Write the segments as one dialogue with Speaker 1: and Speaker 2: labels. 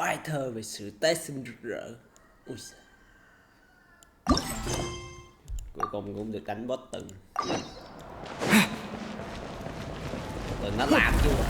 Speaker 1: Bài thơ về sự tái sinh rực rỡ. Ui giời. Cuối cùng cũng được đánh boss từng. Từng nó làm chưa?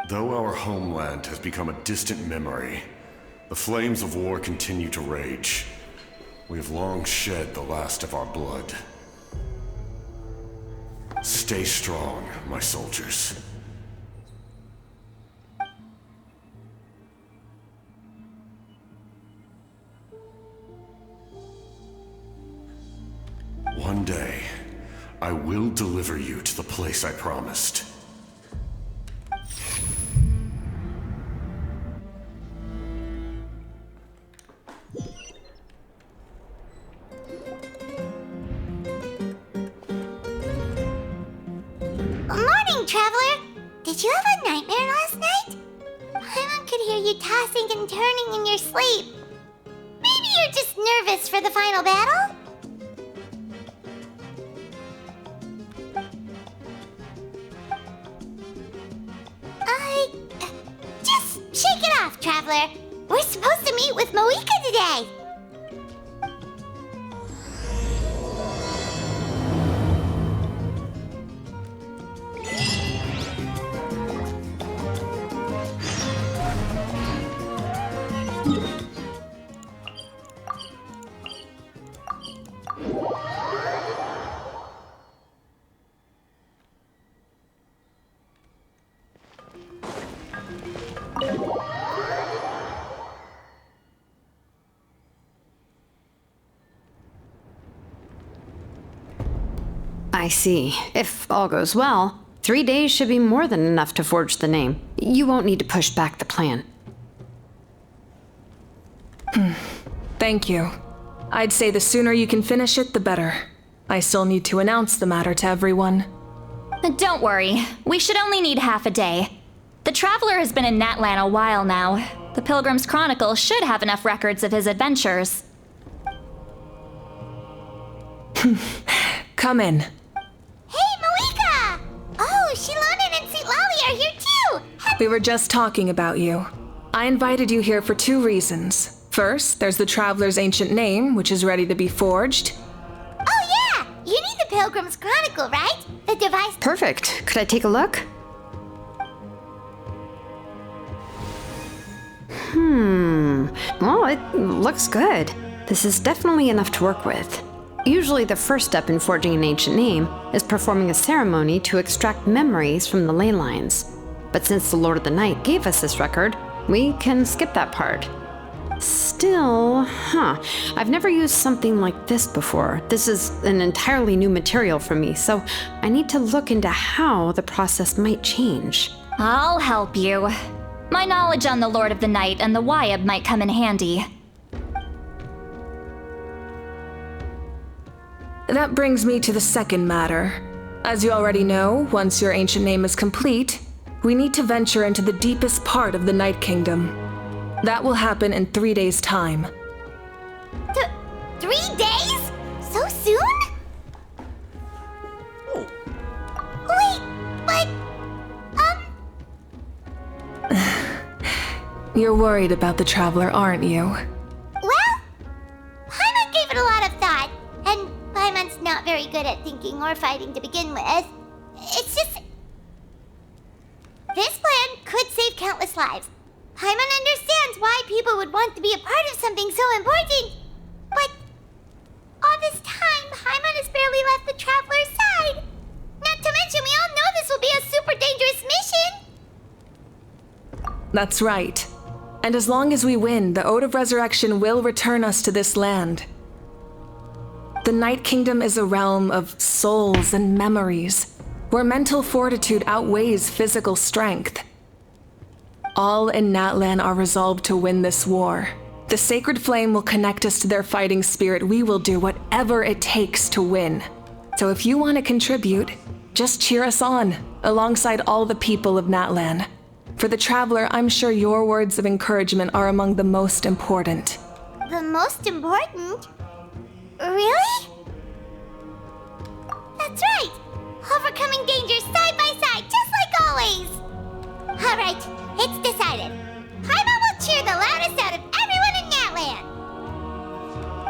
Speaker 2: Though our homeland has become a distant memory, the flames of war continue to rage. We have long shed the last of our blood. Stay strong, my soldiers. One day, I will deliver you to the place I promised.
Speaker 3: Morning, traveler! Did you have a nightmare last night? Paimon could hear you tossing and turning in your sleep. Maybe you're just nervous for the final battle? Just shake it off, traveler. We're supposed to meet with Moika today.
Speaker 4: I see. If all goes well, 3 days should be more than enough to forge the name. You won't need to push back the plan.
Speaker 5: Thank you. I'd say the sooner you can finish it, the better. I still need to announce the matter to everyone.
Speaker 6: Don't worry, we should only need half a day. The Traveler has been in Natlan a while now. The Pilgrim's Chronicle should have enough records of his adventures.
Speaker 5: Come in.
Speaker 3: Hey, Malika! Oh, Shilonen and St. Lolly are here too!
Speaker 5: We were just talking about you. I invited you here for 2 reasons. First, there's the Traveler's ancient name, which is ready to be forged.
Speaker 3: Oh yeah! You need the Pilgrim's Chronicle, right? The device...
Speaker 4: Perfect. Could I take a look? Well, it looks good. This is definitely enough to work with. Usually the first step in forging an ancient name is performing a ceremony to extract memories from the ley lines. But since the Lord of the Night gave us this record, we can skip that part. Still, I've never used something like this before. This is an entirely new material for me, so I need to look into how the process might change.
Speaker 6: I'll help you. My knowledge on the Lord of the Night and the Wyab might come in handy.
Speaker 5: That brings me to the second matter. As you already know, once your ancient name is complete, we need to venture into the deepest part of the Night Kingdom. That will happen in 3 days' time.
Speaker 3: 3 days? So soon?
Speaker 1: Oh,
Speaker 3: Wait, but...
Speaker 5: You're worried about the Traveler, aren't you?
Speaker 3: Well, Paimon gave it a lot of thought, and Paimon's not very good at thinking or fighting to begin with. It's just... This plan could save countless lives. Paimon understands why people would want to be a part of something so important, but all this time, Paimon has barely left the Traveler's side. Not to mention, we all know this will be a super dangerous mission.
Speaker 5: That's right. And as long as we win, the Ode of Resurrection will return us to this land. The Night Kingdom is a realm of souls and memories, where mental fortitude outweighs physical strength. All in Natlan are resolved to win this war. The sacred flame will connect us to their fighting spirit. We will do whatever it takes to win. So if you want to contribute, just cheer us on, alongside all the people of Natlan. For the Traveler, I'm sure your words of encouragement are among the most important.
Speaker 3: The most important? Really? That's right! Overcoming dangers side by side, just like always! Alright, it's decided. Paimon will cheer the loudest out of everyone in Natlan!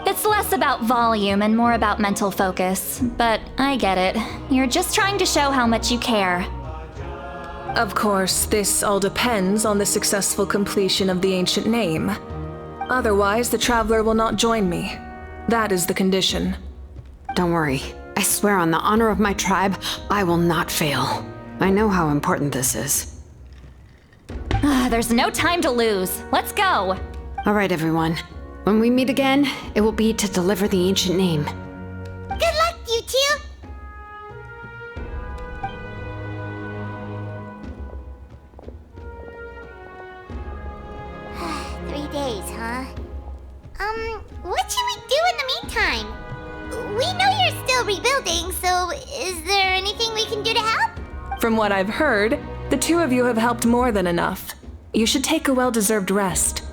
Speaker 6: It's less about volume and more about mental focus, but I get it. You're just trying to show how much you care.
Speaker 5: Of course, this all depends on the successful completion of the ancient name. Otherwise, the Traveler will not join me. That is the condition.
Speaker 4: Don't worry. I swear on the honor of my tribe, I will not fail. I know how important this is.
Speaker 6: There's no time to lose. Let's go.
Speaker 4: All right, everyone. When we meet again, it will be to deliver the ancient name.
Speaker 3: Good luck, you two! Days, huh? What should we do in the meantime? We know you're still rebuilding, so is there anything we can do to help?
Speaker 5: From what I've heard, the 2 of you have helped more than enough. You should take a well-deserved rest.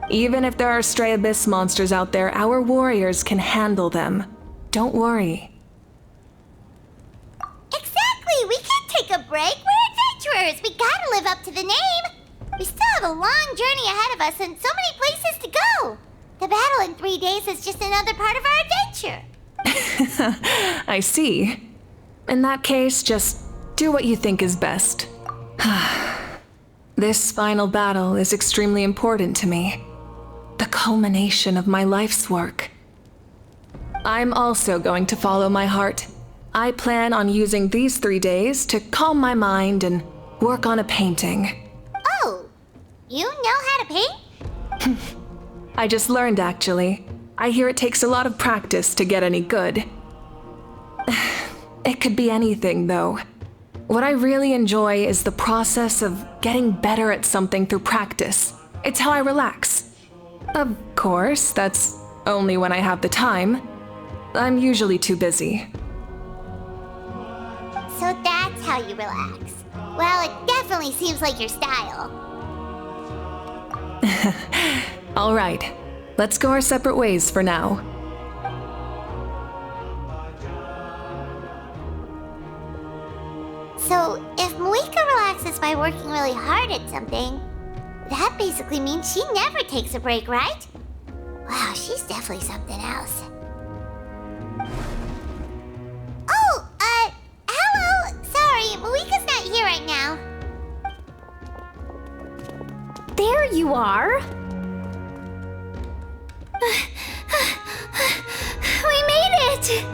Speaker 5: Even if there are stray abyss monsters out there, our warriors can handle them. Don't worry.
Speaker 3: Exactly! We can't take a break! We're adventurers! We gotta live up to the name! We still have a long journey ahead of us and so many places to go! The battle in 3 days is just another part of our adventure!
Speaker 5: I see. In that case, just do what you think is best. This final battle is extremely important to me. The culmination of my life's work. I'm also going to follow my heart. I plan on using these 3 days to calm my mind and work on a painting.
Speaker 3: Oh, you know how to paint?
Speaker 5: I just learned, actually. I hear it takes a lot of practice to get any good. It could be anything, though. What I really enjoy is the process of getting better at something through practice. It's how I relax. Of course, that's only when I have the time. I'm usually too busy.
Speaker 3: So that's how you relax. Well, it definitely seems like your style.
Speaker 5: All right, let's go our separate ways for now.
Speaker 3: So, if Moika relaxes by working really hard at something, that basically means she never takes a break, right? Wow, she's definitely something else. Oh, hello! Sorry, Moika's not here right now.
Speaker 4: There you are.
Speaker 3: We made it!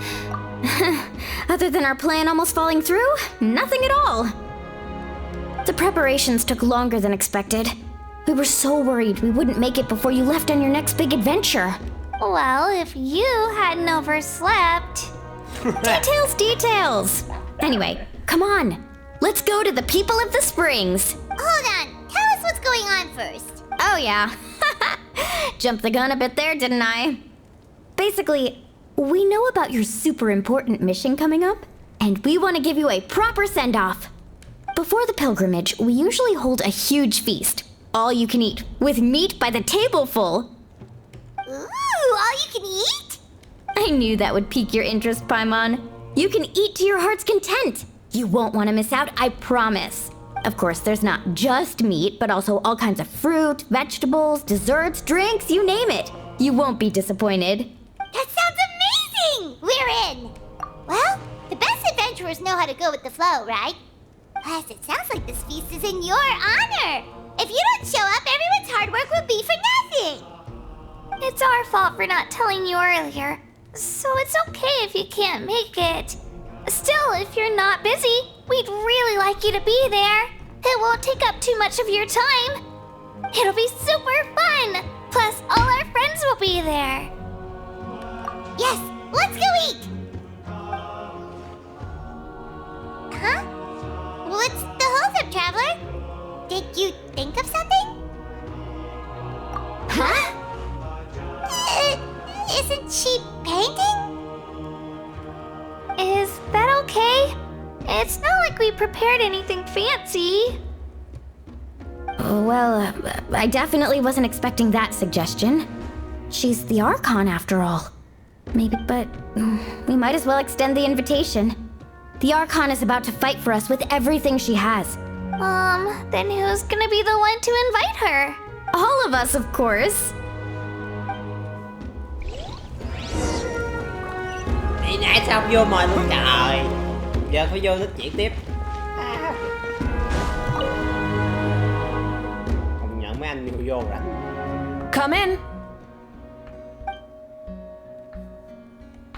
Speaker 4: Other than our plan almost falling through, nothing at all. The preparations took longer than expected. We were so worried we wouldn't make it before you left on your next big adventure.
Speaker 3: Well, if you hadn't overslept...
Speaker 4: Details! Anyway, come on. Let's go to the people of the springs.
Speaker 3: Hold on, tell us what's going on first.
Speaker 4: Oh yeah. Jumped the gun a bit there, didn't I? Basically, we know about your super important mission coming up, and we want to give you a proper send-off. Before the pilgrimage, we usually hold a huge feast. All you can eat, with meat by the tableful.
Speaker 3: Ooh, all you can eat?
Speaker 4: I knew that would pique your interest, Paimon. You can eat to your heart's content. You won't want to miss out, I promise. Of course, there's not just meat, but also all kinds of fruit, vegetables, desserts, drinks, you name it. You won't be disappointed.
Speaker 3: That sounds amazing! We're in! Well, the best adventurers know how to go with the flow, right? Plus, it sounds like this feast is in your honor. If you don't show up, everyone's hard work will be for nothing. It's our fault for not telling you earlier, so it's okay if you can't make it. Still, if you're not busy, we'd really like you to be there. It won't take up too much of your time. It'll be super fun. Plus, all our friends will be there. Yes, let's go eat. Huh? What's the hold-up, Traveler? Did you think of something? Huh? Isn't she painting? Is that okay? It's not like we prepared anything fancy.
Speaker 4: Well, I definitely wasn't expecting that suggestion. She's the Archon after all. Maybe, but we might as well extend the invitation. The Archon is about to fight for us with everything she has.
Speaker 3: Then who's gonna be the one to invite her?
Speaker 4: All of us, of course.
Speaker 1: Đi nãy sao không vô mời luôn trời. Giờ phải vô nói chuyện tiếp. Không nhận mấy anh vô rảnh.
Speaker 5: Come in.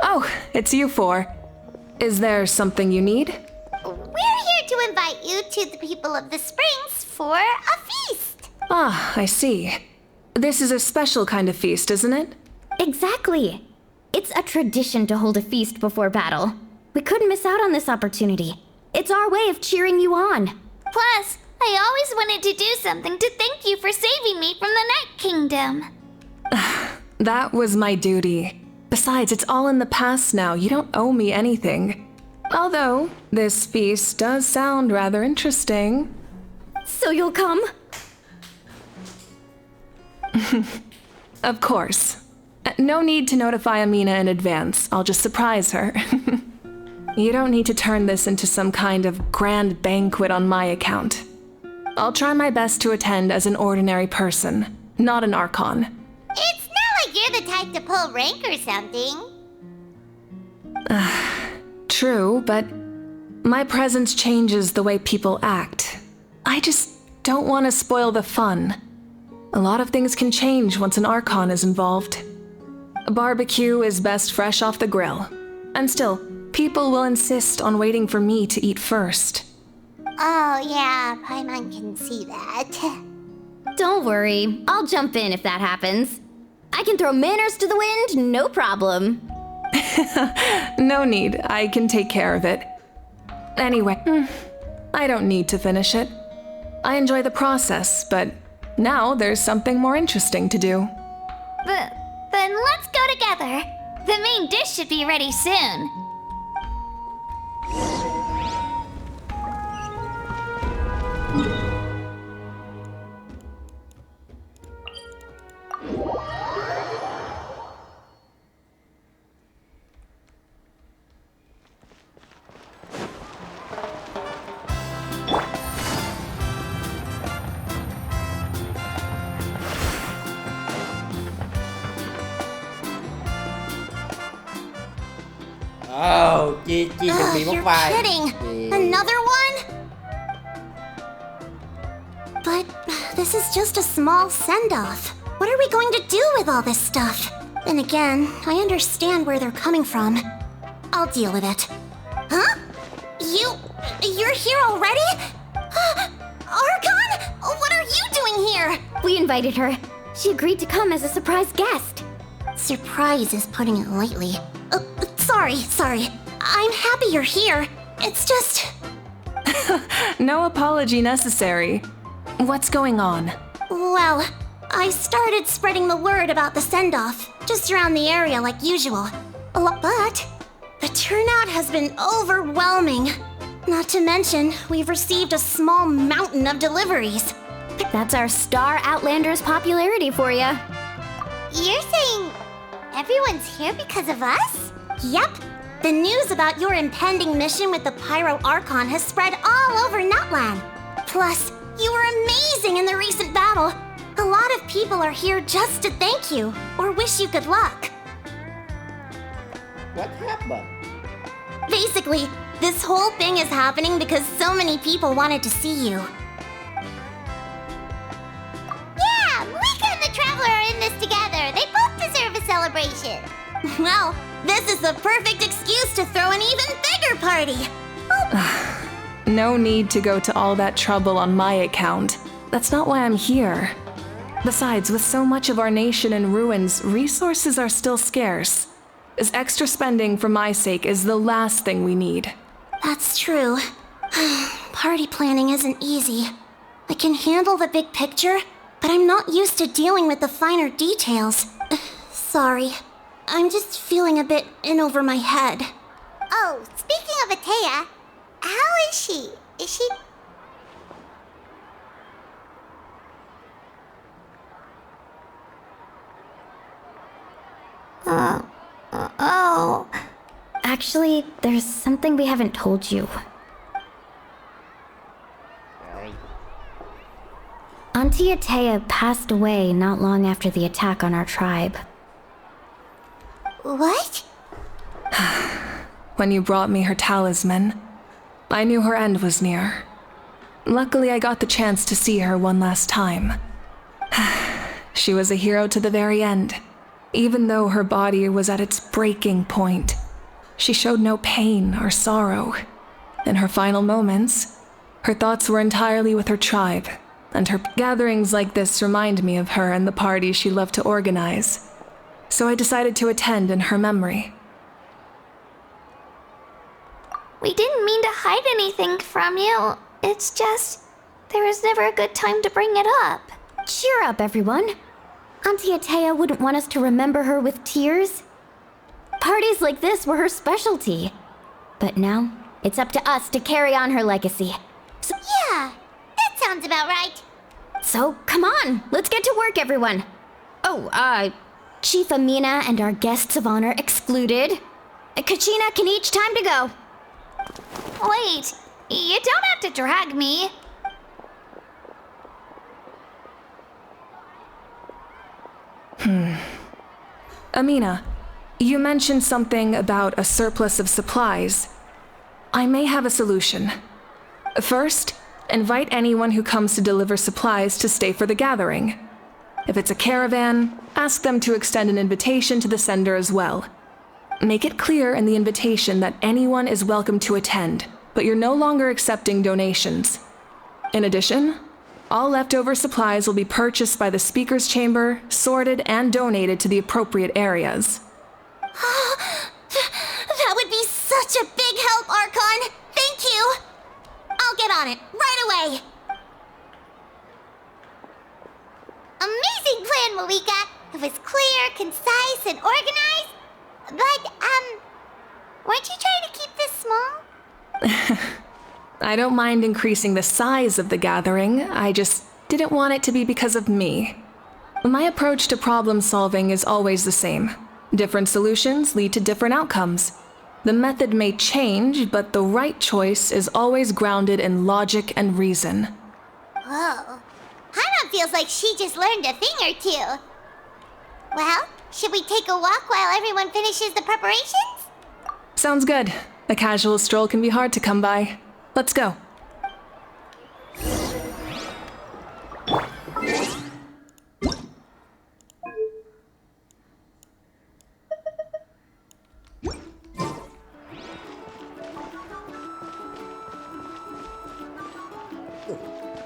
Speaker 5: Oh, it's you four. Is there something you need?
Speaker 3: We're here to invite you to the people of the springs for a feast.
Speaker 5: Ah, I see. This is a special kind of feast, isn't it?
Speaker 4: Exactly. It's a tradition to hold a feast before battle. We couldn't miss out on this opportunity. It's our way of cheering you on.
Speaker 3: Plus, I always wanted to do something to thank you for saving me from the Night Kingdom.
Speaker 5: That was my duty. Besides, it's all in the past now. You don't owe me anything. Although, this feast does sound rather interesting.
Speaker 4: So you'll come?
Speaker 5: Of course. No need to notify Amina in advance. I'll just surprise her. You don't need to turn this into some kind of grand banquet on my account. I'll try my best to attend as an ordinary person, not an Archon.
Speaker 3: It's not like you're the type to pull rank or something.
Speaker 5: True, but my presence changes the way people act. I just don't want to spoil the fun. A lot of things can change once an Archon is involved. A barbecue is best fresh off the grill. And still, people will insist on waiting for me to eat first.
Speaker 3: Oh yeah, Paimon can see that.
Speaker 4: Don't worry, I'll jump in if that happens. I can throw manners to the wind, no problem.
Speaker 5: No need, I can take care of it. Anyway, I don't need to finish it. I enjoy the process, but now there's something more interesting to do.
Speaker 3: Then let's go together. The main dish should be ready soon.
Speaker 1: Chi chuẩn bị một vai.
Speaker 3: You're kidding. Another one? But this is just a small send-off. What are we going to do with all this stuff? Then again, I understand where they're coming from. I'll deal with it. Huh? You're here already? Archon? What are you doing here?
Speaker 7: We invited her. She agreed to come as a surprise guest.
Speaker 3: Surprise is putting it lightly. Sorry. I'm happy you're here. It's just...
Speaker 5: No apology necessary. What's going on?
Speaker 3: Well, I started spreading the word about the send-off, just around the area like usual. But the turnout has been overwhelming. Not to mention, we've received a small mountain of deliveries.
Speaker 7: That's our star Outlander's popularity for ya.
Speaker 3: You're saying everyone's here because of us? Yep. The news about your impending mission with the Pyro Archon has spread all over Natlan. Plus, you were amazing in the recent battle. A lot of people are here just to thank you, or wish you good luck.
Speaker 1: What happened?
Speaker 3: Basically, this whole thing is happening because so many people wanted to see you. Yeah, Malika and the Traveler are in this together. They both deserve a celebration. Well, this is the perfect excuse to throw an even bigger party.
Speaker 5: No need to go to all that trouble on my account. That's not why I'm here. Besides, with so much of our nation in ruins, resources are still scarce. This extra spending for my sake is the last thing we need.
Speaker 3: That's true. Party planning isn't easy. I can handle the big picture, but I'm not used to dealing with the finer details. Sorry. I'm just feeling a bit in over my head. Oh, speaking of Atea, how is she? Is she... Oh...
Speaker 7: Actually, there's something we haven't told you. Auntie Atea passed away not long after the attack on our tribe.
Speaker 3: What?
Speaker 5: When you brought me her talisman, I knew her end was near. Luckily, I got the chance to see her one last time. She was a hero to the very end. Even though her body was at its breaking point, she showed no pain or sorrow. In her final moments, her thoughts were entirely with her tribe, and her gatherings like this remind me of her and the parties she loved to organize. So I decided to attend in her memory.
Speaker 3: We didn't mean to hide anything from you. It's just... there was never a good time to bring it up.
Speaker 7: Cheer up, everyone. Auntie Atea wouldn't want us to remember her with tears. Parties like this were her specialty. But now, it's up to us to carry on her legacy.
Speaker 3: Yeah, that sounds about right.
Speaker 7: So, come on, let's get to work, everyone. Oh, Chief Amina and our guests of honor excluded. Kachina can each time to go.
Speaker 3: Wait, you don't have to drag me.
Speaker 5: Amina, you mentioned something about a surplus of supplies. I may have a solution. First, invite anyone who comes to deliver supplies to stay for the gathering. If it's a caravan, ask them to extend an invitation to the sender as well. Make it clear in the invitation that anyone is welcome to attend, but you're no longer accepting donations. In addition, all leftover supplies will be purchased by the speaker's chamber, sorted, and donated to the appropriate areas.
Speaker 3: That would be such a big help, Archon! Thank you! I'll get on it, right away! Amazing plan, Malika! It was clear, concise, and organized. But, weren't you trying to keep this small?
Speaker 5: I don't mind increasing the size of the gathering, I just didn't want it to be because of me. My approach to problem solving is always the same. Different solutions lead to different outcomes. The method may change, but the right choice is always grounded in logic and reason.
Speaker 3: Whoa. Paimon feels like she just learned a thing or two. Well, should we take a walk while everyone finishes the preparations?
Speaker 5: Sounds good. A casual stroll can be hard to come by. Let's go.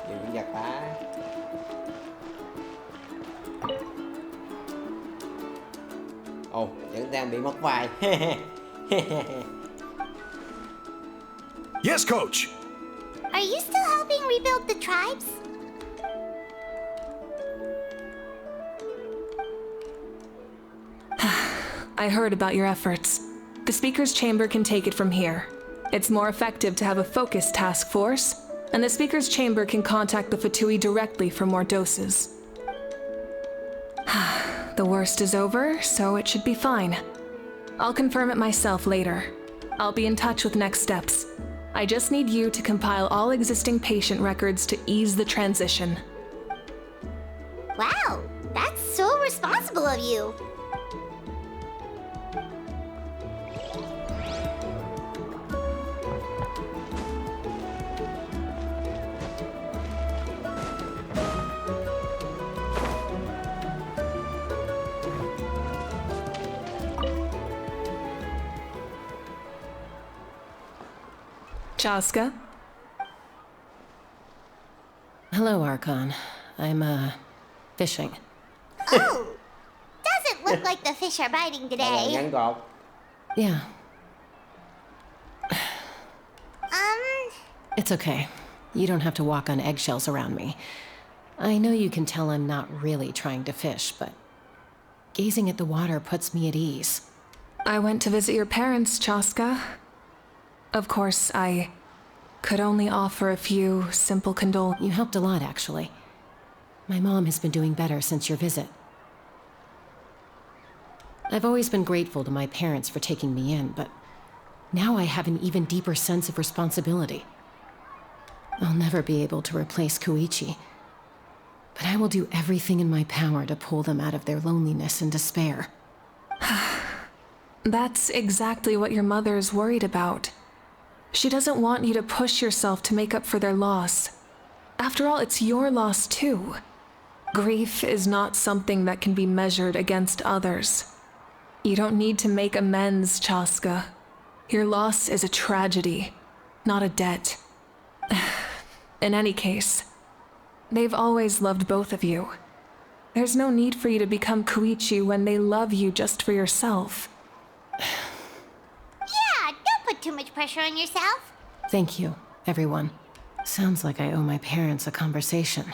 Speaker 1: Chuyện giật ta. Ồ, Trận đang bị mất vai.
Speaker 8: Yes, Coach.
Speaker 3: Are you still helping rebuild the tribes?
Speaker 5: I heard about your efforts. The Speaker's Chamber can take it from here. It's more effective to have a focused task force, and the Speaker's Chamber can contact the Fatui directly for more doses. The worst is over, so it should be fine. I'll confirm it myself later. I'll be in touch with next steps. I just need you to compile all existing patient records to ease the transition.
Speaker 3: Wow, that's so responsible of you.
Speaker 5: Chaska?
Speaker 9: Hello, Archon. I'm, fishing.
Speaker 3: Oh, doesn't look like the fish are biting
Speaker 1: Đây là
Speaker 3: today.
Speaker 1: ngắn gọn.
Speaker 9: Yeah,
Speaker 3: Um,
Speaker 9: it's okay. You don't have to walk on eggshells around me. I know you can tell I'm not really trying to fish, but gazing at the water puts me at ease.
Speaker 5: I went to visit your parents, Chaska. Of course, I could only offer a few simple condolences.
Speaker 9: You helped a lot, actually. My mom has been doing better since your visit. I've always been grateful to my parents for taking me in, but now I have an even deeper sense of responsibility. I'll never be able to replace Koichi, but I will do everything in my power to pull them out of their loneliness and despair.
Speaker 5: That's exactly what your mother's worried about. She doesn't want you to push yourself to make up for their loss. After all, it's your loss too. Grief is not something that can be measured against others. You don't need to make amends, Chaska. Your loss is a tragedy, not a debt. In any case, they've always loved both of you. There's no need for you to become Koichi when they love you just for yourself.
Speaker 3: yeah, don't put too much pressure on yourself.
Speaker 9: Thank you, everyone. Sounds like I owe my parents a conversation.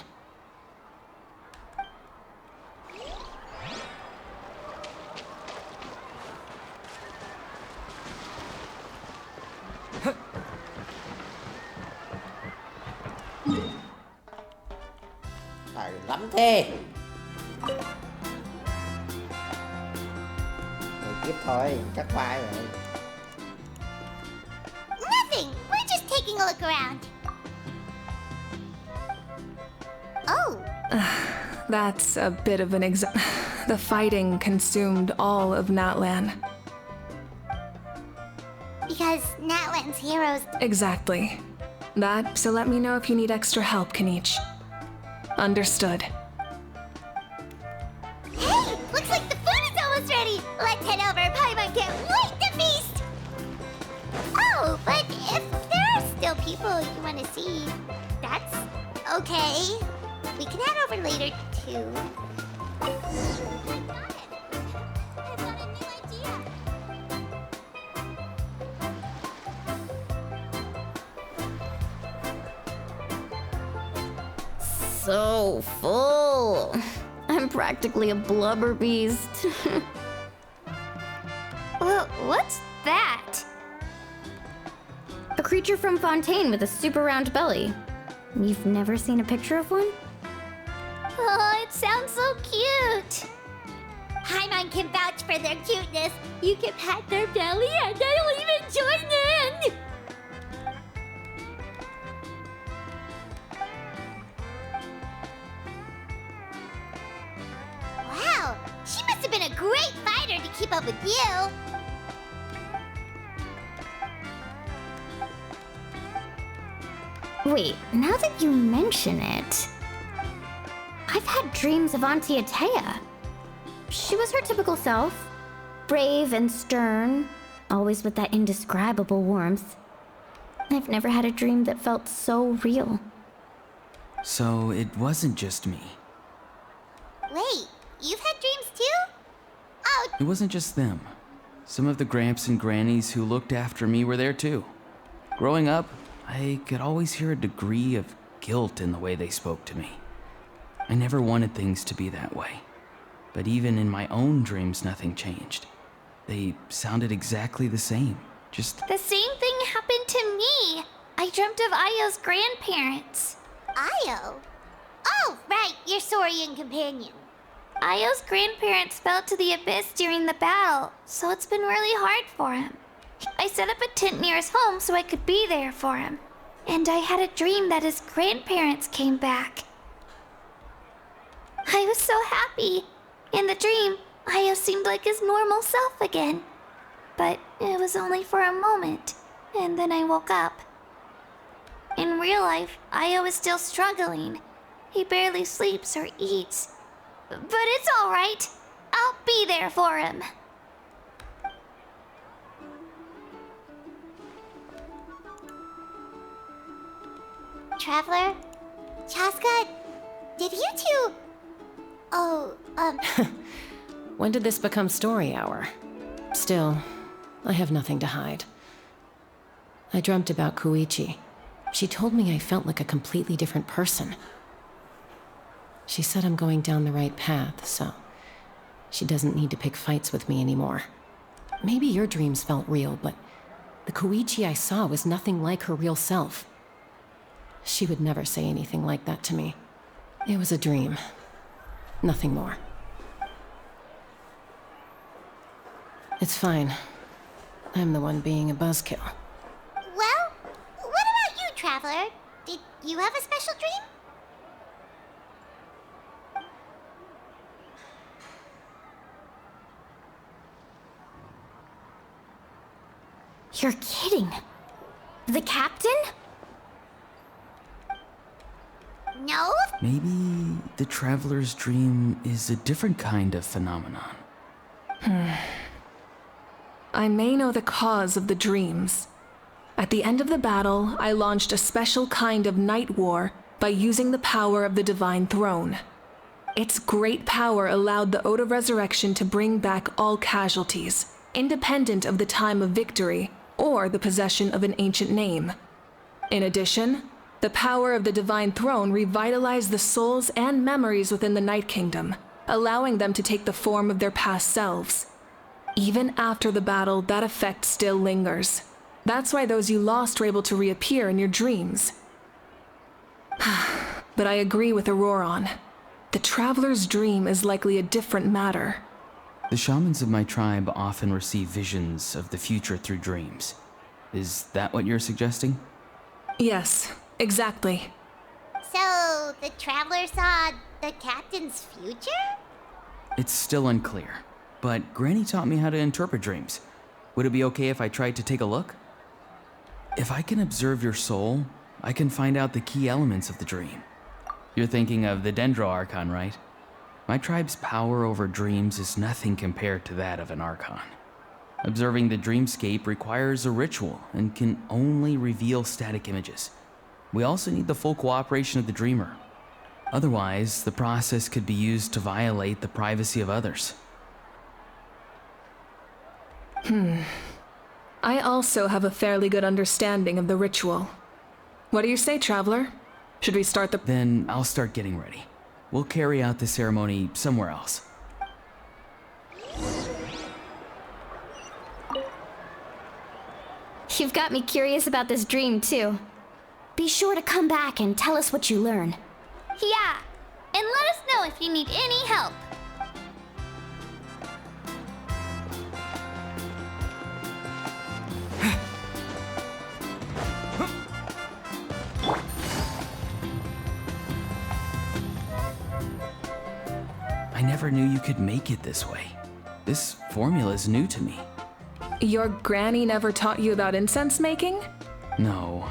Speaker 1: Trời lắm thế. Rồi tiếp thôi, chắc vai rồi.
Speaker 3: Nothing. We're just taking a look around. Oh,
Speaker 5: That's a bit of an The fighting consumed all of Natlan.
Speaker 3: because Natlan's heroes.
Speaker 5: Exactly. So let me know if you need extra help, Kenichi. Understood.
Speaker 3: Hey, looks like the food is almost ready. Let's head over. Paimon can't wait to feast. Oh, but if there are still people you want to see, that's okay. We can head over later too. I've got a new idea.
Speaker 7: So full. I'm practically a blubber beast.
Speaker 3: What's that?
Speaker 7: A creature from Fontaine with a super round belly. You've never seen a picture of one?
Speaker 3: Oh, it sounds so cute. Paimon can vouch for their cuteness. You can pat their belly and I'll even join in. Wow, she must have been a great fighter to keep up with you.
Speaker 7: Wait, now that you mention it, I've had dreams of Auntie Atea. She was her typical self, brave and stern, always with that indescribable warmth. I've never had a dream that felt so real.
Speaker 8: So it wasn't just me.
Speaker 3: Wait, you've had dreams too? Oh,
Speaker 8: It wasn't just them. Some of the Gramps and Grannies who looked after me were there too. Growing up, I could always hear a degree of guilt in the way they spoke to me. I never wanted things to be that way. But even in my own dreams, nothing changed. They sounded exactly the same. Just
Speaker 3: the same thing happened to me. I dreamt of Io's grandparents. Io? Oh, right, your Saurian companion. Io's grandparents fell to the abyss during the battle, so it's been really hard for him. I set up a tent near his home so I could be there for him. And I had a dream that his grandparents came back. I was so happy. In the dream, Io seemed like his normal self again. But it was only for a moment, and then I woke up. In real life, Io is still struggling. He barely sleeps or eats. But it's all right. I'll be there for him. Traveler? Chaska? Did you two...
Speaker 9: When did this become story hour? Still, I have nothing to hide. I dreamt about Koichi. She told me I felt like a completely different person. She said I'm going down the right path, so she doesn't need to pick fights with me anymore. Maybe your dreams felt real, but the Koichi I saw was nothing like her real self. She would never say anything like that to me. It was a dream. Nothing more. It's fine. I'm the one being a buzzkill.
Speaker 3: Well, what about you, Traveler? Did you have a special dream?
Speaker 7: You're kidding. The captain?
Speaker 3: No?
Speaker 8: maybe the traveler's dream is a different kind of phenomenon.
Speaker 5: I may know the cause of the dreams. At the end of the battle, I launched a special kind of night war by using the power of the Divine Throne. Its great power allowed the Ode of Resurrection to bring back all casualties, independent of the time of victory or the possession of an ancient name. In addition, the power of the Divine Throne revitalized the souls and memories within the Night Kingdom, allowing them to take the form of their past selves. Even after the battle, that effect still lingers. That's why those you lost were able to reappear in your dreams. But I agree with Auroron. The Traveler's dream is likely a different matter.
Speaker 8: The shamans of my tribe often receive visions of the future through dreams. Is that what you're suggesting?
Speaker 5: Yes, exactly.
Speaker 3: So, the Traveler saw the captain's future?
Speaker 8: It's still unclear, but Granny taught me how to interpret dreams. Would it be okay if I tried to take a look? If I can observe your soul, I can find out the key elements of the dream. You're thinking of the Dendro Archon, right? My tribe's power over dreams is nothing compared to that of an Archon. Observing the dreamscape requires a ritual and can only reveal static images. We also need the full cooperation of the dreamer. Otherwise, the process could be used to violate the privacy of others.
Speaker 5: I also have a fairly good understanding of the ritual. What do you say, Traveler? Should we start the...
Speaker 8: Then I'll start getting ready. We'll carry out the ceremony somewhere else.
Speaker 7: You've got me curious about this dream, too. Be sure to come back and tell us what you learn.
Speaker 3: Yeah, and let us know if you need any help.
Speaker 8: I never knew you could make it this way. This formula is new to me.
Speaker 5: Your granny never taught you about incense making?
Speaker 8: No.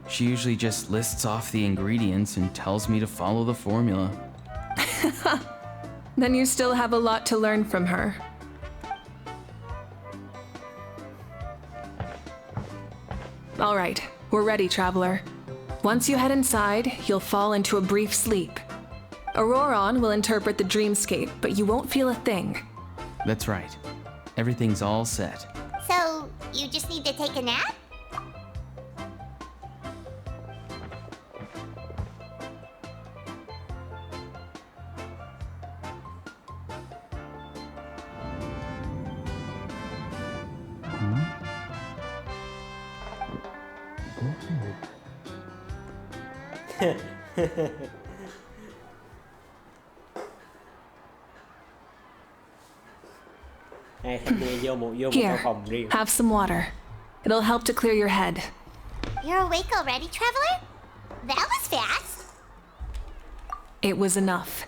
Speaker 8: She usually just lists off the ingredients and tells me to follow the formula.
Speaker 5: Then you still have a lot to learn from her. All right, we're ready, traveler. Once you head inside, you'll fall into a brief sleep. Auroron will interpret the dreamscape, but you won't feel a thing.
Speaker 8: That's right. Everything's all set.
Speaker 3: So, you just need to take a nap?
Speaker 1: Hai thanh niên vô một
Speaker 5: Here,
Speaker 1: phòng riêng.
Speaker 5: have some water. It'll help to clear your head.
Speaker 3: You're awake already, traveler? That was fast.
Speaker 5: It was enough.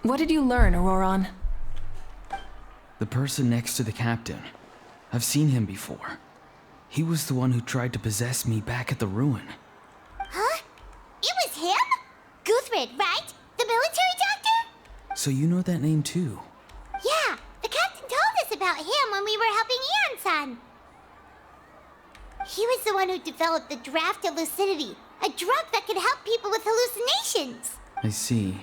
Speaker 5: What did you learn, Auroron?
Speaker 8: The person next to the captain. I've seen him before. He was the one who tried to possess me back at the ruin.
Speaker 3: Huh? It was him? Guthred, right? The military doctor?
Speaker 8: So you know that name too?
Speaker 3: Yeah, the captain told us about him when we were helping Ian-san. He was the one who developed the draft of lucidity, a drug that could help people with hallucinations.
Speaker 8: I see.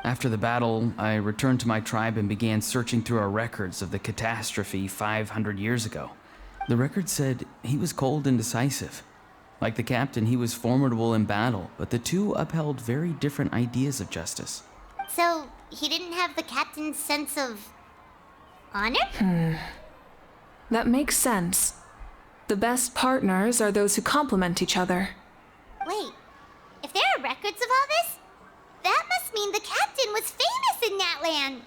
Speaker 8: After the battle, I returned to my tribe and began searching through our records of the catastrophe 500 years ago. The record said he was cold and decisive. Like the captain, he was formidable in battle, but the two upheld very different ideas of justice.
Speaker 3: So, he didn't have the captain's sense of honor?
Speaker 5: That makes sense. The best partners are those who complement each other.
Speaker 3: Wait, if there are records of all this, that must mean the captain was famous in Natlan.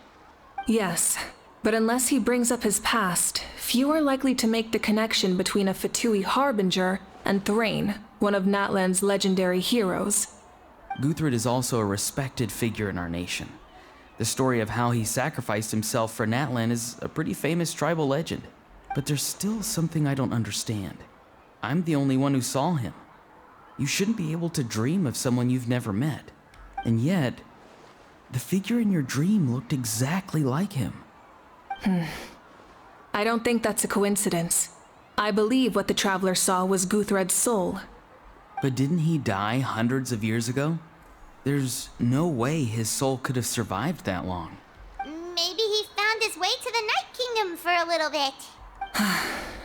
Speaker 5: Yes, but unless he brings up his past, few are likely to make the connection between a Fatui harbinger and Thrain, one of Natlan's legendary heroes.
Speaker 8: Guthred is also a respected figure in our nation. The story of how he sacrificed himself for Natlan is a pretty famous tribal legend. But there's still something I don't understand. I'm the only one who saw him. You shouldn't be able to dream of someone you've never met. And yet, the figure in your dream looked exactly like him.
Speaker 5: I don't think that's a coincidence. I believe what the traveler saw was Guthred's soul.
Speaker 8: But didn't he die hundreds of years ago? There's no way his soul could have survived that long.
Speaker 3: Maybe he found his way to the Night Kingdom for a little bit.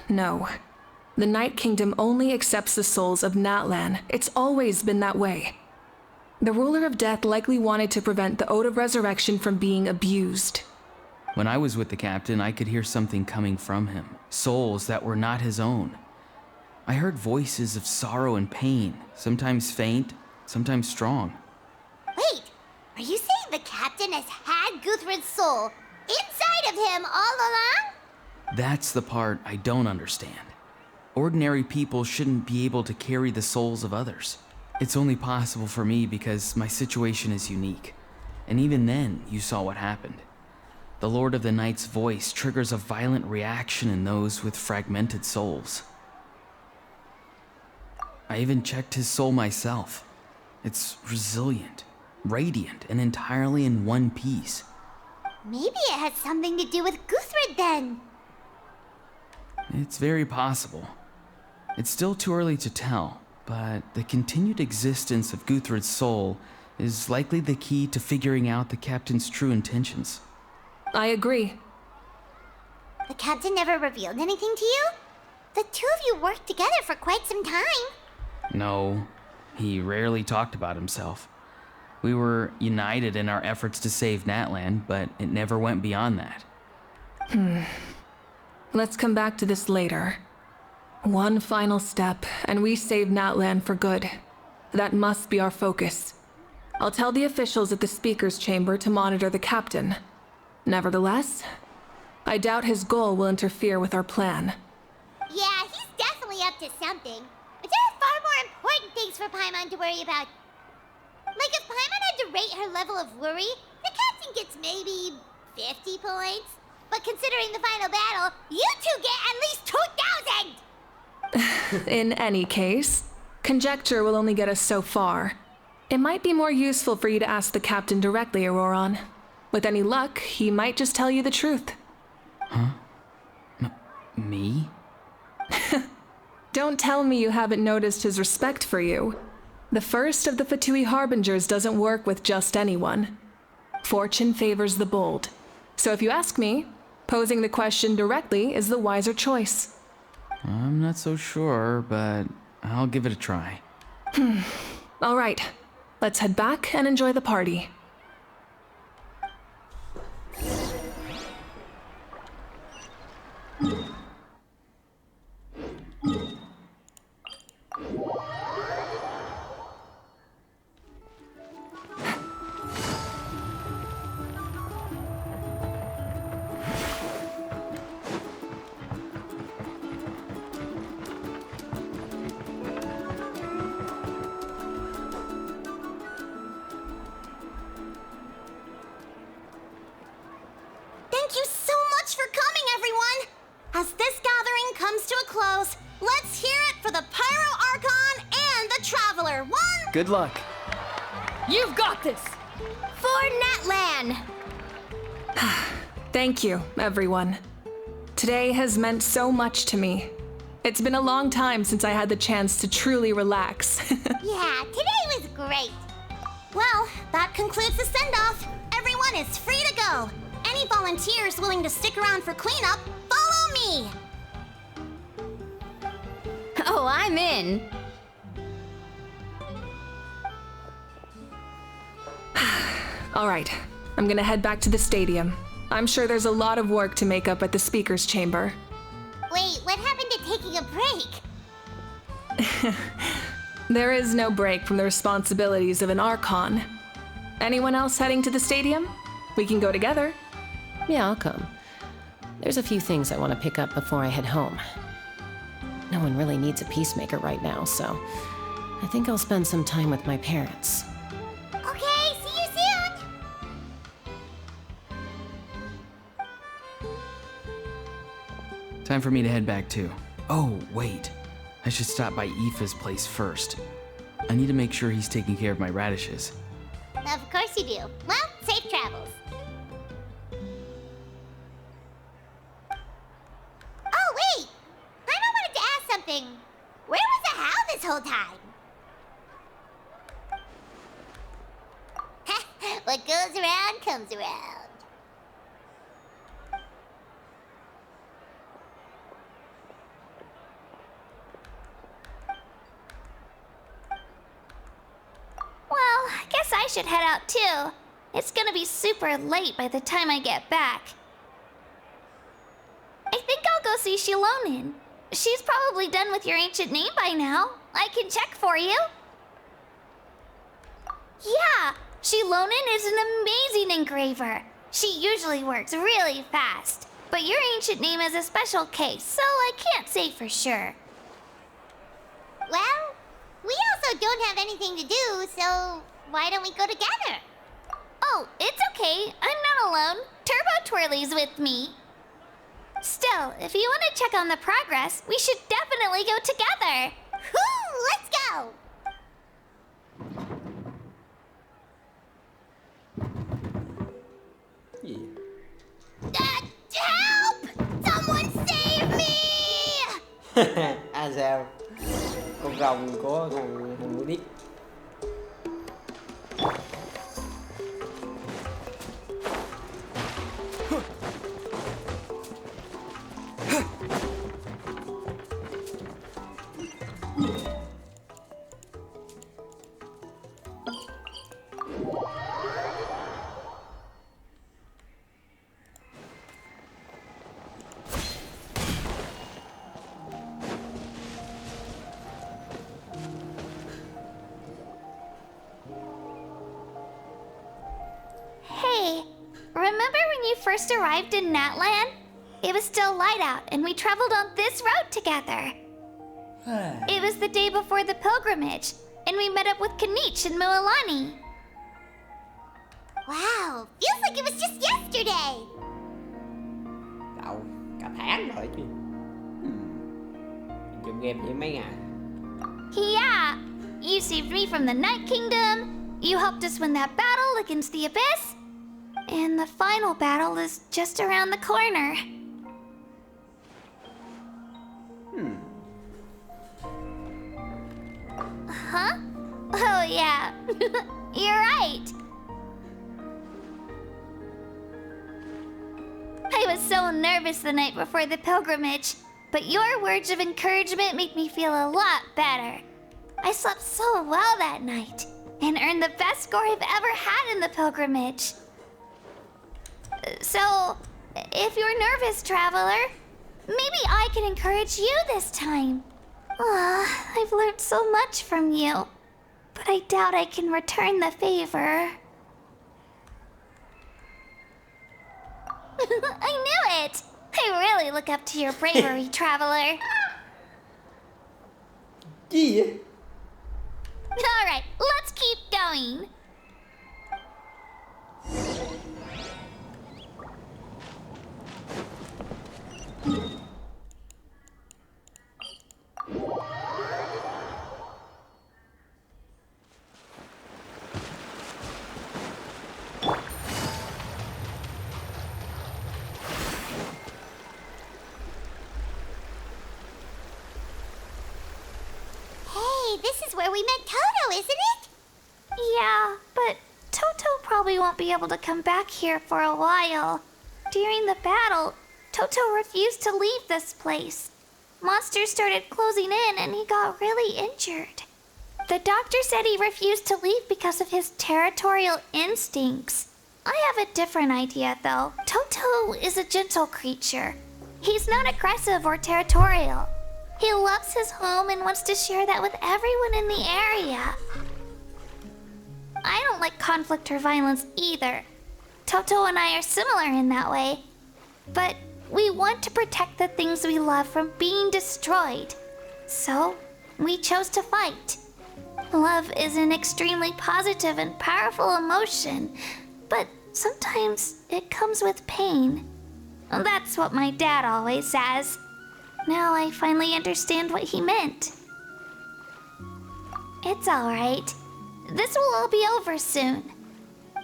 Speaker 5: No. The Night Kingdom only accepts the souls of Natlan. It's always been that way. The ruler of death likely wanted to prevent the Ode of Resurrection from being abused.
Speaker 8: When I was with the captain, I could hear something coming from him. Souls that were not his own. I heard voices of sorrow and pain, sometimes faint, sometimes strong.
Speaker 3: Wait, are you saying the captain has had Guthred's soul inside of him all along?
Speaker 8: That's the part I don't understand. Ordinary people shouldn't be able to carry the souls of others. It's only possible for me because my situation is unique. And even then, you saw what happened. The Lord of the Night's voice triggers a violent reaction in those with fragmented souls. I even checked his soul myself. It's resilient, radiant, and entirely in one piece.
Speaker 3: Maybe it has something to do with Guthred then.
Speaker 8: It's very possible. It's still too early to tell, but the continued existence of Guthred's soul is likely the key to figuring out the captain's true intentions.
Speaker 5: I agree.
Speaker 3: The captain never revealed anything to you? The two of you worked together for quite some time.
Speaker 8: No, he rarely talked about himself. We were united in our efforts to save Natlan, but it never went beyond that.
Speaker 5: Let's come back to this later. One final step, and we save Natlan for good. That must be our focus. I'll tell the officials at the speaker's chamber to monitor the captain. Nevertheless, I doubt his goal will interfere with our plan.
Speaker 3: Yeah, he's definitely up to something. But there are far more important things for Paimon to worry about. Like if Paimon had to rate her level of worry, the captain gets maybe 50 points. But considering the final battle, you two get at least 2,000!
Speaker 5: In any case, conjecture will only get us so far. It might be more useful for you to ask the captain directly, Auroron. With any luck, he might just tell you the truth.
Speaker 8: Huh? Me?
Speaker 5: Don't tell me you haven't noticed his respect for you. The first of the Fatui Harbingers doesn't work with just anyone. Fortune favors the bold. So if you ask me, posing the question directly is the wiser choice.
Speaker 8: I'm not so sure, but I'll give it a try.
Speaker 5: All right, let's head back and enjoy the party.
Speaker 7: Thank you so much for coming, everyone! As this gathering comes to a close, let's hear it for the Pyro Archon and the Traveler. One
Speaker 8: Good luck.
Speaker 6: You've got this!
Speaker 7: for Natlan!
Speaker 5: Thank you, everyone. Today has meant so much to me. It's been a long time since I had the chance to truly relax.
Speaker 3: Yeah, today was great.
Speaker 7: Well, that concludes the send-off. Everyone is free to go. Any volunteers willing to stick around for cleanup, follow me!
Speaker 6: Oh, I'm in.
Speaker 5: All right, I'm gonna head back to the stadium. I'm sure there's a lot of work to make up at the speaker's chamber.
Speaker 3: Wait, what happened to taking a break?
Speaker 5: There is no break from the responsibilities of an Archon. Anyone else heading to the stadium? We can go together.
Speaker 9: Yeah, I'll come. There's a few things I want to pick up before I head home. No one really needs a peacemaker right now, so I think I'll spend some time with my parents.
Speaker 3: Okay, see you soon!
Speaker 8: Time for me to head back too. Oh, wait. I should stop by Aoife's place first. I need to make sure he's taking care of my radishes.
Speaker 3: Of course you do. Well, safe travels. Oh, wait! I wanted to ask something. Where was the How this whole time? What goes around comes around.
Speaker 6: Well, I guess I should head out too. It's gonna be super late by the time I get back. I think I'll go see Shilonin. She's probably done with your ancient name by now. I can check for you. Yeah, Shilonin is an amazing engraver. She usually works really fast. But your ancient name is a special case, so I can't say for sure.
Speaker 3: Well, we also don't have anything to do, so why don't we go together?
Speaker 6: Oh, it's okay. I'm not alone. Turbo Twirly's with me. Still, if you want to check on the progress, we should definitely go together.
Speaker 3: Whoo, let's go! Help! Someone save me!
Speaker 1: À sao? Con rồng của thằng mũi điếc.
Speaker 6: first arrived in Natlan, it was still light out and we traveled on this road together. It was the day before the pilgrimage, and we met up with Kanich and Mualani.
Speaker 3: Wow, feels like it was just yesterday.
Speaker 1: Đâu, cả tháng rồi chứ. Dùng game chỉ mấy ngày.
Speaker 6: Yeah, you saved me from the Night Kingdom, you helped us win that battle against the Abyss, and the final battle is just around the corner. Huh? Oh yeah, you're right. I was so nervous the night before the pilgrimage, but your words of encouragement made me feel a lot better. I slept so well that night, and earned the best score I've ever had in the pilgrimage. So, if you're nervous, traveler, maybe I can encourage you this time. I've learned so much from you, but I doubt I can return the favor. I knew it! I really look up to your bravery, traveler.
Speaker 1: Gì vậy?
Speaker 6: Alright, let's keep going.
Speaker 3: Hey, this is where we met Toto, isn't it?
Speaker 6: Yeah, but Toto probably won't be able to come back here for a while. During the battle, Toto refused to leave this place. Monsters started closing in and he got really injured. The doctor said he refused to leave because of his territorial instincts. I have a different idea though. Toto is a gentle creature. He's not aggressive or territorial. He loves his home and wants to share that with everyone in the area. I don't like conflict or violence either. Toto and I are similar in that way. But we want to protect the things we love from being destroyed. So, we chose to fight. Love is an extremely positive and powerful emotion, but sometimes it comes with pain. That's what my dad always says. Now I finally understand what he meant. It's alright. This will all be over soon.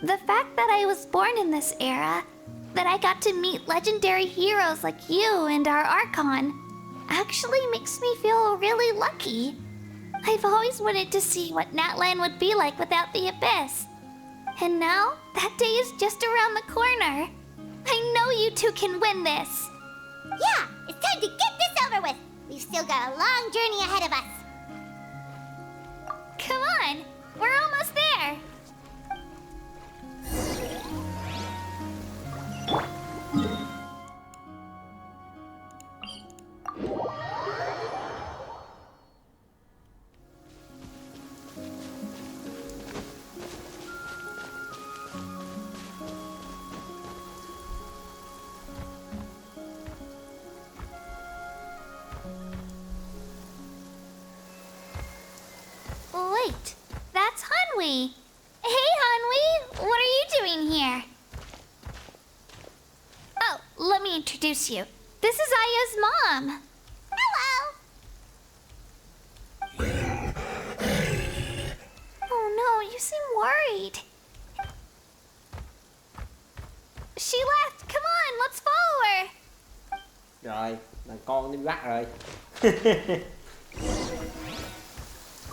Speaker 6: The fact that I was born in this era, that I got to meet legendary heroes like you and our Archon, actually makes me feel really lucky. I've always wanted to see what Natlan would be like without the Abyss. And now, that day is just around the corner. I know you two can win this.
Speaker 3: Yeah, it's time to get this over with. We've still got a long journey ahead of us.
Speaker 6: Come on, we're almost there. Wait, that's Hanwi. Hey, Hanwi, what are you doing here? Oh, let me introduce you. This is Aya's mom.
Speaker 3: Hello.
Speaker 6: Oh no, you seem worried. She left. Come on, let's follow her.
Speaker 1: Rồi, thằng con đi bắt rồi.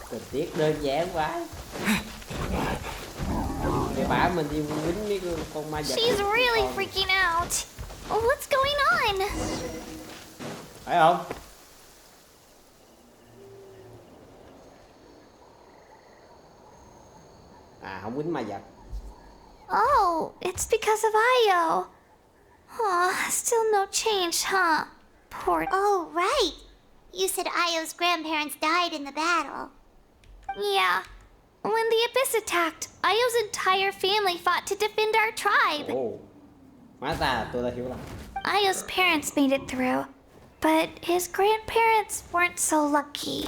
Speaker 1: Tình tiết đơn giản quá. Để bả mình đi quýnh mấy con ma vật.
Speaker 6: She's really freaking out. What's going on?
Speaker 1: Phải không? À, không quýnh ma vật.
Speaker 6: Oh, it's because of Ayo. Oh, still no change, huh? Poor...
Speaker 3: Oh, right. You said Ayo's grandparents died in the battle.
Speaker 6: Yeah. When the Abyss attacked, Ayo's entire family fought to defend our tribe.
Speaker 1: Ồ, Hóa ra tôi đã hiểu lầm.
Speaker 6: Ayo's parents made it through, but his grandparents weren't so lucky.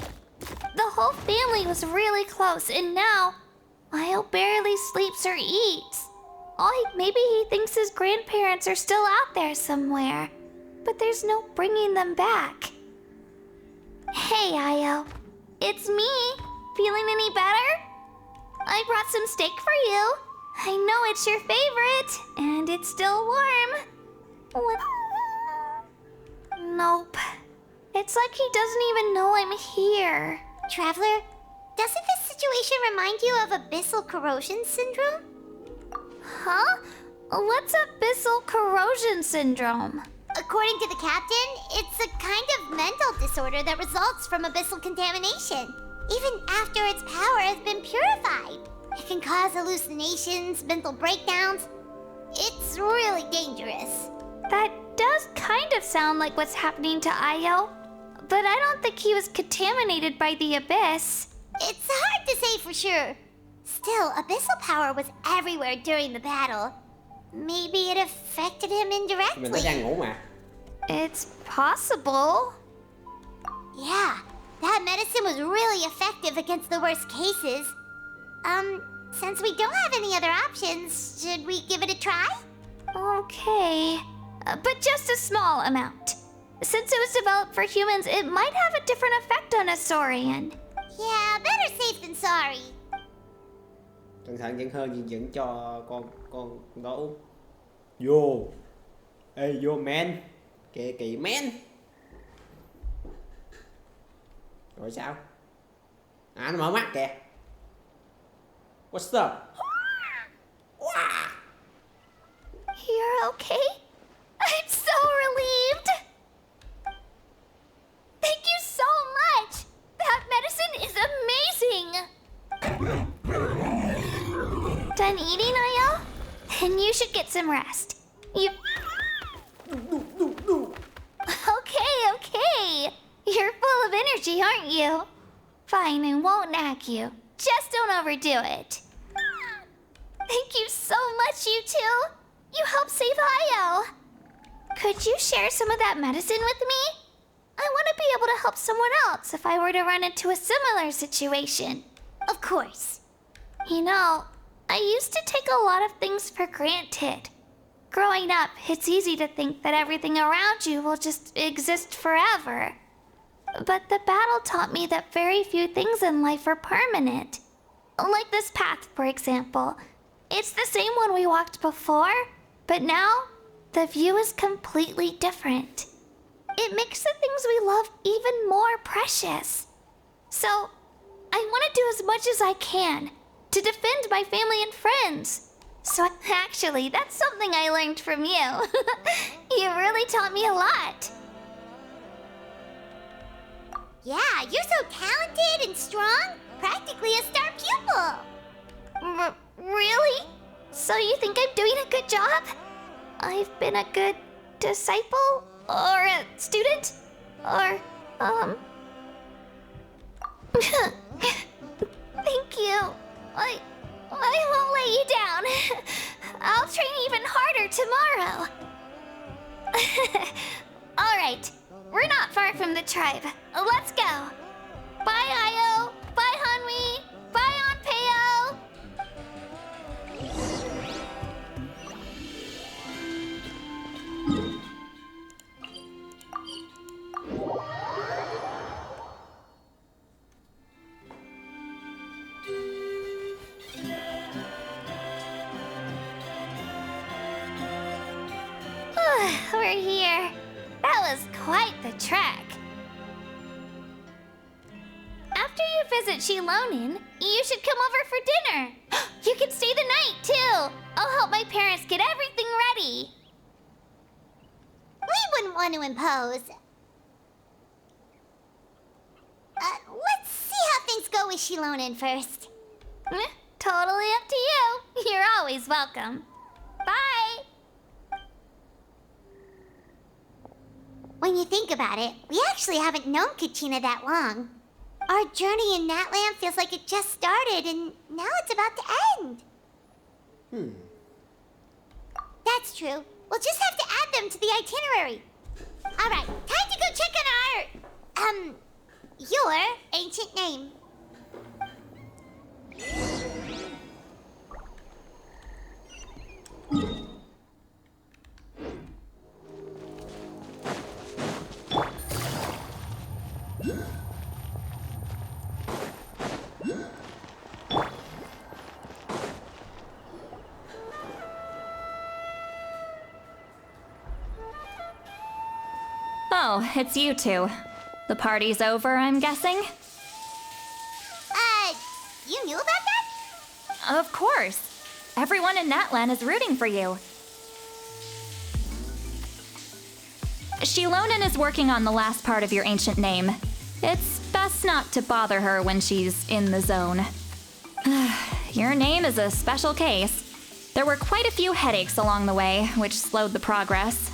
Speaker 6: The whole family was really close, and now Ayo barely sleeps or eats. Maybe he thinks his grandparents are still out there somewhere, but there's no bringing them back. Hey, Ayo. It's me. Feeling any better? I brought some steak for you. I know it's your favorite, and it's still warm. What? Nope. It's like he doesn't even know I'm here.
Speaker 3: Traveler, doesn't this situation remind you of abyssal corrosion syndrome?
Speaker 6: Huh? What's abyssal corrosion syndrome?
Speaker 3: According to the captain, it's a kind of mental disorder that results from abyssal contamination. Even after its power has been purified, it can cause hallucinations, mental breakdowns. It's really dangerous.
Speaker 6: That does kind of sound like what's happening to Ayo, but I don't think he was contaminated by the abyss.
Speaker 3: It's hard to say for sure. Still, abyssal power was everywhere during the battle. Maybe it affected him
Speaker 1: Mình đã
Speaker 3: indirectly.
Speaker 1: đang ngủ mà.
Speaker 6: It's possible.
Speaker 3: Yeah, that medicine was really effective against the worst cases. Since we don't have any other options, should we give it a try?
Speaker 6: Okay, but just a small amount. Since it was developed for humans, it might have a different effect on a Saurian.
Speaker 3: Yeah, better safe than sorry.
Speaker 1: Cẩn thận vẫn hơn dẫn cho con đó uống. Vô. Ê vô man. Kệ kỵ man. Rồi sao? À nó mở mắt kìa. What's up? Wow.
Speaker 6: You're okay? I'm so relieved! Thank you so much! That medicine is amazing! Done eating, Ayo? Then you should get some rest. Okay. You're full of energy, aren't you? Fine, I won't nag you. Just don't overdo it. Thank you so much, you two. You helped save Ayo. Could you share some of that medicine with me? I want to be able to help someone else if I were to run into a similar situation.
Speaker 3: Of course.
Speaker 6: You know, I used to take a lot of things for granted. Growing up, it's easy to think that everything around you will just exist forever. But the battle taught me that very few things in life are permanent. Like this path, for example. It's the same one we walked before, but now the view is completely different. It makes the things we love even more precious. So, I want to do as much as I can to defend my family and friends. So actually, that's something I learned from you. You really taught me a lot.
Speaker 3: Yeah, you're so talented and strong. Practically a star pupil.
Speaker 6: Really? So you think I'm doing a good job? I've been a good disciple? Or a student? Or, Thank you. I won't let you down. I'll train even harder tomorrow. Alright, we're not far from the tribe. Let's go. Bye, Ayo. Bye, Hanwi. Bye, Onpeo. We're here. That was quite the trek. After you visit Shilonin, you should come over for dinner. You can stay the night, too. I'll help my parents get everything ready.
Speaker 3: We wouldn't want to impose. Let's see how things go with Shilonin first.
Speaker 6: Totally up to you. You're always welcome. Bye.
Speaker 3: When you think about it, we actually haven't known Kachina that long. Our journey in Natlan feels like it just started and now it's about to end. That's true. We'll just have to add them to the itinerary. Alright, time to go check on your ancient name.
Speaker 6: Oh, it's you two. The party's over, I'm guessing?
Speaker 3: You knew about that?
Speaker 6: Of course. Everyone in Natlan is rooting for you. Shilonen is working on the last part of your ancient name. It's best not to bother her when she's in the zone. Your name is a special case. There were quite a few headaches along the way, which slowed the progress.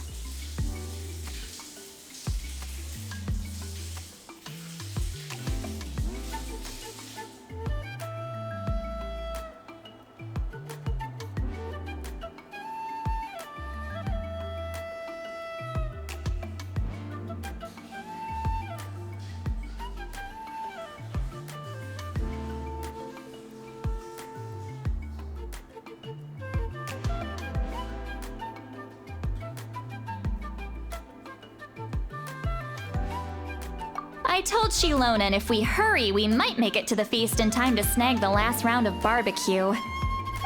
Speaker 6: I told Shilonen if we hurry, we might make it to the feast in time to snag the last round of barbecue.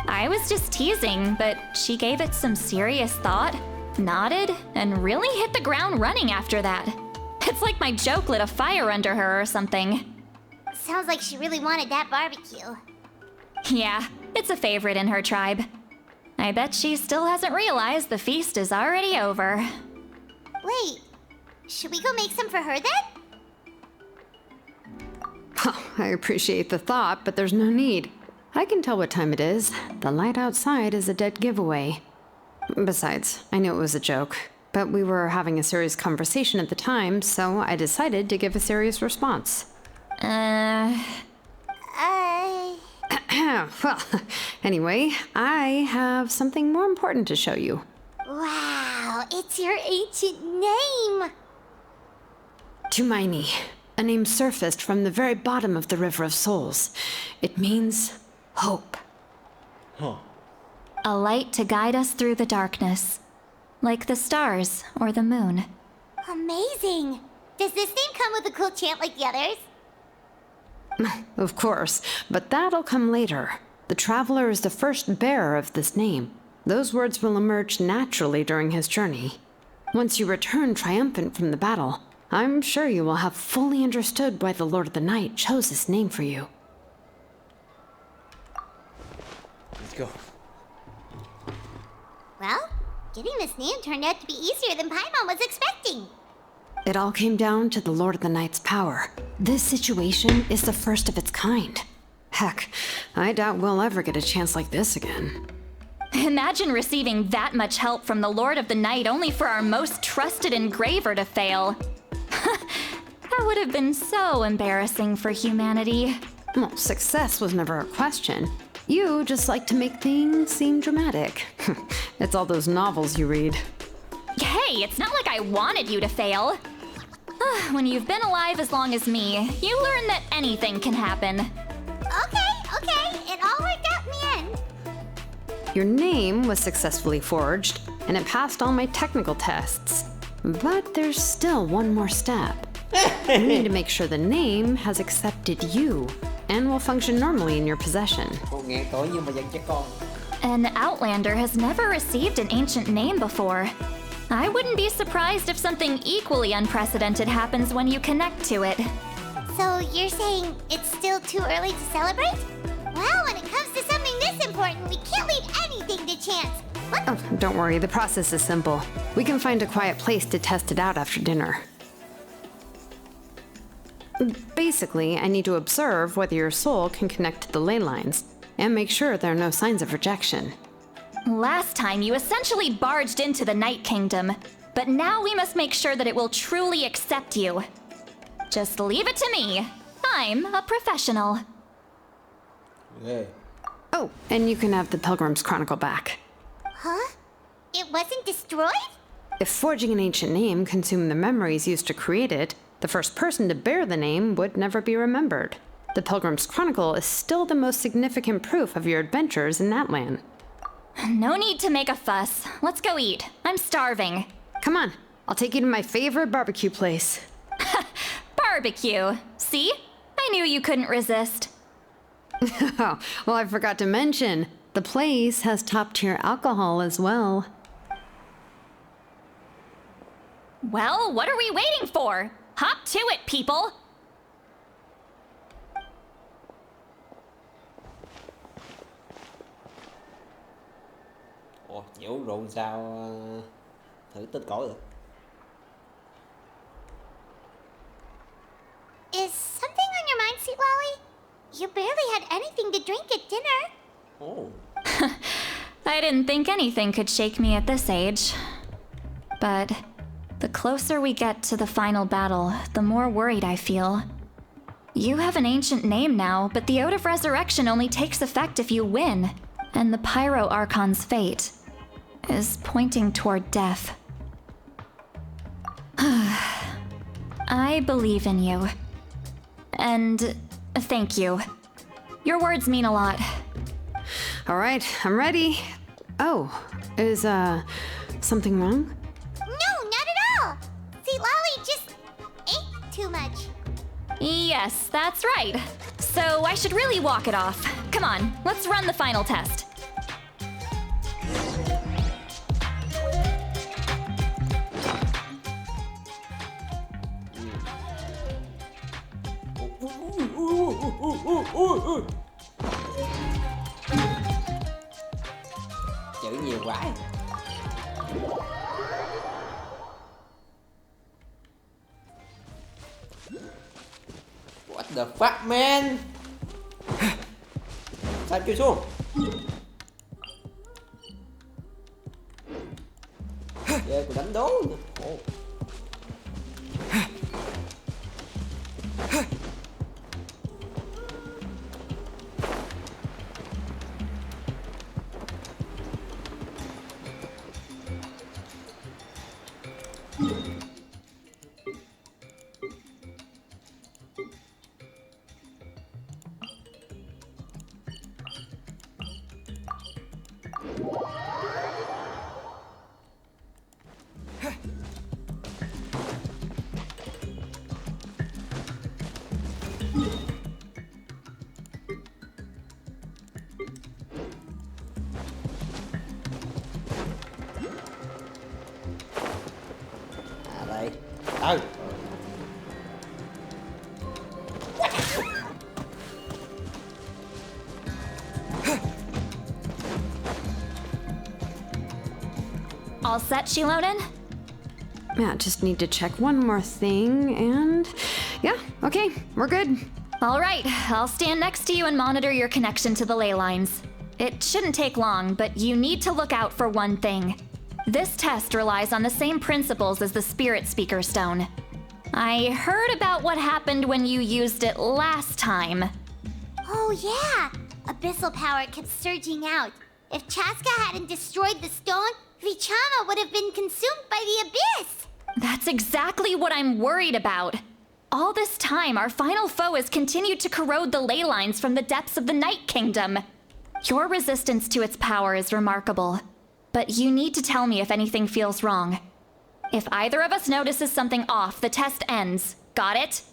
Speaker 6: I was just teasing, but she gave it some serious thought, nodded, and really hit the ground running after that. It's like my joke lit a fire under her or something.
Speaker 3: Sounds like she really wanted that barbecue.
Speaker 6: Yeah, it's a favorite in her tribe. I bet she still hasn't realized the feast is already over.
Speaker 3: Wait, should we go make some for her then?
Speaker 4: Oh, I appreciate the thought, but there's no need. I can tell what time it is. The light outside is a dead giveaway. Besides, I knew it was a joke, but we were having a serious conversation at the time, so I decided to give a serious response. Well, anyway, I have something more important to show you.
Speaker 3: Wow, it's your ancient name!
Speaker 4: Tumaini, a name surfaced from the very bottom of the River of Souls. It means hope.
Speaker 1: Huh.
Speaker 6: A light to guide us through the darkness, like the stars or the moon.
Speaker 3: Amazing! Does this name come with a cool chant like the others?
Speaker 4: Of course, but that'll come later. The Traveler is the first bearer of this name. Those words will emerge naturally during his journey. Once you return triumphant from the battle, I'm sure you will have fully understood why the Lord of the Night chose this name for you.
Speaker 1: Let's go.
Speaker 3: Well, getting this name turned out to be easier than Paimon was expecting.
Speaker 4: It all came down to the Lord of the Night's power. This situation is the first of its kind. Heck, I doubt we'll ever get a chance like this again.
Speaker 6: Imagine receiving that much help from the Lord of the Night only for our most trusted engraver to fail. That would have been so embarrassing for humanity.
Speaker 4: Well, success was never a question. You just like to make things seem dramatic. It's all those novels you read.
Speaker 6: Hey, it's not like I wanted you to fail. When you've been alive as long as me, you learn that anything can happen.
Speaker 3: Okay, it all worked out in the end.
Speaker 4: Your name was successfully forged, and it passed all my technical tests. But there's still one more step. You need to make sure the name has accepted you, and will function normally in your possession.
Speaker 1: Cô nghe tối nhưng mà vẫn trẻ con.
Speaker 6: An Outlander has never received an ancient name before. I wouldn't be surprised if something equally unprecedented happens when you connect to it.
Speaker 3: So you're saying it's still too early to celebrate? Well, when it comes to something this important, we can't leave anything to chance. What?
Speaker 4: Oh, don't worry, the process is simple. We can find a quiet place to test it out after dinner. Basically, I need to observe whether your soul can connect to the ley lines, and make sure there are no signs of rejection.
Speaker 6: Last time, you essentially barged into the Night Kingdom, but now we must make sure that it will truly accept you. Just leave it to me. I'm a professional.
Speaker 1: Yeah.
Speaker 4: Oh, and you can have the Pilgrim's Chronicle back.
Speaker 3: Huh? It wasn't destroyed?
Speaker 4: If forging an ancient name consumed the memories used to create it, the first person to bear the name would never be remembered. The Pilgrim's Chronicle is still the most significant proof of your adventures in Natlan.
Speaker 7: No need to make a fuss. Let's go eat. I'm starving.
Speaker 4: Come on, I'll take you to my favorite barbecue place.
Speaker 7: Barbecue. See? I knew you couldn't resist.
Speaker 4: Oh, well, I forgot to mention, the place has top-tier alcohol as well.
Speaker 7: Well, what are we waiting for? Hop to it, people!
Speaker 1: Ồ, nhiễu rượu sao thử tên cổ được.
Speaker 3: Is something on your mind, Sweet Lolly? You barely had anything to drink at dinner.
Speaker 1: Oh.
Speaker 7: I didn't think anything could shake me at this age. But the closer we get to the final battle, the more worried I feel. You have an ancient name now, but the Ode of Resurrection only takes effect if you win, and the Pyro Archon's fate is pointing toward death. I believe in you. And thank you. Your words mean a lot.
Speaker 4: All right, I'm ready. Oh, is, something wrong?
Speaker 3: No, not at all. Sweet Lolly just ate too much.
Speaker 7: Yes, that's right. So I should really walk it off. Come on, let's run the final test.
Speaker 1: Chữ nhiều quá. What the fuck, man? Sao chui xuống? Ghê, tôi đánh đố nữa. Ồ. Đây. Từ.
Speaker 7: All set, Shilonen?
Speaker 4: Yeah, just need to check one more thing, and yeah, okay, we're good.
Speaker 7: All right, I'll stand next to you and monitor your connection to the ley lines. It shouldn't take long, but you need to look out for one thing. This test relies on the same principles as the Spirit Speaker Stone. I heard about what happened when you used it last time.
Speaker 3: Oh yeah, abyssal power kept surging out. If Chaska hadn't destroyed the stone, Vichama would have been consumed by the abyss.
Speaker 7: That's exactly what I'm worried about. All this time, our final foe has continued to corrode the ley lines from the depths of the Night Kingdom. Your resistance to its power is remarkable, but you need to tell me if anything feels wrong. If either of us notices something off, the test ends. Got it?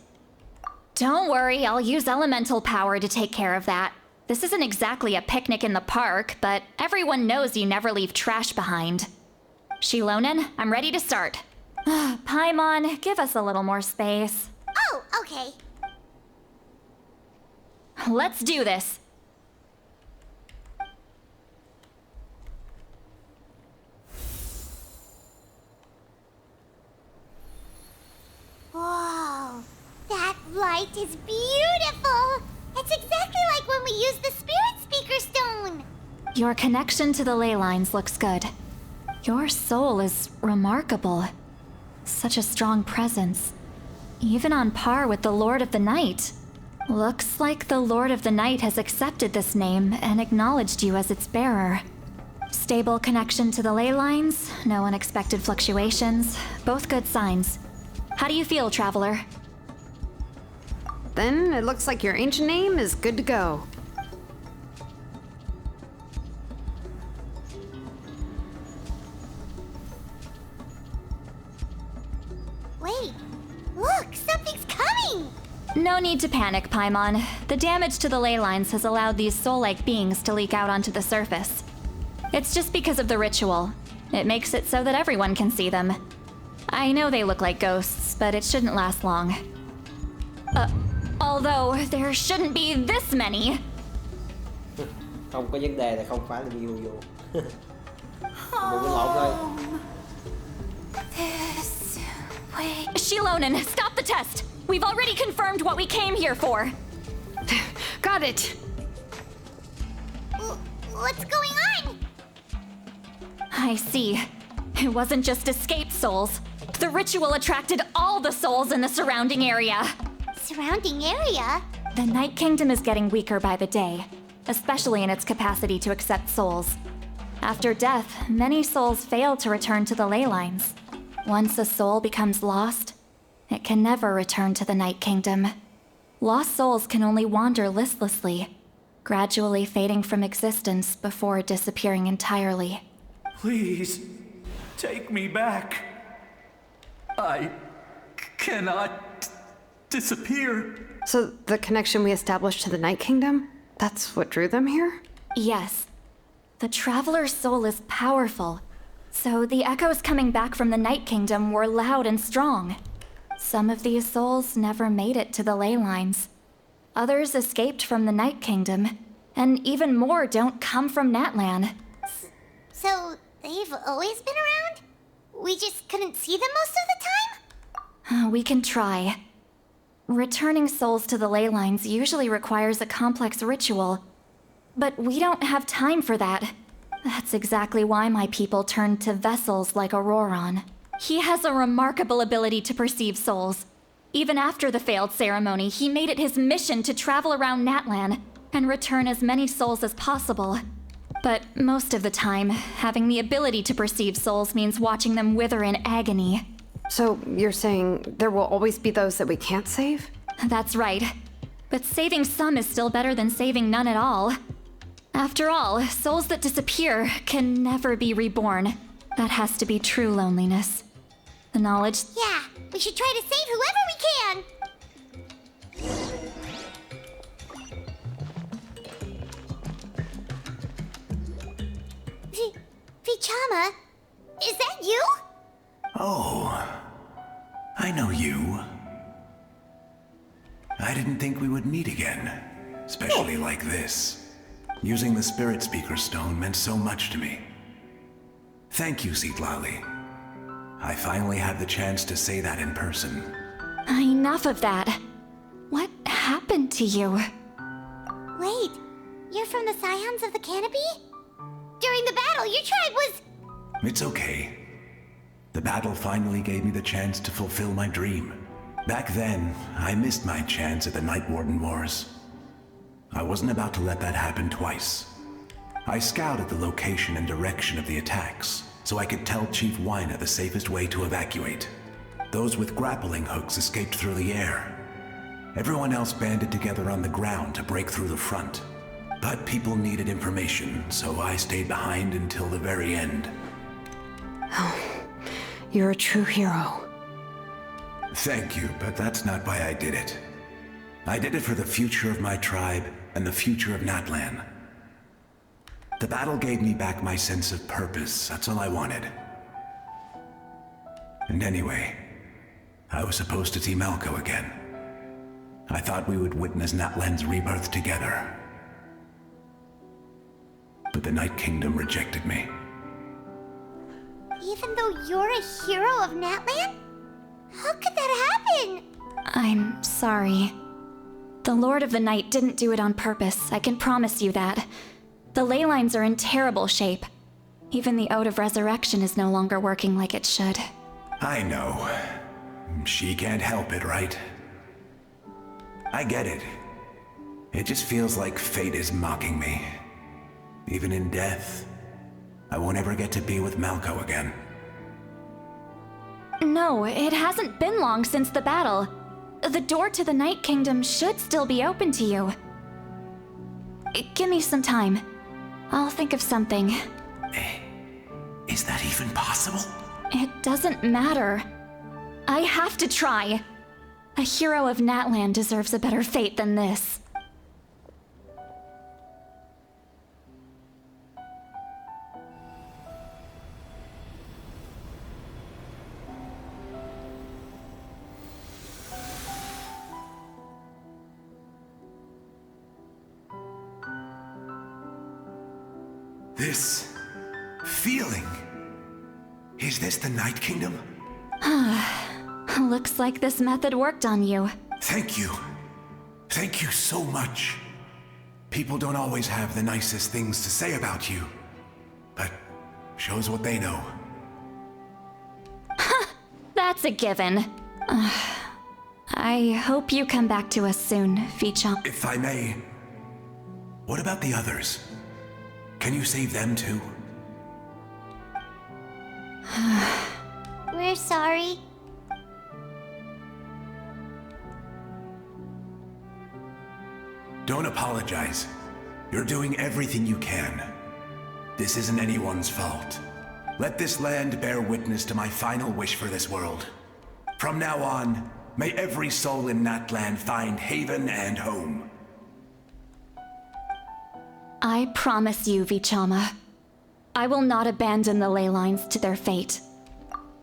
Speaker 7: Don't worry, I'll use elemental power to take care of that. This isn't exactly a picnic in the park, but everyone knows you never leave trash behind. Shilonen, I'm ready to start. Paimon, give us a little more space.
Speaker 3: Oh, okay.
Speaker 7: Let's do this.
Speaker 3: Whoa, that light is beautiful. It's exactly like when we used the Spirit Speaker Stone.
Speaker 7: Your connection to the ley lines looks good. Your soul is remarkable. Such a strong presence. Even on par with the Lord of the Night. Looks like the Lord of the Night has accepted this name and acknowledged you as its bearer.
Speaker 6: Stable connection to the ley lines, no unexpected fluctuations, both good signs. How do you feel, Traveler?
Speaker 4: Then it looks like your ancient name is good to go.
Speaker 3: Wait, look, something's coming!
Speaker 6: No need to panic, Paimon. The damage to the ley lines has allowed these soul-like beings to leak out onto the surface. It's just because of the ritual. It makes it so that everyone can see them. I know they look like ghosts, but it shouldn't last long. Although there shouldn't be this many.
Speaker 1: Không có vấn đề là không phải là nhiều vô. Đừng có lộn thôi.
Speaker 6: This way. Shilonen, stop the test! We've already confirmed what we came here for.
Speaker 4: Got it!
Speaker 3: What's going on?
Speaker 6: I see. It wasn't just escaped souls. The ritual attracted all the souls in the surrounding area.
Speaker 3: Surrounding area?
Speaker 6: The Night Kingdom is getting weaker by the day, especially in its capacity to accept souls. After death, many souls fail to return to the ley lines. Once a soul becomes lost, it can never return to the Night Kingdom. Lost souls can only wander listlessly, gradually fading from existence before disappearing entirely.
Speaker 10: Please, take me back. I cannot disappear.
Speaker 4: So the connection we established to the Night Kingdom, that's what drew them here?
Speaker 6: Yes. The Traveler's soul is powerful, so the echoes coming back from the Night Kingdom were loud and strong. Some of these souls never made it to the ley lines. Others escaped from the Night Kingdom, and even more don't come from Natlan.
Speaker 3: So, they've always been around? We just couldn't see them most of the time?
Speaker 6: We can try. Returning souls to the ley lines usually requires a complex ritual, but we don't have time for that. That's exactly why my people turned to vessels like Auroron. He has a remarkable ability to perceive souls. Even after the failed ceremony, he made it his mission to travel around Natlan and return as many souls as possible. But most of the time, having the ability to perceive souls means watching them wither in agony.
Speaker 4: So you're saying there will always be those that we can't save?
Speaker 6: That's right. But saving some is still better than saving none at all. After all, souls that disappear can never be reborn. That has to be true loneliness. The knowledge...
Speaker 3: Yeah, we should try to save whoever we can! Vichama, is that you?
Speaker 10: Oh, I know you. I didn't think we would meet again, especially like this. Using the Spirit Speaker Stone meant so much to me. Thank you, Citlali. I finally had the chance to say that in person.
Speaker 6: Enough of that. What happened to you?
Speaker 3: Wait, you're from the Scions of the Canopy? During the battle, your tribe was...
Speaker 10: It's okay. The battle finally gave me the chance to fulfill my dream. Back then, I missed my chance at the Night Warden Wars. I wasn't about to let that happen twice. I scouted the location and direction of the attacks, so I could tell Chief Wyna the safest way to evacuate. Those with grappling hooks escaped through the air. Everyone else banded together on the ground to break through the front. But people needed information, so I stayed behind until the very end.
Speaker 4: Oh, you're a true hero.
Speaker 10: Thank you, but that's not why I did it. I did it for the future of my tribe and the future of Natlan. The battle gave me back my sense of purpose, that's all I wanted. And anyway, I was supposed to see Malco again. I thought we would witness Natlan's rebirth together. But the Night Kingdom rejected me.
Speaker 3: Even though you're a hero of Natlan? How could that happen?
Speaker 6: I'm sorry. The Lord of the Night didn't do it on purpose, I can promise you that. The ley lines are in terrible shape. Even the Ode of Resurrection is no longer working like it should.
Speaker 10: I know. She can't help it, right? I get it. It just feels like fate is mocking me. Even in death, I won't ever get to be with Malco again.
Speaker 6: No, it hasn't been long since the battle. The door to the Night Kingdom should still be open to you. Give me some time. I'll think of something.
Speaker 10: Is that even possible?
Speaker 6: It doesn't matter. I have to try. A hero of Natlan deserves a better fate than this.
Speaker 10: This feeling. Is this the Night Kingdom?
Speaker 6: Looks like this method worked on you.
Speaker 10: Thank you. Thank you so much. People don't always have the nicest things to say about you, but shows what they know.
Speaker 6: That's a given. I hope you come back to us soon, Vicham.
Speaker 10: If I may, what about the others? Can you save them too?
Speaker 3: We're sorry.
Speaker 10: Don't apologize. You're doing everything you can. This isn't anyone's fault. Let this land bear witness to my final wish for this world. From now on, may every soul in Natlan find haven and home.
Speaker 6: I promise you, Vichama. I will not abandon the ley lines to their fate.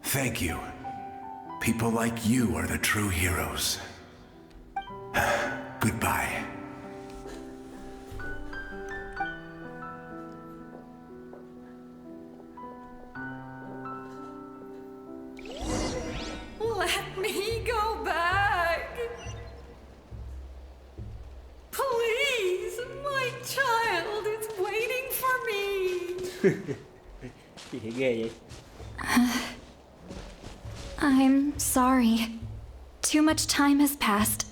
Speaker 10: Thank you. People like you are the true heroes. Goodbye.
Speaker 11: Let me go back. Please, my child is waiting for me.
Speaker 1: Gì thì ghê vậy?
Speaker 6: I'm sorry. Too much time has passed.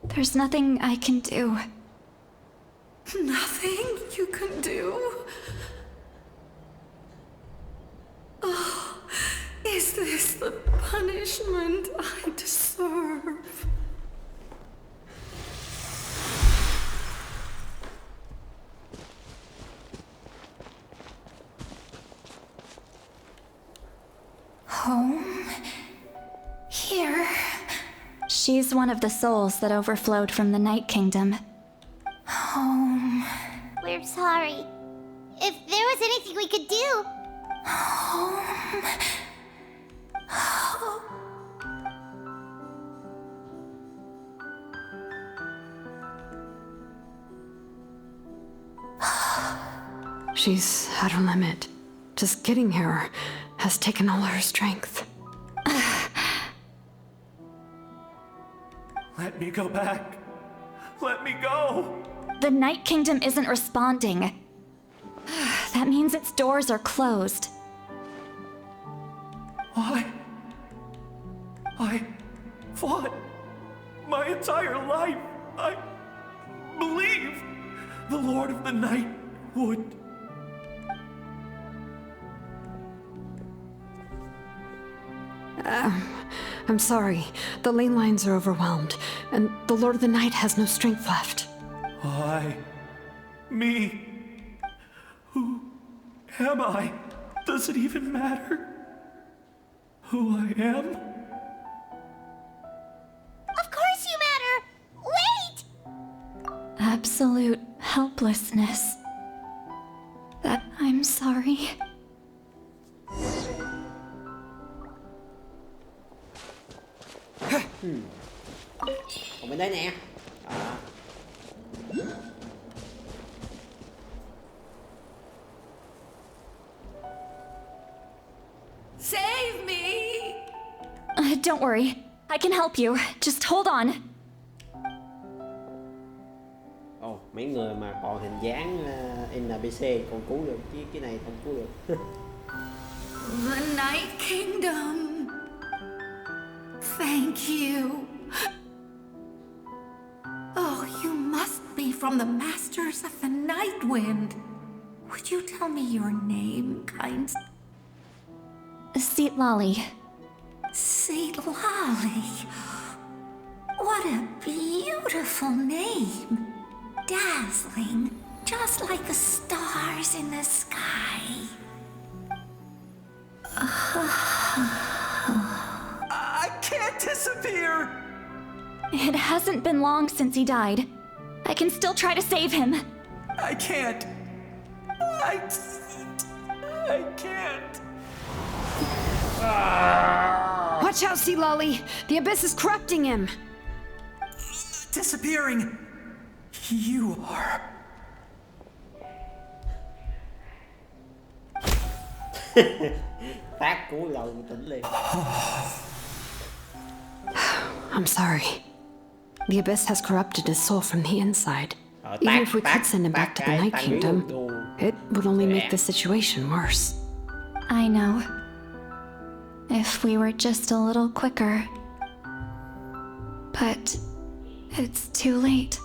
Speaker 6: There's nothing I can do.
Speaker 11: Nothing you can do? Oh, is this the punishment I deserve?
Speaker 6: Home? Here? She's one of the souls that overflowed from the Night Kingdom. Home.
Speaker 3: We're sorry. If there was anything we could do.
Speaker 6: Home.
Speaker 4: She's at her limit. Just getting here has taken all her strength.
Speaker 10: Let me go back. Let me go.
Speaker 6: The Night Kingdom isn't responding. That means its doors are closed.
Speaker 10: I fought my entire life. I believed the Lord of the Night would.
Speaker 4: I'm sorry. The ley lines are overwhelmed, and the Lord of the Night has no strength left.
Speaker 10: Why? Me? Who am I? Does it even matter who I am?
Speaker 3: Of course you matter! Wait!
Speaker 6: Absolute helplessness. I'm sorry.
Speaker 1: Còn bên đây nè.
Speaker 11: Save me!
Speaker 6: Don't worry. I can help you. Just hold on.
Speaker 1: Ồ, mấy người mà còn hình dáng NPC còn cứu được, chứ cái này không cứu được.
Speaker 11: The Night Kingdom. Thank you. Oh, you must be from the Masters of the Night Wind. Would you tell me your name, kind?
Speaker 6: Lolly.
Speaker 11: Lolly. What a beautiful name. Dazzling, just like the stars in the sky.
Speaker 10: I can't disappear!
Speaker 6: It hasn't been long since he died. I can still try to save him.
Speaker 10: I can't. I can't.
Speaker 4: Watch out, Sea Lolly! The abyss is corrupting him!
Speaker 10: Disappearing. You are.
Speaker 1: Phát cú đầu tỉnh liền.
Speaker 4: I'm sorry. The abyss has corrupted his soul from the inside. Even if we could send him back to the Night Kingdom, it would only make the situation worse.
Speaker 6: I know. If we were just a little quicker. But it's too late.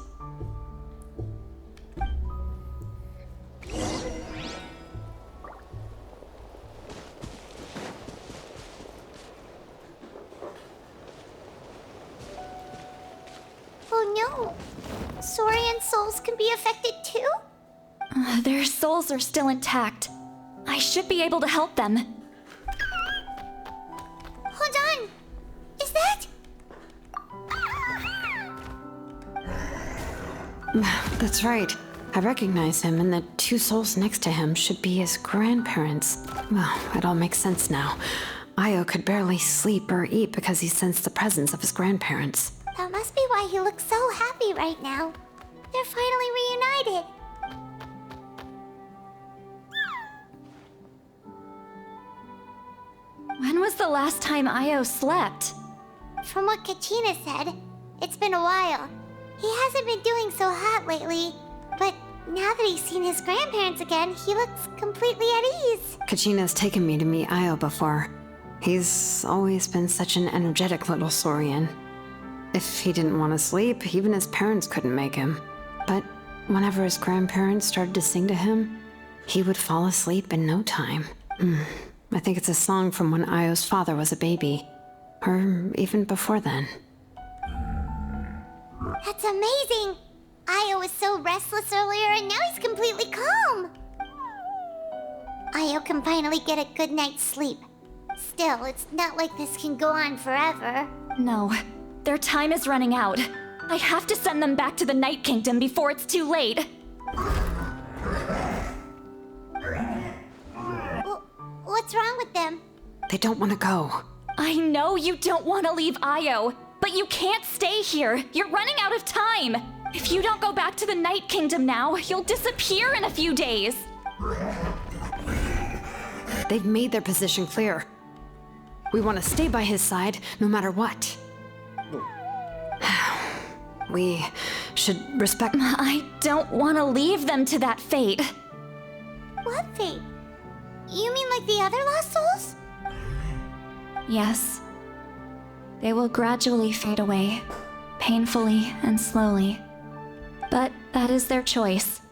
Speaker 3: Oh no! Saurian souls can be affected too?
Speaker 6: Their souls are still intact. I should be able to help them.
Speaker 3: Hold on! Is that?
Speaker 4: That's right. I recognize him, and the two souls next to him should be his grandparents. Well, it all makes sense now. Io could barely sleep or eat because he sensed the presence of his grandparents.
Speaker 3: That must be why he looks so happy right now. They're finally reunited.
Speaker 6: When was the last time Io slept?
Speaker 3: From what Kachina said, it's been a while. He hasn't been doing so hot lately, but now that he's seen his grandparents again, he looks completely at ease.
Speaker 4: Kachina's taken me to meet Io before. He's always been such an energetic little saurian. If he didn't want to sleep, even his parents couldn't make him. But whenever his grandparents started to sing to him, he would fall asleep in no time. I think it's a song from when Io's father was a baby. Or even before then.
Speaker 3: That's amazing! Io was so restless earlier and now he's completely calm! Io can finally get a good night's sleep. Still, it's not like this can go on forever.
Speaker 6: No, their time is running out. I have to send them back to the Night Kingdom before it's too late.
Speaker 3: What's wrong with them?
Speaker 4: They don't want to go.
Speaker 6: I know you don't want to leave Io, but you can't stay here. You're running out of time. If you don't go back to the Night Kingdom now, you'll disappear in a few days.
Speaker 4: They've made their position clear. We want to stay by his side, no matter what. We should respect...
Speaker 6: I don't want to leave them to that fate.
Speaker 3: What fate? You mean like the other lost souls?
Speaker 6: Yes. They will gradually fade away, painfully and slowly. But that is their choice.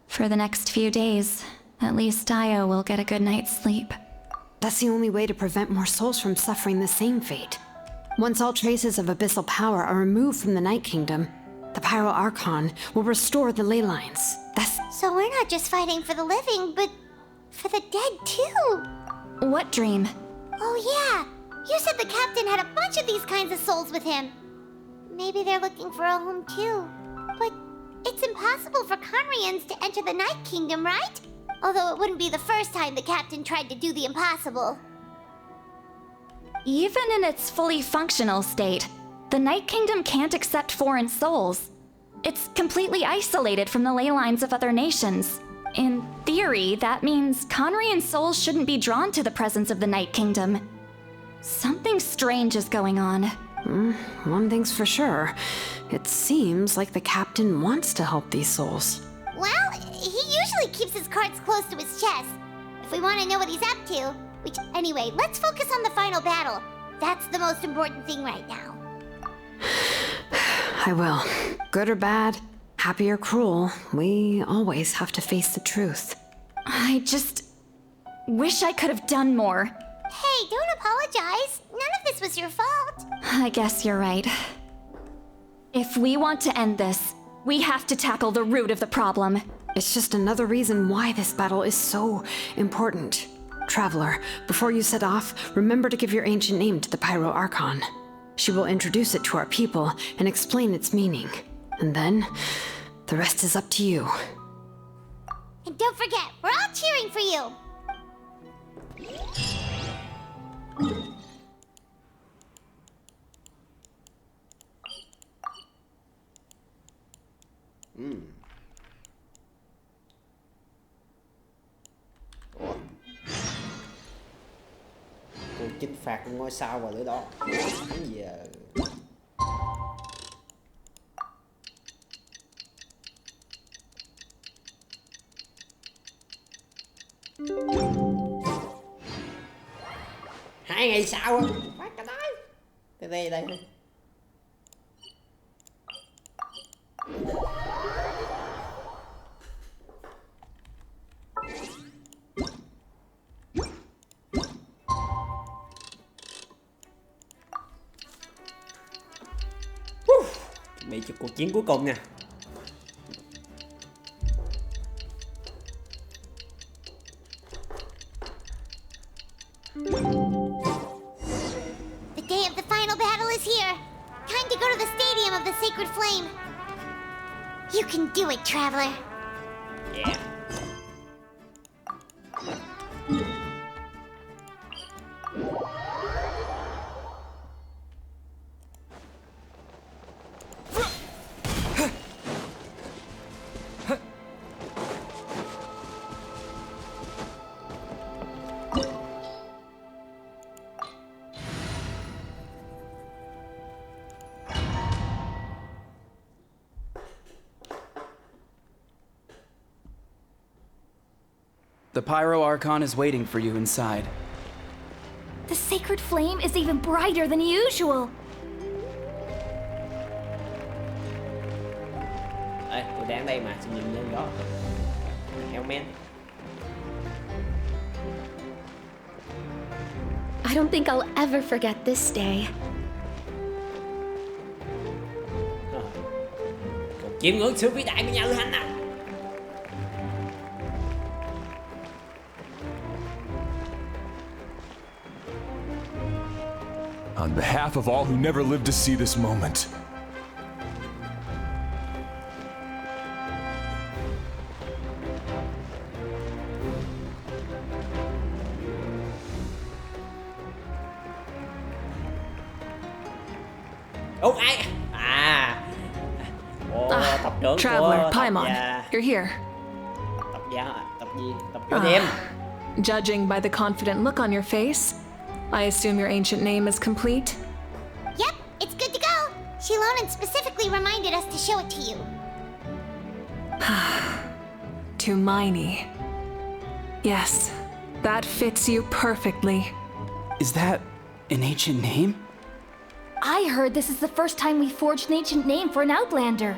Speaker 6: For the next few days, at least Io will get a good night's sleep.
Speaker 4: That's the only way to prevent more souls from suffering the same fate. Once all traces of abyssal power are removed from the Night Kingdom, the Pyro Archon will restore the ley lines.
Speaker 3: So we're not just fighting for the living, but for the dead too.
Speaker 6: What dream?
Speaker 3: Oh yeah, you said the captain had a bunch of these kinds of souls with him. Maybe they're looking for a home too. But it's impossible for Conrians to enter the Night Kingdom, right? Although it wouldn't be the first time the captain tried to do the impossible.
Speaker 6: Even in its fully functional state, the Night Kingdom can't accept foreign souls. It's completely isolated from the ley lines of other nations. In theory, that means Conrian souls shouldn't be drawn to the presence of the Night Kingdom. Something strange is going on.
Speaker 4: One thing's for sure. It seems like the captain wants to help these souls.
Speaker 3: Well, he usually keeps his cards close to his chest. If we want to know what he's up to. Anyway, let's focus on the final battle. That's the most important thing right now.
Speaker 4: I will. Good or bad, Happy or cruel, we always have to face the truth.
Speaker 12: I just wish I could have done more.
Speaker 3: Hey, don't apologize. None of this was your fault.
Speaker 12: I guess you're right. If we want to end this, we have to tackle the root of the problem.
Speaker 4: It's just another reason why this battle is so important. Traveler, before you set off, remember to give your ancient name to the Pyro Archon. She will introduce it to our people and explain its meaning. And then, the rest is up to you.
Speaker 3: And don't forget, we're all cheering for you.
Speaker 1: Ủa? Cuộc chinh phạt của ngôi sao vào lửa đỏ. Cái gì à? Hai ngày sau á, phát cả đáy. Đây đây đây. Bị cho cuộc chiến cuối cùng nè.
Speaker 3: The day of the final battle is here. Time to go to the stadium of the sacred flame. You can do it, traveler.
Speaker 1: Yeah.
Speaker 13: The Pyro Archon is waiting for you inside.
Speaker 12: The sacred flame is even brighter than usual.
Speaker 1: Ê, tôi đang đây mà, sao nhìn lên đó. Helmet.
Speaker 7: I don't think I'll ever forget this day.
Speaker 1: Cuộc chiêm ngưỡng sự vĩ đại của nhà lữ hành nào.
Speaker 14: On behalf of all who never lived to see this moment.
Speaker 1: Ủa ai? À. Ồ, tập trưởng
Speaker 5: Traveler,
Speaker 1: của
Speaker 5: Paimon, you're here.
Speaker 1: Tập gì? Tập võ đêm.
Speaker 5: Judging by the confident look on your face, I assume your ancient name is complete?
Speaker 3: Yep, it's good to go. Shilonen specifically reminded us to show it to you.
Speaker 5: To Miney. Yes, that fits you perfectly.
Speaker 13: Is that an ancient name?
Speaker 12: I heard this is the first time we forged an ancient name for an Outlander.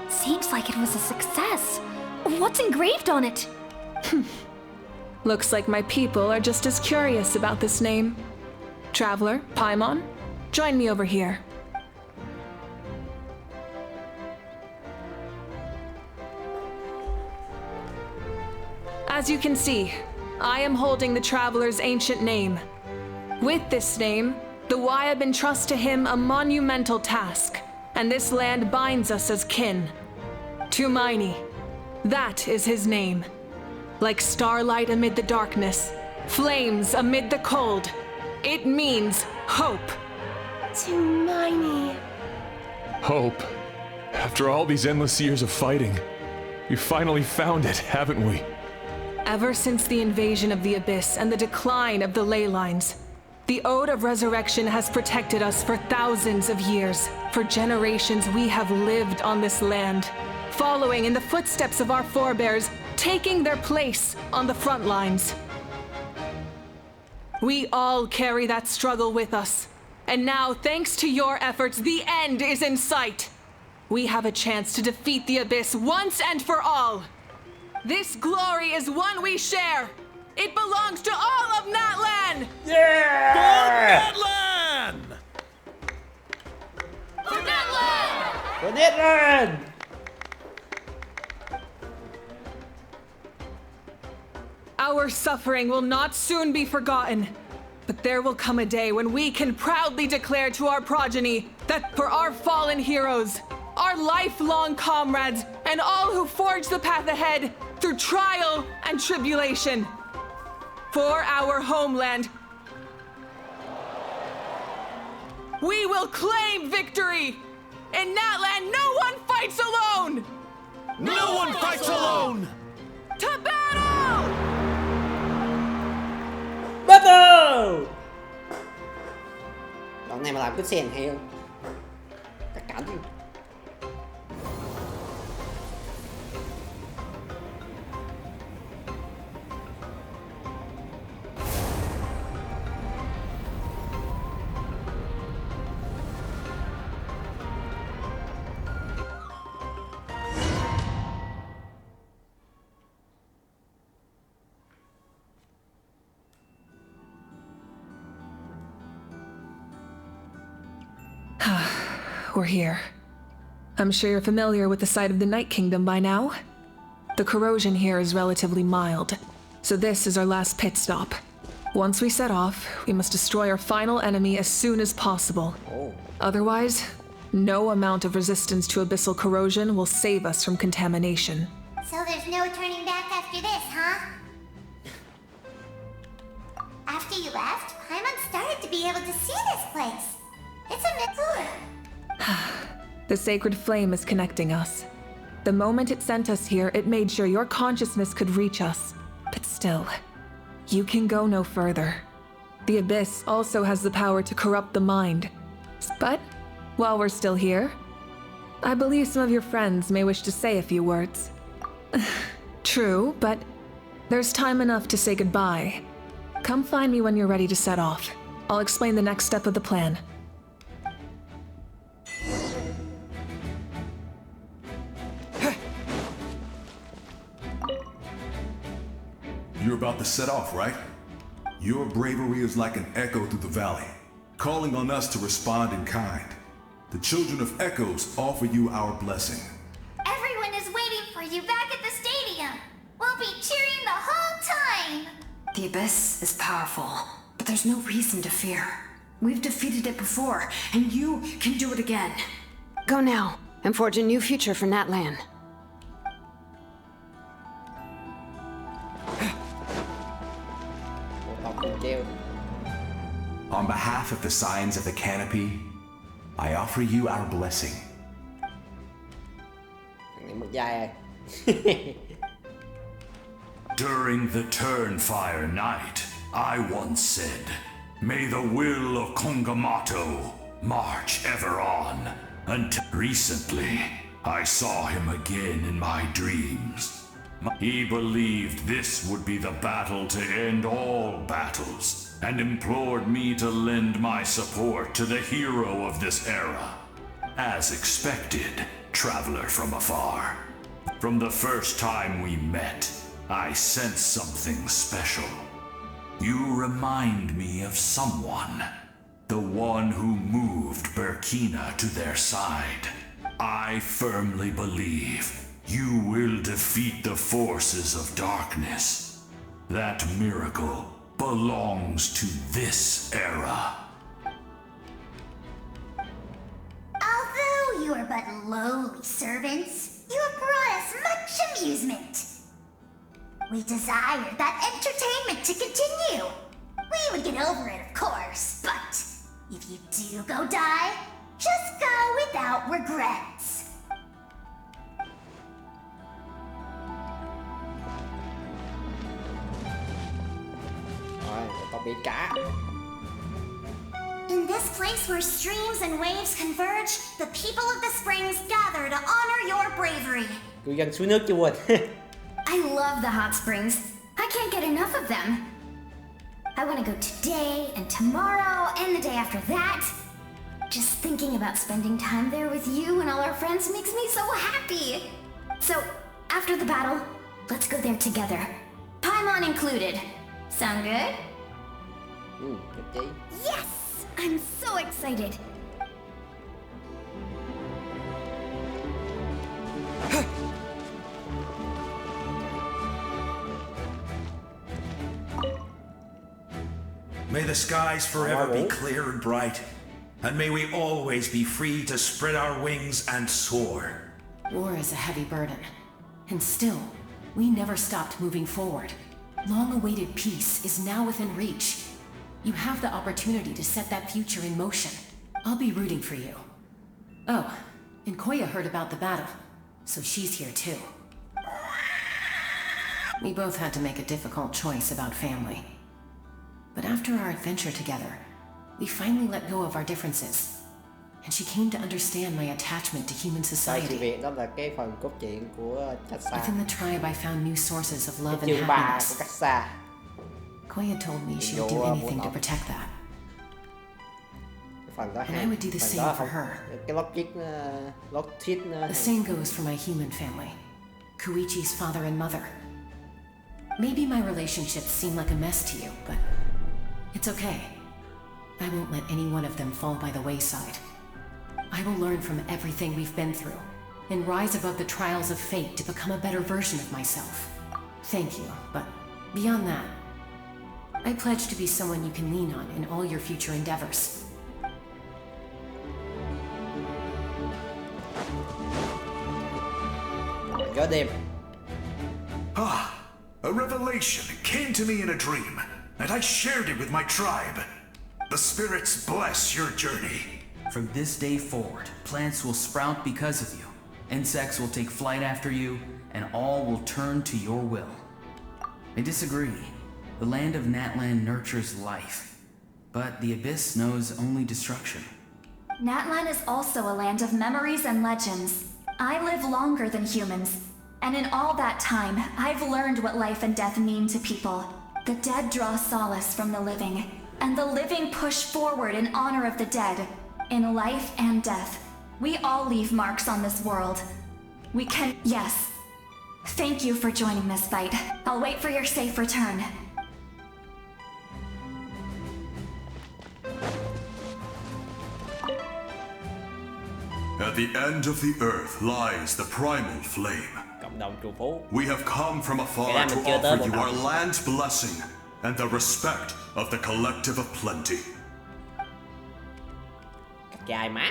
Speaker 12: Seems like it was a success. What's engraved on it?
Speaker 5: Looks like my people are just as curious about this name. Traveler, Paimon, join me over here. As you can see, I am holding the Traveler's ancient name. With this name, the Wyab entrust to him a monumental task, and this land binds us as kin. To Miney, that is his name. Like starlight amid the darkness, flames amid the cold, it means hope.
Speaker 7: To Miney.
Speaker 14: Hope. After all these endless years of fighting, we finally found it, haven't we?
Speaker 5: Ever since the invasion of the Abyss and the decline of the ley lines, the Ode of Resurrection has protected us for thousands of years. For generations we have lived on this land, following in the footsteps of our forebears, taking their place on the front lines. We all carry that struggle with us, and now, thanks to your efforts, the end is in sight. we have a chance to defeat the Abyss once and for all. This glory is one we share. It belongs to all of Natlan!
Speaker 1: Yeah!
Speaker 15: Natlan!
Speaker 5: For Natlan!
Speaker 1: For Natlan!
Speaker 5: Our suffering will not soon be forgotten, but there will come a day when we can proudly declare to our progeny that for our fallen heroes, our lifelong comrades, and all who forge the path ahead through trial and tribulation, for our homeland, we will claim victory! In Natlan, no one fights alone!
Speaker 15: No one fights alone!
Speaker 5: To battle!
Speaker 1: Battle! Đoạn này mà làm cái sèn hay không? Cắt cảnh đi.
Speaker 5: We're here. I'm sure you're familiar with the site of the Night Kingdom by now. The corrosion here is relatively mild, so this is our last pit stop. Once we set off, we must destroy our final enemy as soon as possible. Otherwise, no amount of resistance to abyssal corrosion will save us from contamination.
Speaker 3: So there's no turning back after this, huh? After you left, Paimon started to be able to see this place. It's a myth.
Speaker 5: The sacred flame is connecting us. The moment it sent us here, it made sure your consciousness could reach us. But still, you can go no further. The Abyss also has the power to corrupt the mind. But, while we're still here, I believe some of your friends may wish to say a few words. True, but there's time enough to say goodbye. Come find me when you're ready to set off. I'll explain the next step of the plan.
Speaker 10: You're about to set off, right? Your bravery is like an echo through the valley, calling on us to respond in kind. The Children of Echoes offer you our blessing.
Speaker 6: Everyone is waiting for you back at the stadium. We'll be cheering the whole time.
Speaker 4: The Abyss is powerful, but there's no reason to fear. We've defeated it before, and you can do it again. Go now, and forge a new future for Natlan.
Speaker 10: On behalf of the Signs of the Canopy, I offer you our blessing.
Speaker 2: During the Turnfire Night, I once said, "May the will of Kongamato march ever on." Until recently, I saw him again in my dreams. He believed this would be the battle to end all battles, and implored me to lend my support to the hero of this era. As expected, traveler from afar. From the first time we met, I sensed something special. You remind me of someone. The one who moved Burkina to their side. I firmly believe you will defeat the forces of darkness. That miracle belongs to this era.
Speaker 3: Although you are but lowly servants, you have brought us much amusement. We desire that entertainment to continue. We would get over it, of course, but if you do go die, just go without regrets. In this place where streams and waves converge, the people of the springs gather to honor your bravery.
Speaker 1: Cư dân suối nước chưa quên.
Speaker 7: I love the hot springs. I can't get enough of them. I want to go today and tomorrow and the day after that. Just thinking about spending time there with you and all our friends makes me so happy. So, after the battle, let's go there together. Paimon included. Sound good?
Speaker 1: Good.
Speaker 7: Yes! I'm so excited.
Speaker 10: May the skies forever be clear and bright, and may we always be free to spread our wings and soar.
Speaker 9: War is a heavy burden, and still, we never stopped moving forward. Long-awaited peace is now within reach. You have the opportunity to set that future in motion. I'll be rooting for you. Oh, and Koya heard about the battle, so she's here too. We both had to make a difficult choice about family. But after our adventure together, we finally let go of our differences. And she came to understand my attachment to human society.
Speaker 1: Đó là cái phần cốt truyện của Katsa.
Speaker 9: Within the tribe, I found new sources of love and
Speaker 1: Chương 3
Speaker 9: happiness.
Speaker 1: của Katsa.
Speaker 9: Koya told me she would do anything to protect that.
Speaker 1: Phần đó
Speaker 9: And I would do the same for her.
Speaker 1: Cái log thuyết
Speaker 9: The same goes for my human family. Koichi's father and mother. Maybe my relationships seem like a mess to you, but it's okay. I won't let any one of them fall by the wayside. I will learn from everything we've been through, and rise above the trials of fate to become a better version of myself. Thank you, but beyond that, I pledge to be someone you can lean on in all your future endeavors.
Speaker 1: Gió đêm.
Speaker 2: A revelation came to me in a dream, and I shared it with my tribe. The spirits bless your journey.
Speaker 8: From this day forward, plants will sprout because of you. Insects will take flight after you, and all will turn to your will. I disagree. The land of Natlan nurtures life, but the Abyss knows only destruction.
Speaker 12: Natlan is also a land of memories and legends. I live longer than humans, and in all that time, I've learned what life and death mean to people. The dead draw solace from the living, and the living push forward in honor of the dead. In life and death, we all leave marks on this world. We can... Yes. Thank you for joining this fight. I'll wait for your safe return.
Speaker 2: At the end of the earth lies the primal flame.
Speaker 1: Cộng đồng trù phú.
Speaker 2: We have come from afar to offer you our land's blessing and the respect of the collective of plenty.
Speaker 1: Dài má.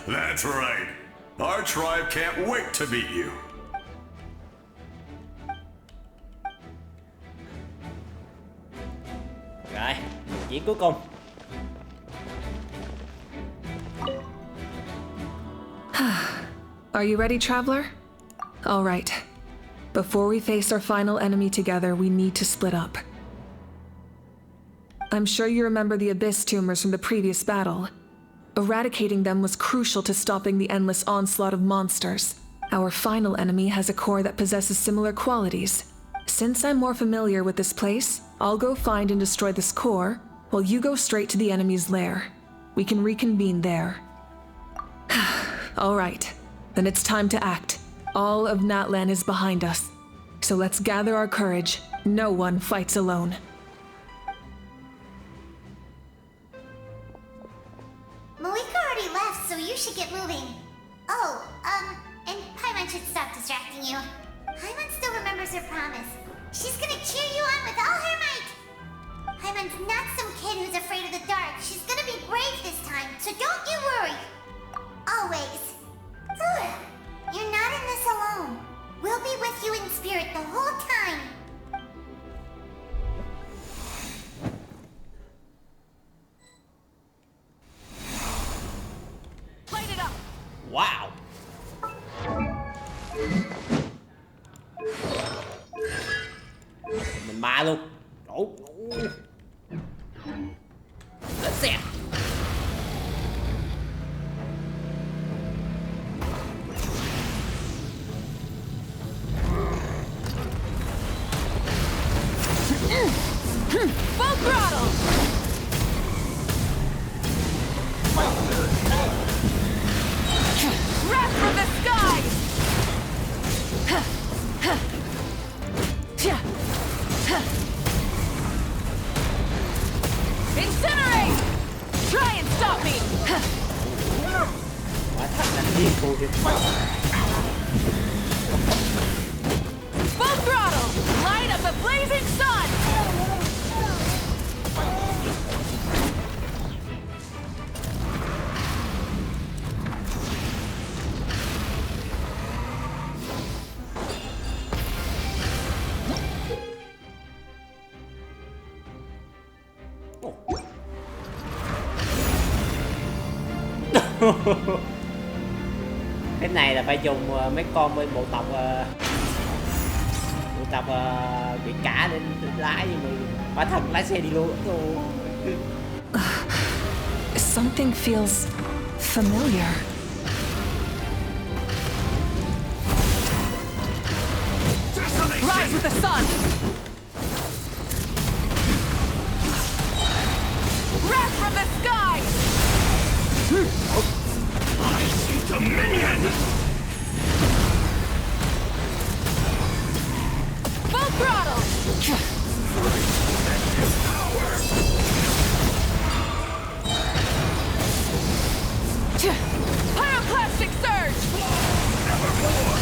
Speaker 2: That's right. Our tribe can't wait to meet you.
Speaker 1: Rồi, chiến cuối cùng.
Speaker 5: Are you ready, traveler? All right. Before we face our final enemy together, we need to split up. I'm sure you remember the Abyss tumors from the previous battle. Eradicating them was crucial to stopping the endless onslaught of monsters. Our final enemy has a core that possesses similar qualities. Since I'm more familiar with this place, I'll go find and destroy this core, while you go straight to the enemy's lair. We can reconvene there. All right. Then it's time to act. All of Natlan is behind us. So let's gather our courage. No one fights alone.
Speaker 3: Malika already left, so you should get moving. Oh, and Paimon should stop distracting you. Paimon still remembers her promise. She's gonna cheer you on with all her might. Paimon's not some kid who's afraid of the dark. She's gonna be brave this time, so don't you worry. Always. You're not in this alone. We'll be with you in spirit the whole time.
Speaker 12: Light it up!
Speaker 1: Wow. Mình ma luôn. Ủa. Lên xe.
Speaker 5: Full throttle! Light up the blazing sun!
Speaker 1: Cái này là phải dùng mấy con bên bộ tộc bị cả để lái, nhưng mà bản thân lái xe đi luôn.
Speaker 5: Something feels familiar. Rise with the sun! Wrath from the sky!
Speaker 2: I see dominion!
Speaker 5: Full throttle! Pyroclastic surge!
Speaker 2: Nevermore!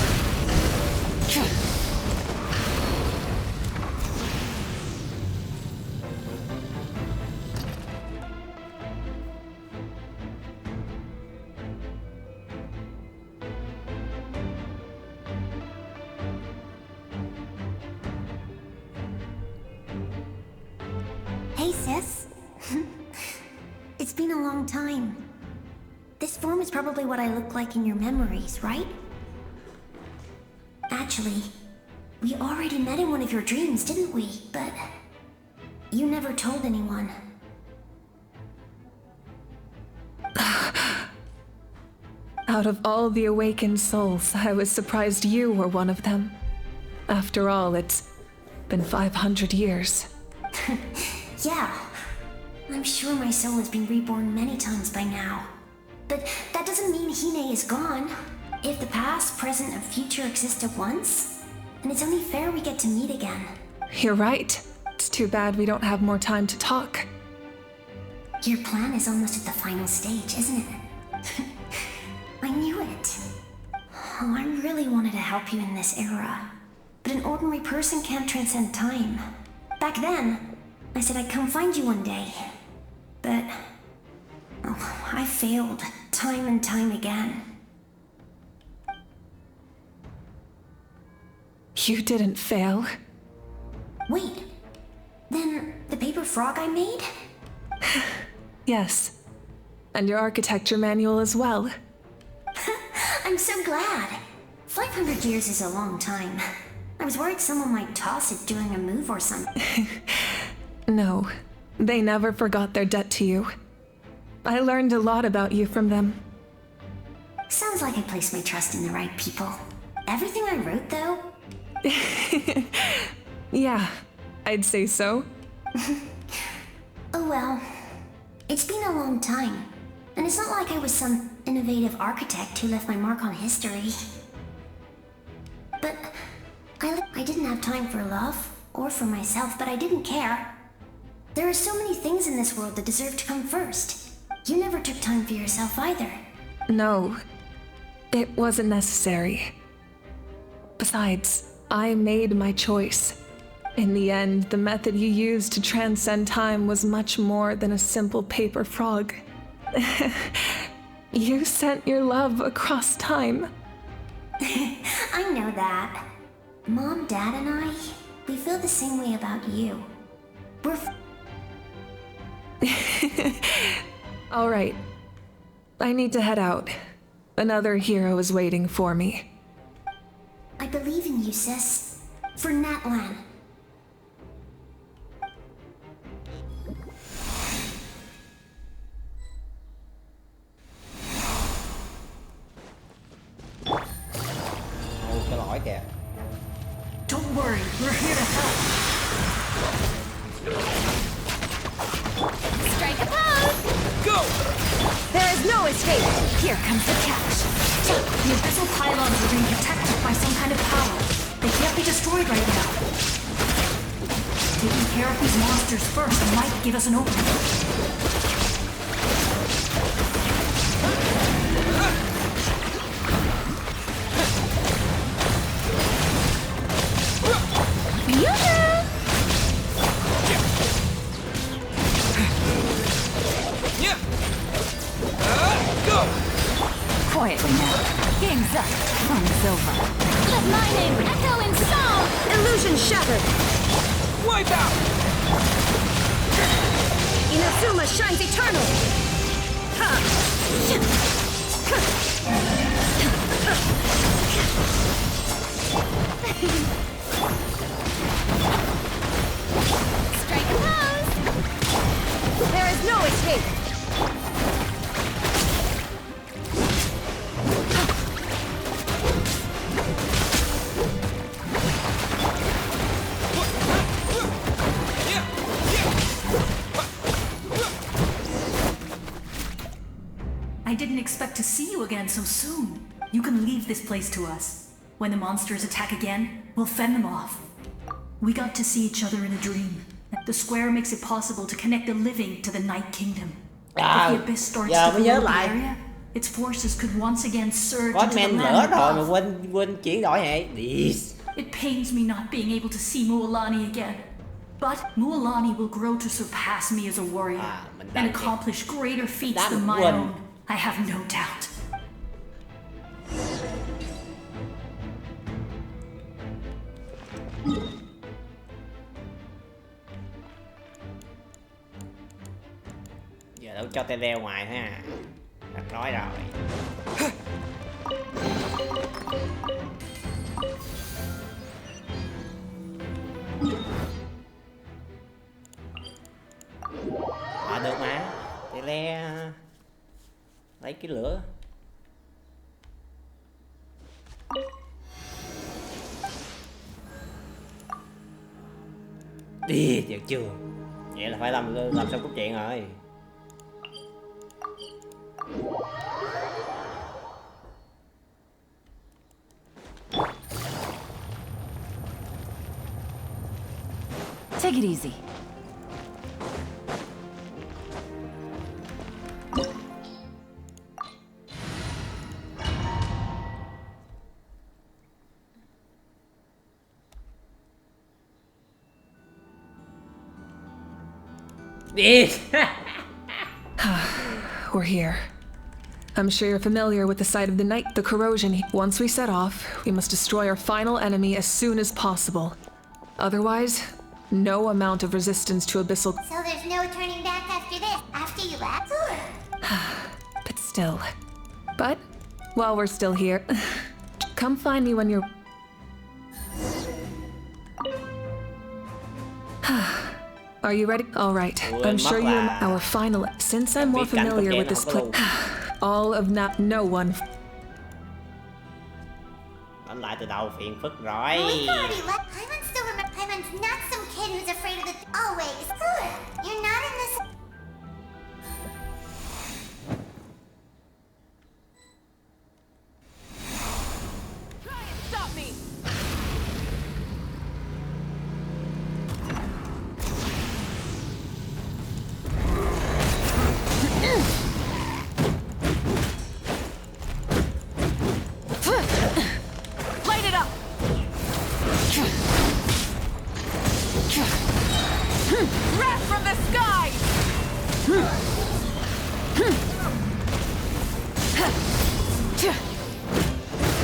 Speaker 7: Hey, sis. It's been a long time. This form is probably what I look like in your memories, right? Actually, we already met in one of your dreams, didn't we? But you never told anyone.
Speaker 5: Out of all the awakened souls, I was surprised you were one of them. After all, it's been 500 years.
Speaker 7: Yeah, I'm sure my soul has been reborn many times by now. But that doesn't mean Hine is gone. If the past, present, and future exist at once, then it's only fair we get to meet again.
Speaker 5: You're right. It's too bad we don't have more time to talk.
Speaker 7: Your plan is almost at the final stage, isn't it? I knew it. Oh, I really wanted to help you in this era. But an ordinary person can't transcend time. Back then, I said I'd come find you one day. But I failed time and time again.
Speaker 5: You didn't fail.
Speaker 7: Wait, then the paper frog I made?
Speaker 5: Yes. And your architecture manual as well.
Speaker 7: I'm so glad. 500 years is a long time. I was worried someone might toss it doing a move or something.
Speaker 5: No, they never forgot their debt to you. I learned a lot about you from them.
Speaker 7: Sounds like I placed my trust in the right people. Everything I wrote, though?
Speaker 5: Yeah, I'd say so.
Speaker 7: Oh well. It's been a long time. And it's not like I was some innovative architect who left my mark on history. But I didn't have time for love, or for myself, but I didn't care. There are so many things in this world that deserve to come first. You never took time for yourself either.
Speaker 5: No, it wasn't necessary. Besides, I made my choice. In the end, the method you used to transcend time was much more than a simple paper frog. You sent your love across time.
Speaker 7: I know that. Mom, Dad, and I, we feel the same way about you. We're...
Speaker 5: All right. I need to head out. Another hero is waiting for me.
Speaker 7: I believe in you, sis. For Natlan.
Speaker 1: Cái lõi kìa.
Speaker 11: Don't worry, we're here to help.
Speaker 3: Strike a pose!
Speaker 15: Go!
Speaker 3: There is no escape! Here comes the catch.
Speaker 11: The abyssal pylons are being protected by some kind of power. They can't be destroyed right now. Taking care of these monsters first might give us an opening.
Speaker 16: Quietly now. Game's up. Fun is over.
Speaker 7: Let my name echo in song!
Speaker 16: Illusion shattered.
Speaker 15: Wipe out!
Speaker 16: Inazuma shines eternal.
Speaker 7: Strike a pose!
Speaker 16: There is no escape.
Speaker 11: I didn't expect to see you again so soon. You can leave this place to us. When the monsters attack again, we'll fend them off. We got to see each other in a dream. The square makes it possible to connect the living to the Night Kingdom. If the abyss starts to
Speaker 1: nhớ
Speaker 11: blow the
Speaker 1: lại.
Speaker 11: area, its forces could once again surge
Speaker 1: Có
Speaker 11: into the
Speaker 1: men nữa
Speaker 11: land
Speaker 1: rồi mà
Speaker 11: above.
Speaker 1: quên chuyển đổi hệ. Yes.
Speaker 11: It pains me not being able to see Mualani again. But Mualani will grow to surpass me as a warrior and accomplish greater feats than my
Speaker 1: quên.
Speaker 11: own. I have no doubt.
Speaker 1: Giờ đâu cho tay leo ngoài ha. Đặt nói rồi. Được mà. Tay le lấy cái lửa. Đi được chưa? Vậy là phải làm xong cốt truyện rồi.
Speaker 16: Take it easy.
Speaker 5: We're here. I'm sure you're familiar with the site of the night, the corrosion. Once we set off, we must destroy our final enemy as soon as possible. Otherwise, no amount of resistance to abyssal.
Speaker 3: So there's no turning back after this, after you left?
Speaker 5: But still. But, while we're still here, come find me when you're... Are you ready? All right. I'm sure you our final. Since I'm more familiar with this place, all of no one.
Speaker 1: Đánh lại từ đầu phiền phức rồi.
Speaker 3: We've already left. Paimon still remember. Paimon's not some kid who's afraid of the. Always. You're not in this.
Speaker 16: Try and stop me! Light it up! Wrath from the sky!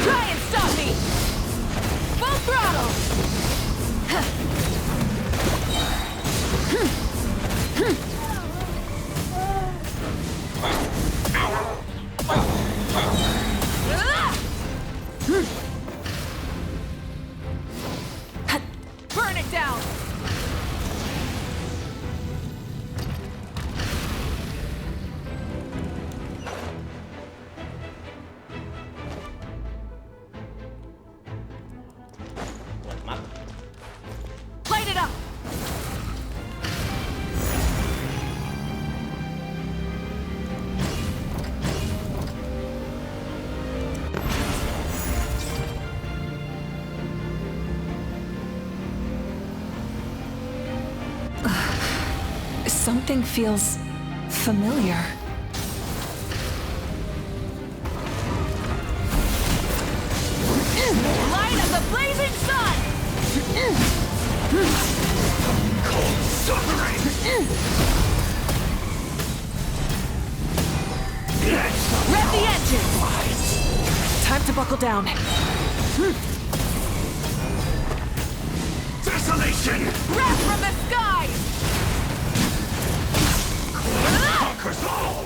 Speaker 16: Try and stop me! Full throttle! Burn it down! Light it up!
Speaker 5: Something feels familiar.
Speaker 16: Light of the blazing sun!
Speaker 2: Cold suffering!
Speaker 16: Rev the engine!
Speaker 5: Time to buckle down.
Speaker 2: Desolation!
Speaker 16: Wrath from the sky!
Speaker 2: Conquers all!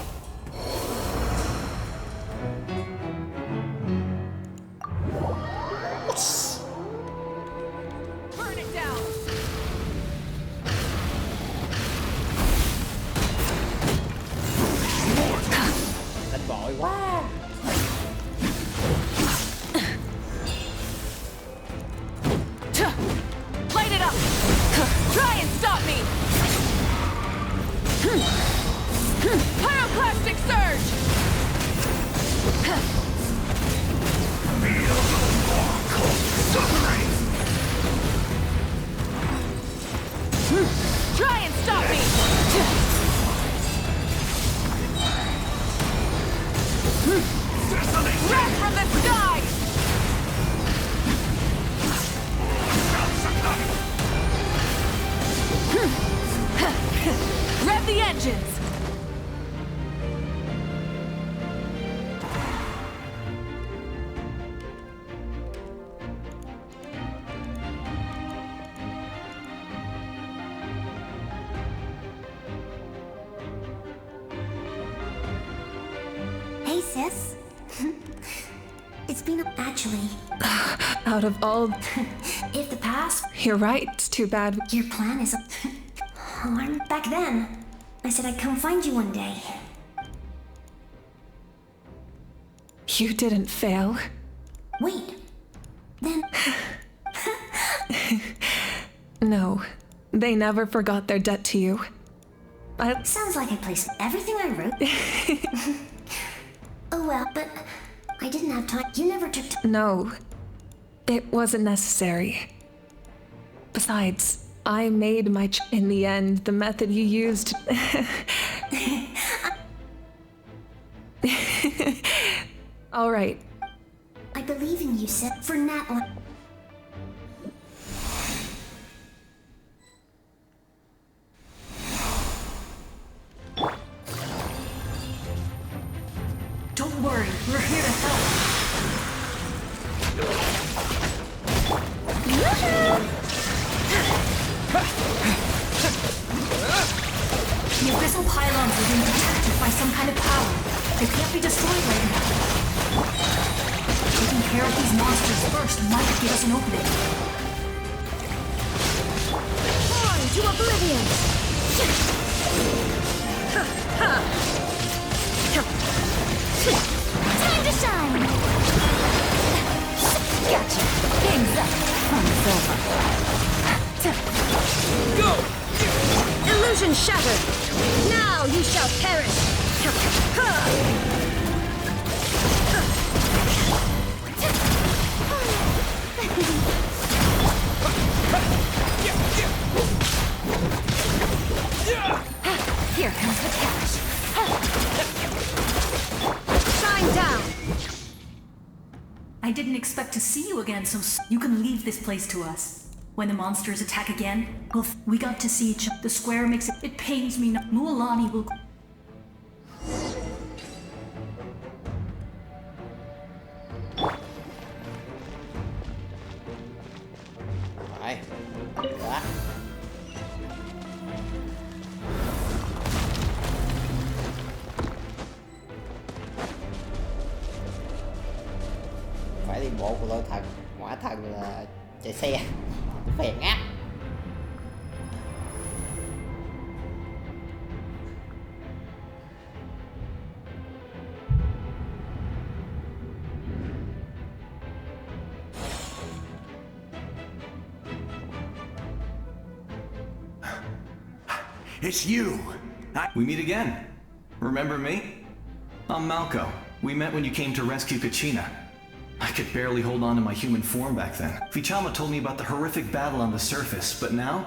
Speaker 16: Burn it down!
Speaker 1: Đánh bội quá.
Speaker 16: Light it up! Try and stop me! Pyroclastic surge!
Speaker 2: Feel the more cold suffering!
Speaker 16: Try and stop me!
Speaker 2: Desolation!
Speaker 16: Wrath from the sky! Rev the engines!
Speaker 3: Hey, sis. It's been actually.
Speaker 5: Out of all...
Speaker 3: If the past.
Speaker 5: You're right, it's too bad.
Speaker 3: Your plan is. Back then, I said I'd come find you one day.
Speaker 5: You didn't fail.
Speaker 3: Wait. Then.
Speaker 5: No, they never forgot their debt to you.
Speaker 3: Sounds like I placed everything I wrote. Oh well, but I didn't have time. You never took time.
Speaker 5: No, it wasn't necessary. Besides, I made my in the end, the method you used. All right.
Speaker 3: I believe in you, sis. For Natlan.
Speaker 11: Don't worry, we're here to help. The abyssal pylons are being protected by some kind of power. They can't be destroyed right now. Taking care of these monsters first might give us an opening.
Speaker 3: On to oblivion! Time to shine! Gotcha! Game's up! Fun's over.
Speaker 16: Go!
Speaker 3: Illusion shattered! Now you shall perish! Here comes the catch! Shine down!
Speaker 11: I didn't expect to see you again so soon. You can leave this place to us. When the monsters attack again, we got to see each other. The square makes it. It pains me. Mualani will.
Speaker 1: Phải. Đó. Phải đi bộ của lôi thần, hỏa thần là chạy xe, phèn áp.
Speaker 10: It's you!
Speaker 13: We meet again. Remember me? I'm Malco. We met when you came to rescue Kachina. I could barely hold on to my human form back then. Vichama told me about the horrific battle on the surface, but now,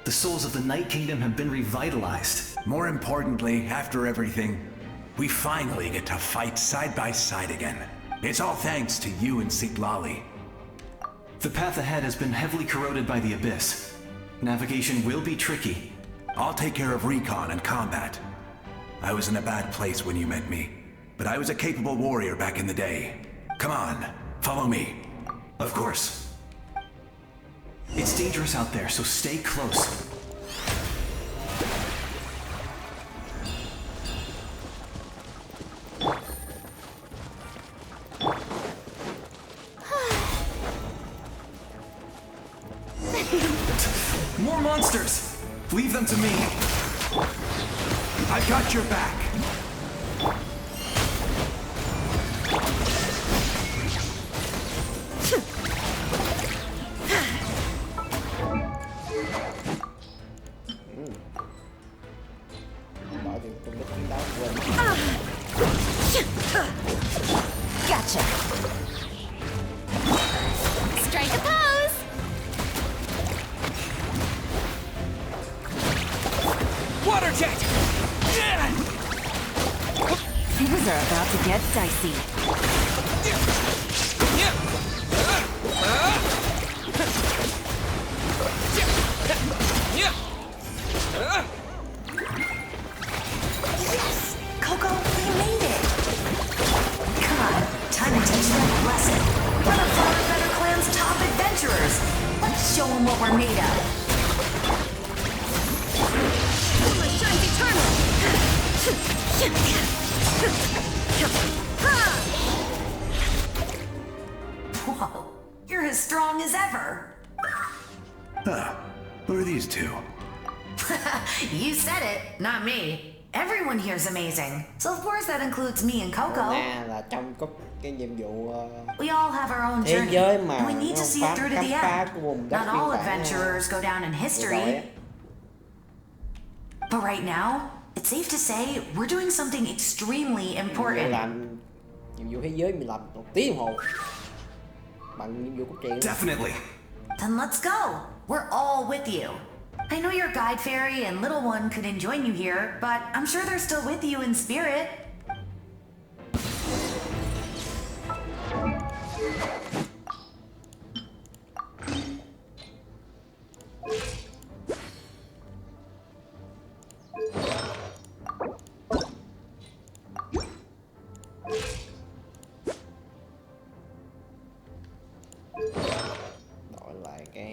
Speaker 13: the souls of the Night Kingdom have been revitalized.
Speaker 10: More importantly, after everything, we finally get to fight side by side again. It's all thanks to you and Siglali.
Speaker 13: The path ahead has been heavily corroded by the Abyss. Navigation will be tricky.
Speaker 10: I'll take care of recon and combat. I was in a bad place when you met me. but I was a capable warrior back in the day. Come on, follow me.
Speaker 13: Of course. It's dangerous out there, so stay close. More monsters! Leave them to me.
Speaker 10: I got your back.
Speaker 7: Gotcha. Strike a pose.
Speaker 15: Water jet!
Speaker 7: Things are about to get dicey.
Speaker 11: Yes! Coco, we made it! Come on, time to teach them a lesson. We're the Far Better Clan's top adventurers. Let's show them what we're made of.
Speaker 7: Shines eternal.
Speaker 11: Whoa, you're as strong as ever.
Speaker 10: Huh. Who are these two?
Speaker 11: You said it, not me. Everyone here's amazing. So of course that includes me and Coco.
Speaker 1: Nè là trong cái nhiệm vụ
Speaker 11: We all have our own
Speaker 1: thế
Speaker 11: journey,
Speaker 1: giới mà
Speaker 11: and we need
Speaker 1: nó
Speaker 11: to see it through to the
Speaker 1: khám phá
Speaker 11: end.
Speaker 1: của vùng đất
Speaker 11: Not
Speaker 1: phiên
Speaker 11: all
Speaker 1: bản
Speaker 11: adventurers go down in
Speaker 1: vừa rồi
Speaker 11: history,
Speaker 1: á.
Speaker 11: but right now, it's safe to say we're doing something extremely
Speaker 1: Mình
Speaker 11: important.
Speaker 1: làm nhiệm vụ thế giới mình làm 1 tiếng đồng hồ bằng nhiệm vụ cốt truyện.
Speaker 13: Definitely.
Speaker 11: Then let's go. We're all with you. I know your guide fairy and little one couldn't join you here, but I'm sure they're still with you in spirit.
Speaker 1: Đổi lại cái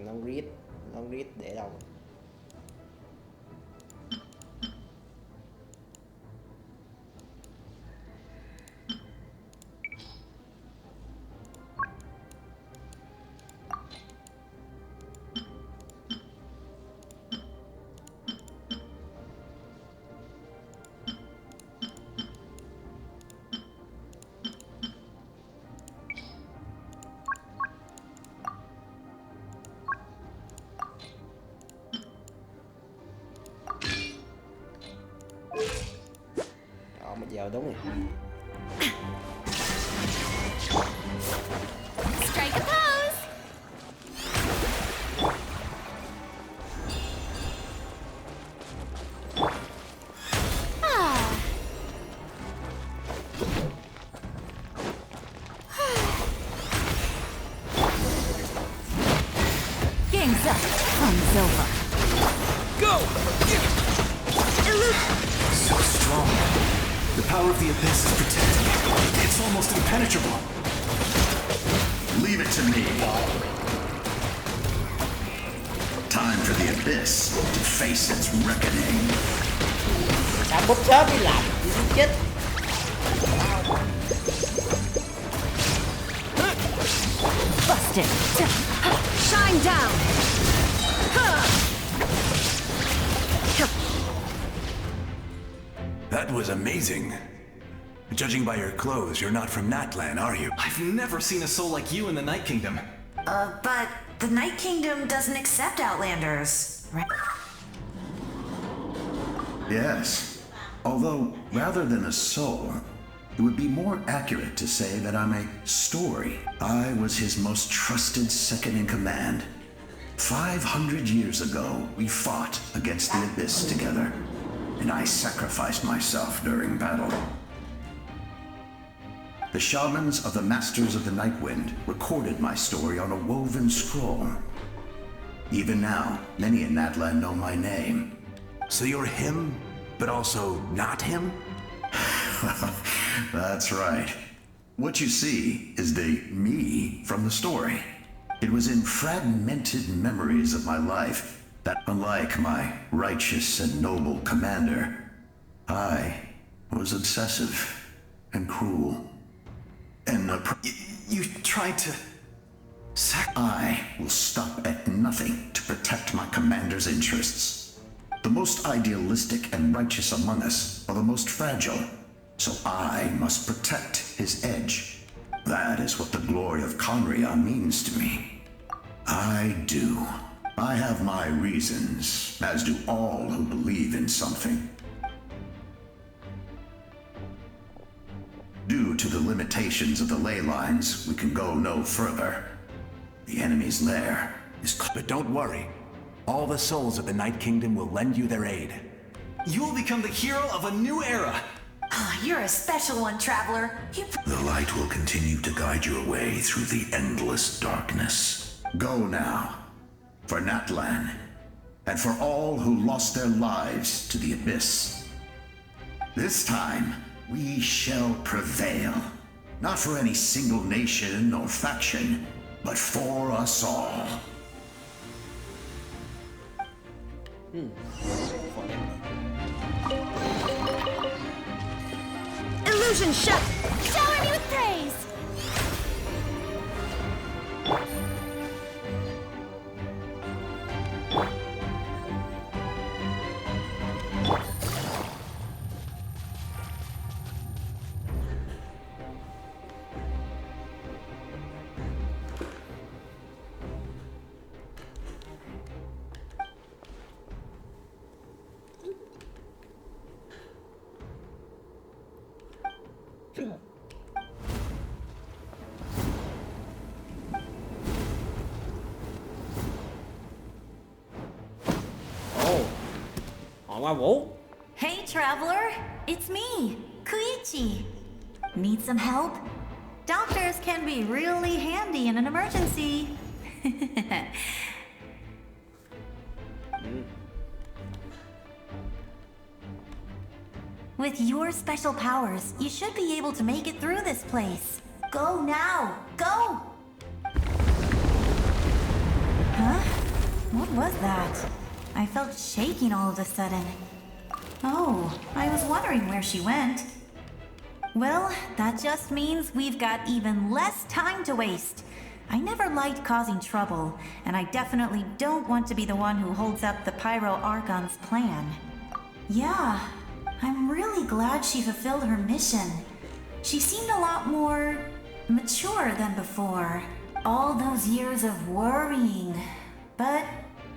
Speaker 1: nón read để đâu? Giờ đúng rồi.
Speaker 7: Strike a pose.
Speaker 3: Game's up. Fun's over.
Speaker 15: Go!
Speaker 13: So strong. The power of the Abyss is protecting it. It's almost impenetrable.
Speaker 2: Leave it to me. Time for the Abyss to face its reckoning.
Speaker 1: Sao bút sớm đi làm gì chết.
Speaker 7: Busted. Shine down.
Speaker 10: That was amazing. Judging by your clothes, you're not from Natlan, are you?
Speaker 13: I've never seen a soul like you in the Night Kingdom.
Speaker 11: But the Night Kingdom doesn't accept Outlanders, right?
Speaker 2: Yes. Although, rather than a soul, it would be more accurate to say that I'm a story. I was his most trusted second-in-command. 500 years ago, we fought against the Abyss together, and I sacrificed myself during battle. The shamans of the Masters of the Nightwind recorded my story on a woven scroll. Even now, many in Natlan know my name.
Speaker 10: So you're him, but also not him?
Speaker 2: That's right. What you see is the me from the story. It was in fragmented memories of my life that, unlike my righteous and noble commander, I was obsessive and cruel. And
Speaker 13: You tried to...
Speaker 2: I will stop at nothing to protect my commander's interests. The most idealistic and righteous among us are the most fragile, so I must protect his edge. That is what the glory of Conria means to me. I do. I have my reasons, as do all who believe in something. Due to the limitations of the ley lines, we can go no further. The enemy's lair is...
Speaker 10: But don't worry. All the souls of the Night Kingdom will lend you their aid.
Speaker 13: You will become the hero of a new era.
Speaker 11: You're a special one, Traveler.
Speaker 2: The light will continue to guide your way through the endless darkness. Go now, for Natlan, and for all who lost their lives to the abyss. This time, we shall prevail. Not for any single nation or faction, but for us all.
Speaker 7: Illusion shut!
Speaker 3: Shower me with praise!
Speaker 1: Hoa Vũ.
Speaker 11: Hey, Traveler! It's me, Koichi. Need some help? Doctors can be really handy in an emergency. With your special powers, you should be able to make it through this place. Go now! Go! Huh? What was that? I felt shaking all of a sudden. Oh, I was wondering where she went. Well, that just means we've got even less time to waste. I never liked causing trouble, and I definitely don't want to be the one who holds up the Pyro Archon's plan. Yeah, I'm really glad she fulfilled her mission. She seemed a lot more mature than before. All those years of worrying. But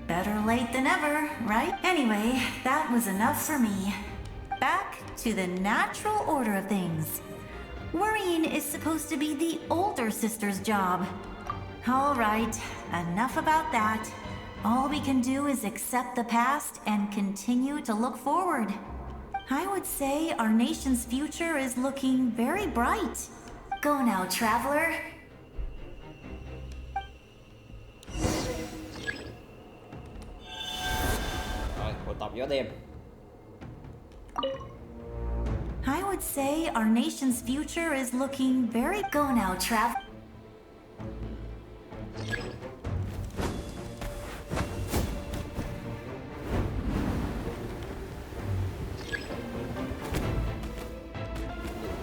Speaker 11: better late than ever, right? Anyway, that was enough for me. Back to the natural order of things. Worrying is supposed to be the older sister's job. All right, enough about that. All we can do is accept the past and continue to look forward. I would say our nation's future is looking very bright. Go now, Traveler.
Speaker 1: Rồi, hội tập gió đêm.
Speaker 11: I would say our nation's future is looking very... Go now, Trav.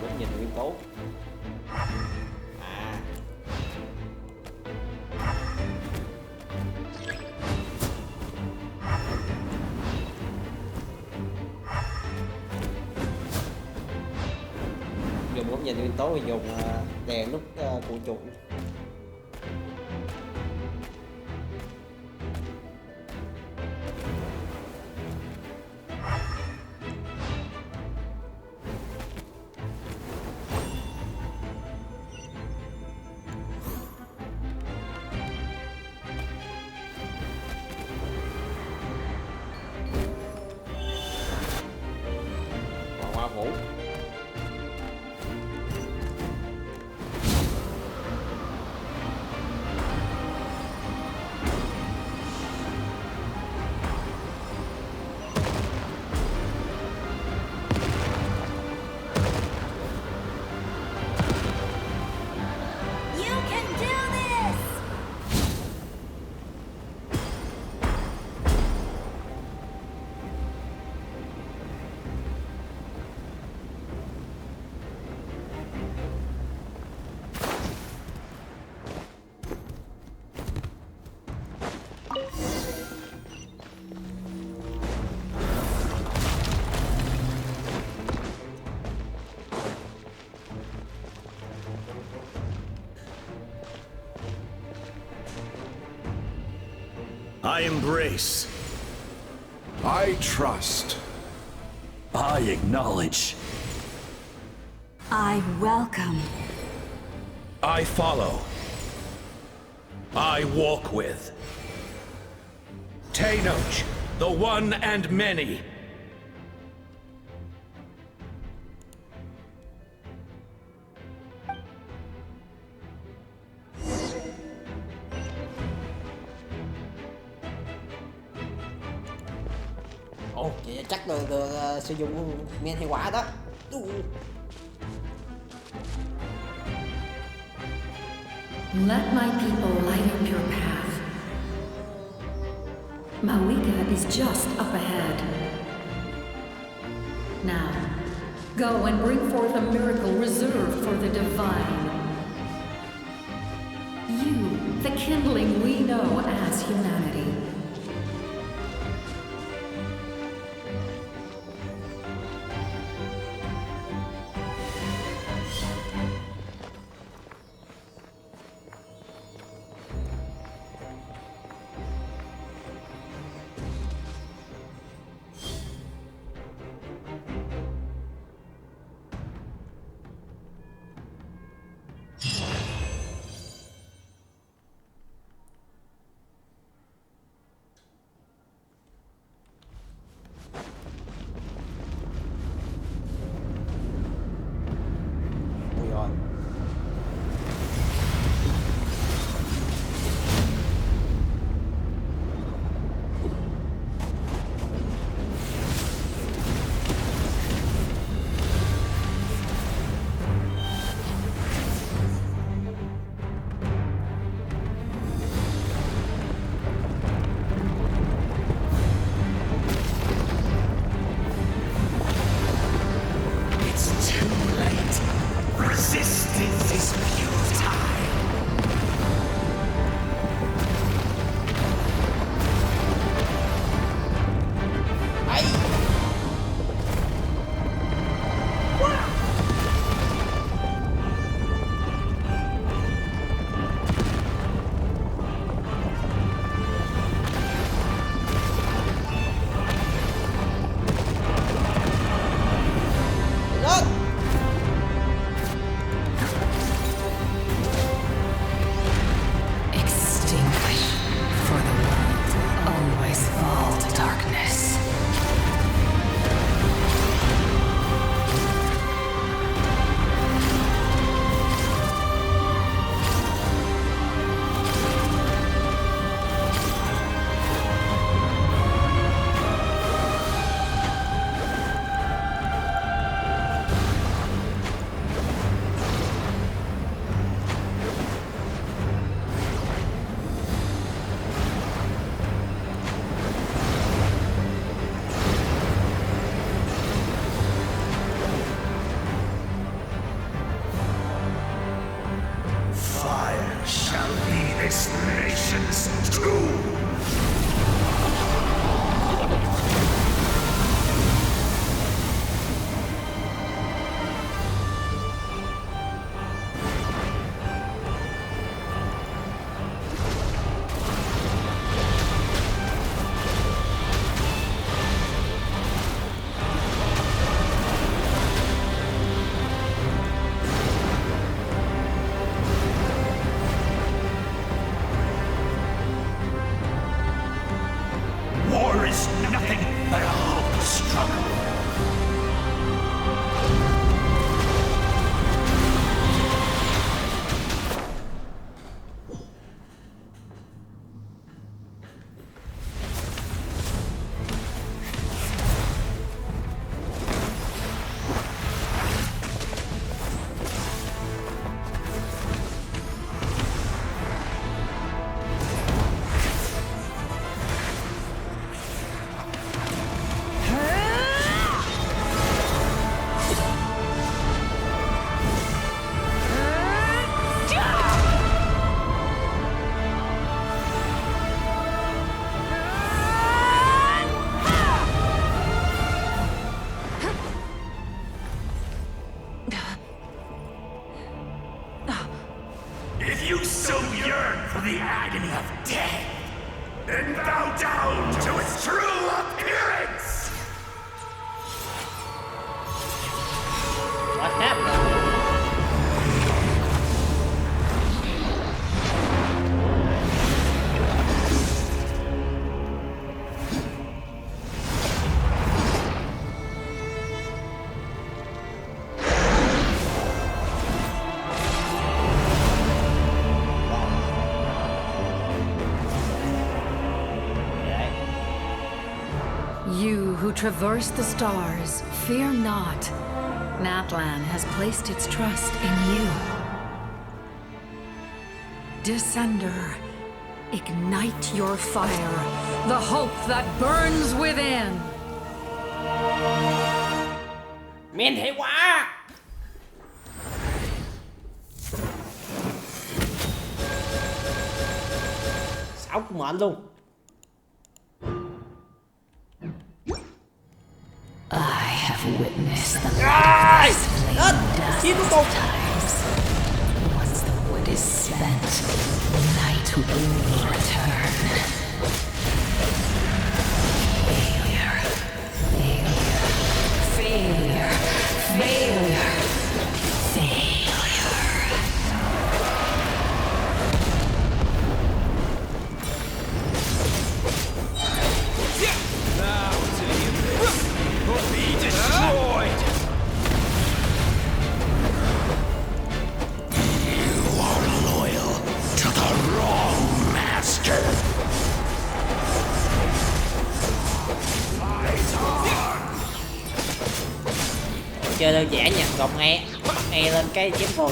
Speaker 1: Rất nhìn nguyên tố. Dùng góc nhìn nguyên tố thì dùng đèn nút cụ chuột. Và hoa vũ.
Speaker 17: I embrace.
Speaker 18: I trust.
Speaker 2: I acknowledge.
Speaker 11: I welcome.
Speaker 17: I follow. I walk with. Tenoch, the one and many.
Speaker 1: Ồ, vậy chắc được sử dụng men hay quả đó.
Speaker 19: Let my people light up your path. Mawika is just up ahead. Now, go and bring forth a miracle reserved for the divine. You, the kindling we know as humanity. traverse the stars, fear not. Natlan has placed its trust in you. Descender, ignite your fire, the hope that burns within.
Speaker 1: Men hay quá. Sáu cũng mệnh luôn.
Speaker 19: I have witnessed the
Speaker 1: dozens of
Speaker 19: times. Once the wood is spent, night will return. Failure, failure, failure, failure, failure.
Speaker 15: Now to the abyss will be destroyed!
Speaker 2: You are loyal to the wrong master.
Speaker 1: Chơi đơn giản nha, gọt nghe, bắt nghe lên cái chém phùi.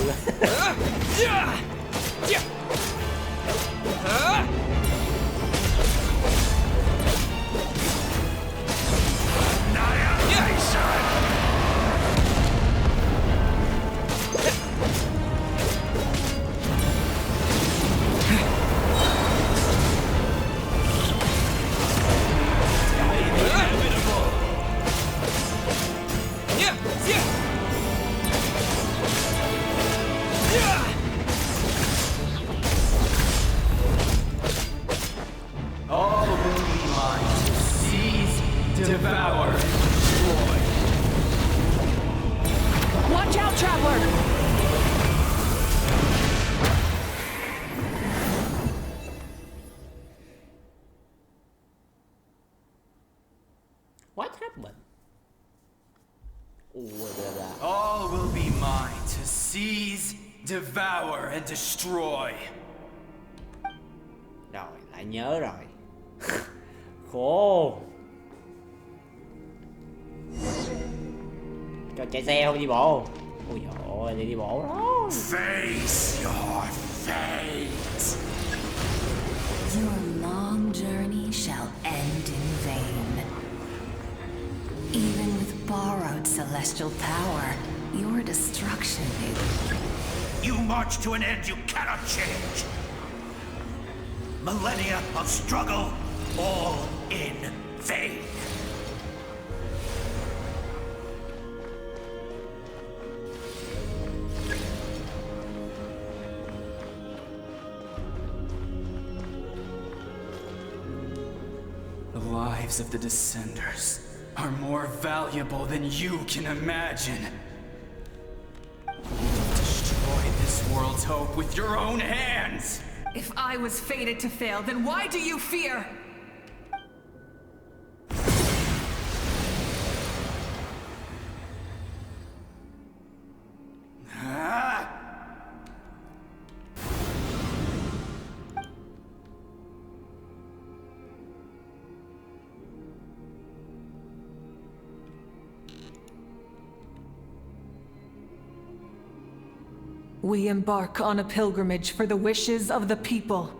Speaker 15: All will be mine to seize, devour, destroy.
Speaker 5: Watch out, traveler!
Speaker 1: What happened?
Speaker 15: All will be mine to seize, devour, and destroy.
Speaker 1: Rồi, lại nhớ rồi. Khổ. Cho chạy xe không đi bộ. Ôi dồi ôi, đi bộ đó.
Speaker 2: Face your fate.
Speaker 12: Your long journey shall end in vain. Even with borrowed celestial power, your destruction is...
Speaker 2: You march to an end you cannot change. Millennia of struggle, all in vain.
Speaker 15: The lives of the Descenders are more valuable than you can imagine. You've destroyed this world's hope with your own hands!
Speaker 5: If I was fated to fail, then why do you fear? We embark on a pilgrimage for the wishes of the people.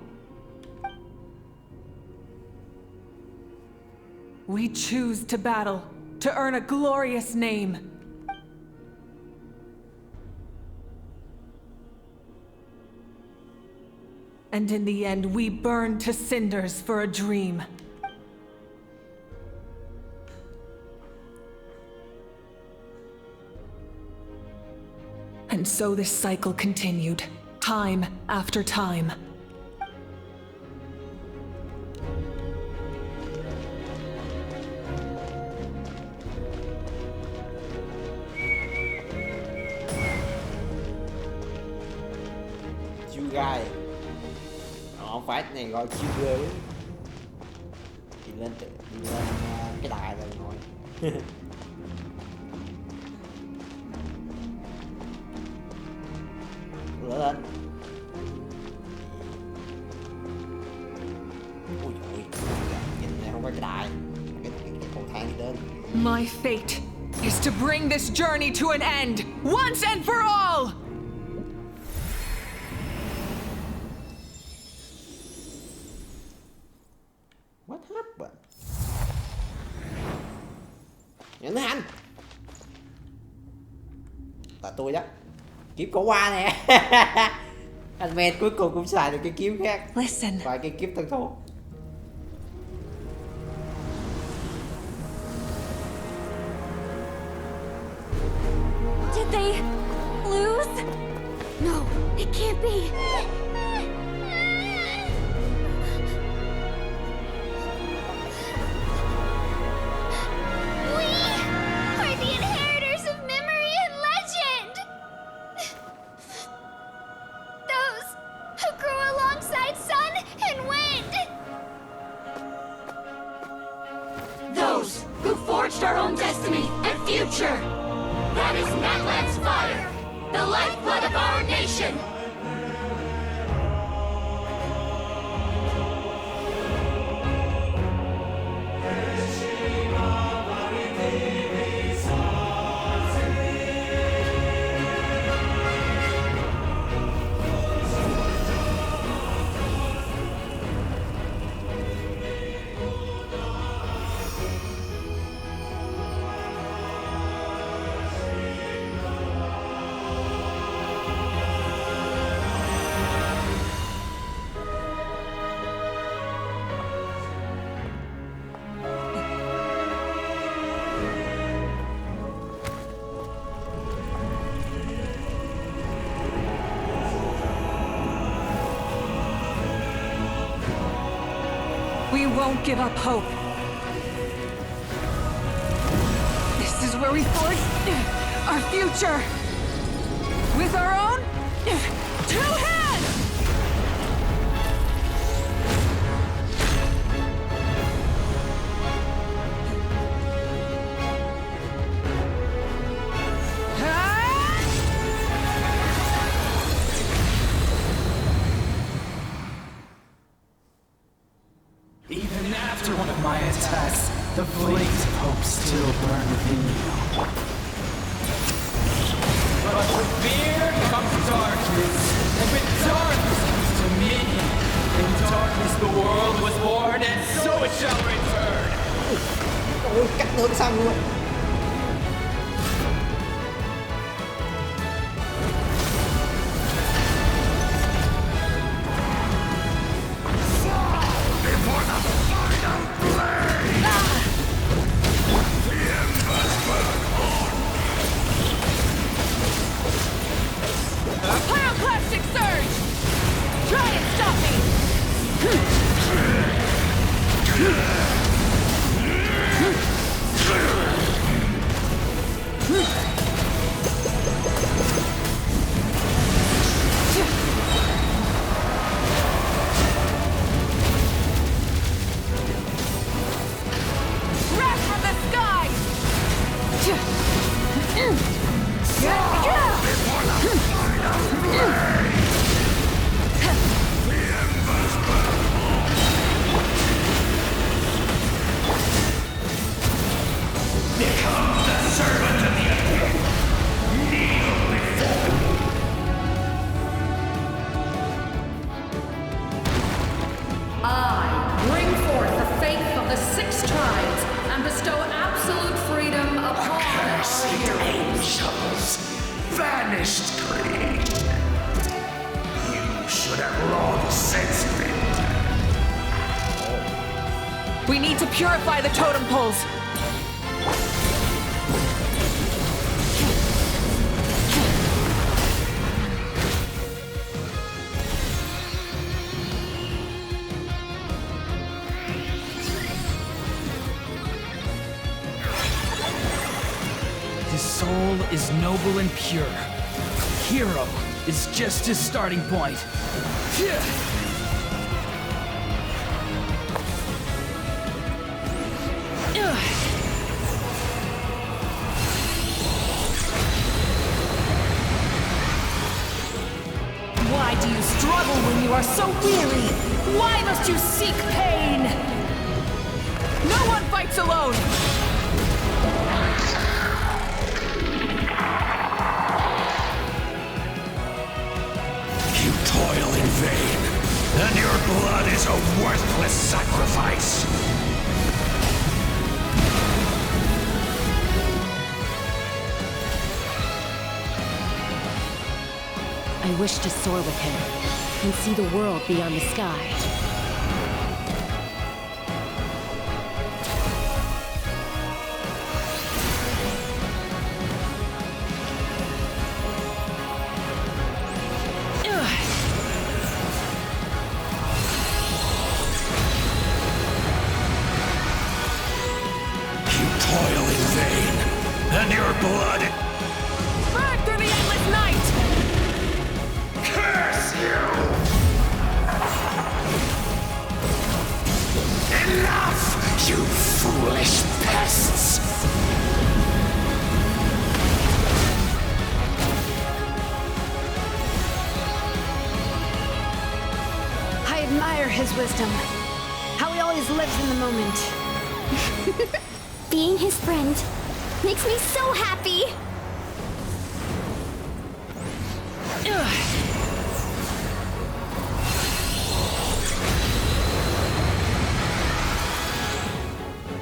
Speaker 5: We choose to battle, to earn a glorious name. And in the end, we burn to cinders for a dream. And so this cycle continued, time after time.
Speaker 1: Chiêu gai. Không phải này gọi chiêu ghê. Đi lên cái đài rồi ngồi. Lửa lên. Ui dồi, nhìn này không có cái đài, cái cầu thang đi lên.
Speaker 5: My fate is to bring this journey to an end, once and for all!
Speaker 1: What happened? Nhận hành. Là tôi đó. Kiếm cổ qua nè. Anh men cuối cùng cũng xài được cái kiếm khác.
Speaker 5: Listen.
Speaker 1: Vài cái kiếm thân thô.
Speaker 3: Did they lose? No, it can't be.
Speaker 6: We are the inheritors of memory and legend! Those who grew alongside sun and wind!
Speaker 20: Those who forged our own destiny and future! That is Natlan's fire, the lifeblood of our nation!
Speaker 5: We won't give up hope. This is where we forge our future. With our own 2 hands!
Speaker 15: Even after one of my attacks, the flames of hope still burn within you. But with fear comes darkness, and with darkness comes dominion. In darkness the world was born, and so it shall return.
Speaker 1: Ôi, cắt nước xong luôn.
Speaker 16: Pyroclastic surge! Try and stop me! Wrath from the sky!
Speaker 2: Become the servant of the Earth. Kneel before me.
Speaker 19: I bring forth the faith of the 6 tribes and bestow absolute freedom upon
Speaker 2: Cursed
Speaker 19: our heroes.
Speaker 2: angels, vanished greed. You should have long since been dead.
Speaker 5: We need to purify the totem poles.
Speaker 8: His soul is noble and pure. Hero is just his starting point.
Speaker 5: Why do you struggle when you are so weary? Why must you seek pain? No one fights alone!
Speaker 9: I wish to soar with him and see the world beyond the sky.
Speaker 2: You toil in vain, and your blood...
Speaker 16: Burn through the endless night!
Speaker 2: Curse you! Enough, you foolish pests!
Speaker 4: I admire his wisdom. How he always lives in the moment.
Speaker 7: Being his friend makes me so happy!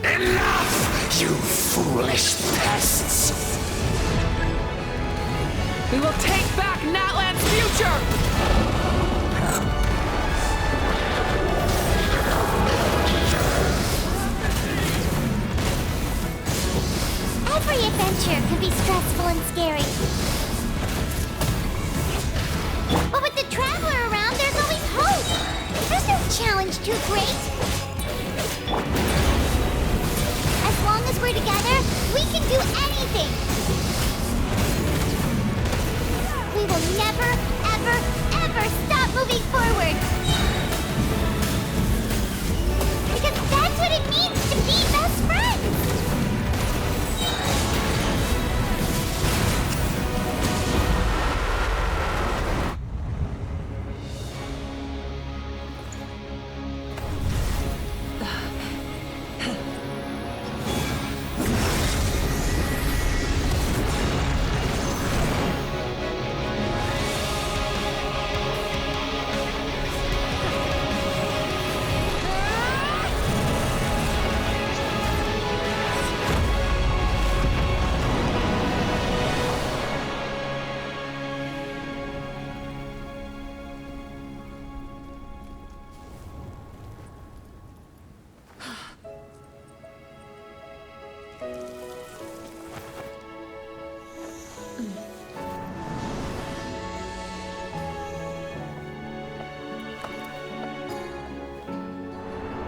Speaker 2: Enough, you foolish pests!
Speaker 16: We will take back Natlan's future!
Speaker 3: Every adventure can be stressful and scary. But with the Traveler around, there's always hope. There's no challenge too great. As long as we're together, we can do anything. We will never, ever, ever stop moving forward. Because that's what it means to be best friends.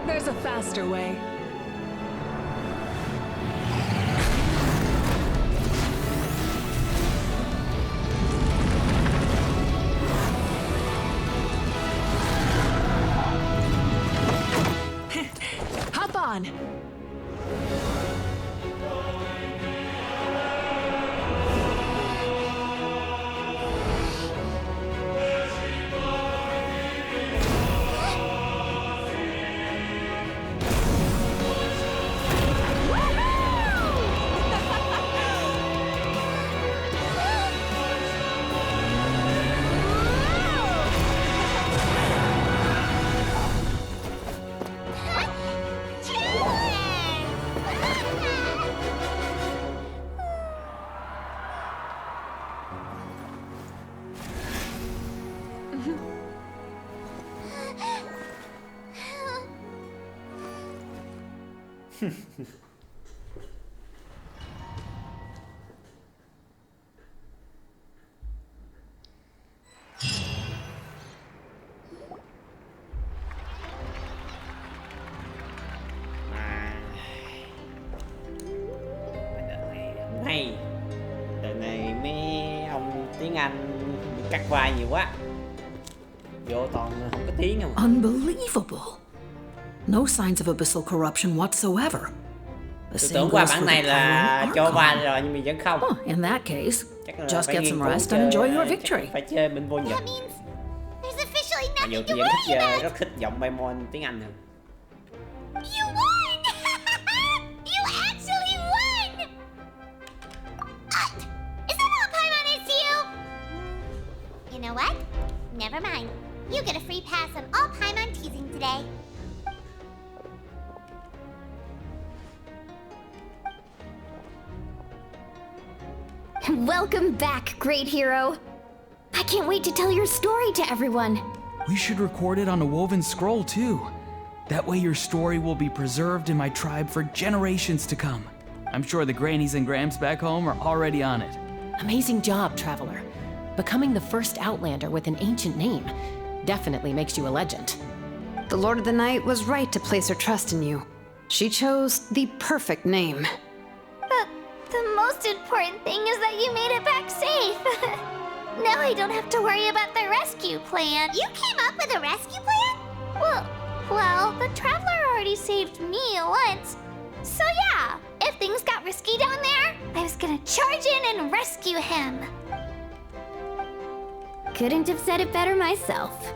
Speaker 5: There's a faster way. Hop on.
Speaker 1: Hay đợt này mấy ông tiếng Anh bị cắt vai nhiều quá, vô toàn không có tiếng không.
Speaker 19: Unbelievable. No signs of abyssal corruption whatsoever.
Speaker 1: Tôi tưởng qua bản này là cho vai rồi nhưng mà vẫn không.
Speaker 19: In that case,
Speaker 1: chắc là
Speaker 19: just get some rest and enjoy your victory.
Speaker 1: Phải chơi bên vô Nhật. Mặc dù tôi vẫn thích rất thích giọng Paimon tiếng Anh hơn.
Speaker 3: You won! You actually won! Is that all Paimon is to you? You know what? Never mind. You get a free pass on all Paimon teasing today.
Speaker 7: Welcome back, great hero. I can't wait to tell your story to everyone.
Speaker 8: We should record it on a woven scroll too. That way your story will be preserved in my tribe for generations to come. I'm sure the grannies and gramps back home are already on it.
Speaker 9: Amazing job, Traveler. Becoming the first Outlander with an ancient name definitely makes you a legend.
Speaker 4: The Lord of the Night was right to place her trust in you. She chose the perfect name.
Speaker 6: The most important thing is that you made it back safe. Now I don't have to worry about the rescue plan.
Speaker 3: You came up with a rescue plan?
Speaker 6: Well, the Traveler already saved me once. So yeah, if things got risky down there, I was gonna charge in and rescue him.
Speaker 7: Couldn't have said it better myself.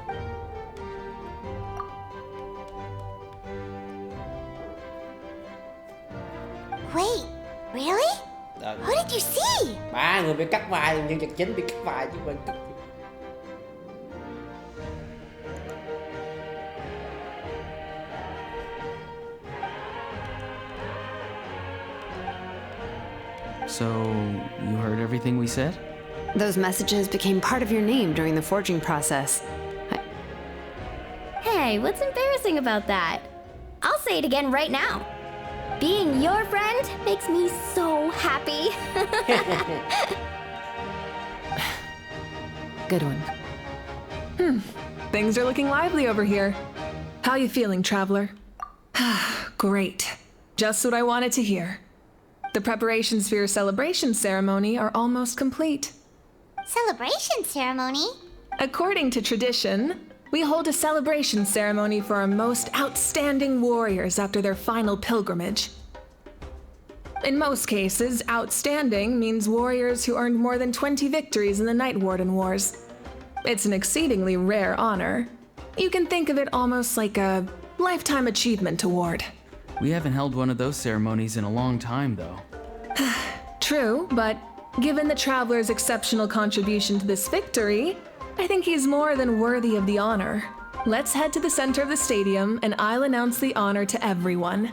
Speaker 3: Wait, really? Who did you see?
Speaker 1: 3 người bị cắt vai, nhân vật chính bị cắt vai chứ không phải.
Speaker 8: So, you heard everything we said?
Speaker 4: Those messages became part of your name during the forging process.
Speaker 7: Hey, what's embarrassing about that? I'll say it again right now. Being your friend makes me so happy.
Speaker 5: Good one. Things are looking lively over here. How you feeling, Traveler? Great. Just what I wanted to hear. The preparations for your celebration ceremony are almost complete.
Speaker 3: Celebration ceremony?
Speaker 5: According to tradition, we hold a celebration ceremony for our most outstanding warriors after their final pilgrimage. In most cases, outstanding means warriors who earned more than 20 victories in the Night Warden Wars. It's an exceedingly rare honor. You can think of it almost like a lifetime achievement award.
Speaker 8: We haven't held one of those ceremonies in a long time, though.
Speaker 5: True, but given the Traveler's exceptional contribution to this victory, I think he's more than worthy of the honor. Let's head to the center of the stadium and I'll announce the honor to everyone.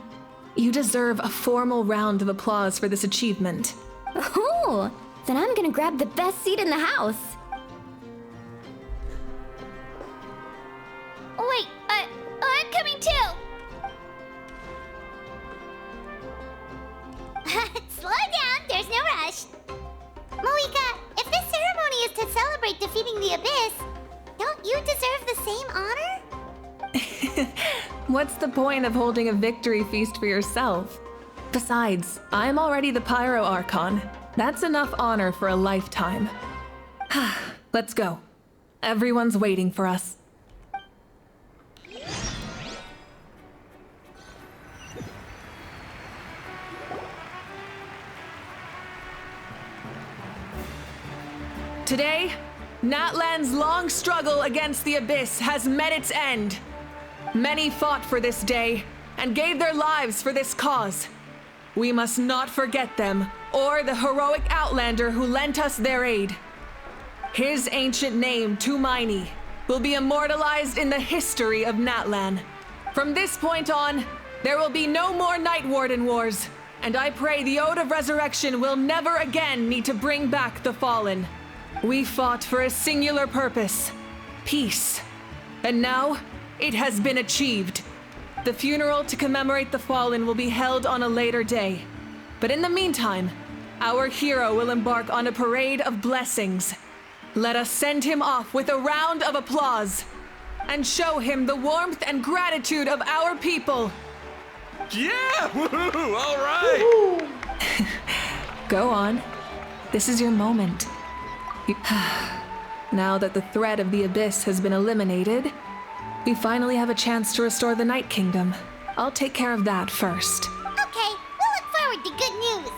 Speaker 5: You deserve a formal round of applause for this achievement.
Speaker 7: Oh, then I'm gonna grab the best seat in the house.
Speaker 6: Wait, I'm coming too.
Speaker 3: Slow down, there's no rush. Moika, if this ceremony is to celebrate defeating the Abyss, don't you deserve the same honor?
Speaker 5: What's the point of holding a victory feast for yourself? Besides, I'm already the Pyro Archon. That's enough honor for a lifetime. Let's go. Everyone's waiting for us. Today, Natlan's long struggle against the Abyss has met its end. Many fought for this day and gave their lives for this cause. We must not forget them or the heroic Outlander who lent us their aid. His ancient name, Tumaini, will be immortalized in the history of Natlan. From this point on, there will be no more Night Warden Wars, and I pray the Ode of Resurrection will never again need to bring back the Fallen. We fought for a singular purpose, peace. And now, it has been achieved. The funeral to commemorate the Fallen will be held on a later day. But in the meantime, our hero will embark on a parade of blessings. Let us send him off with a round of applause and show him the warmth and gratitude of our people.
Speaker 17: Yeah! Woo-hoo! All right!
Speaker 5: Go on. This is your moment. Now that the threat of the Abyss has been eliminated, we finally have a chance to restore the Night Kingdom. I'll take care of that first.
Speaker 3: Okay, we'll look forward to good news.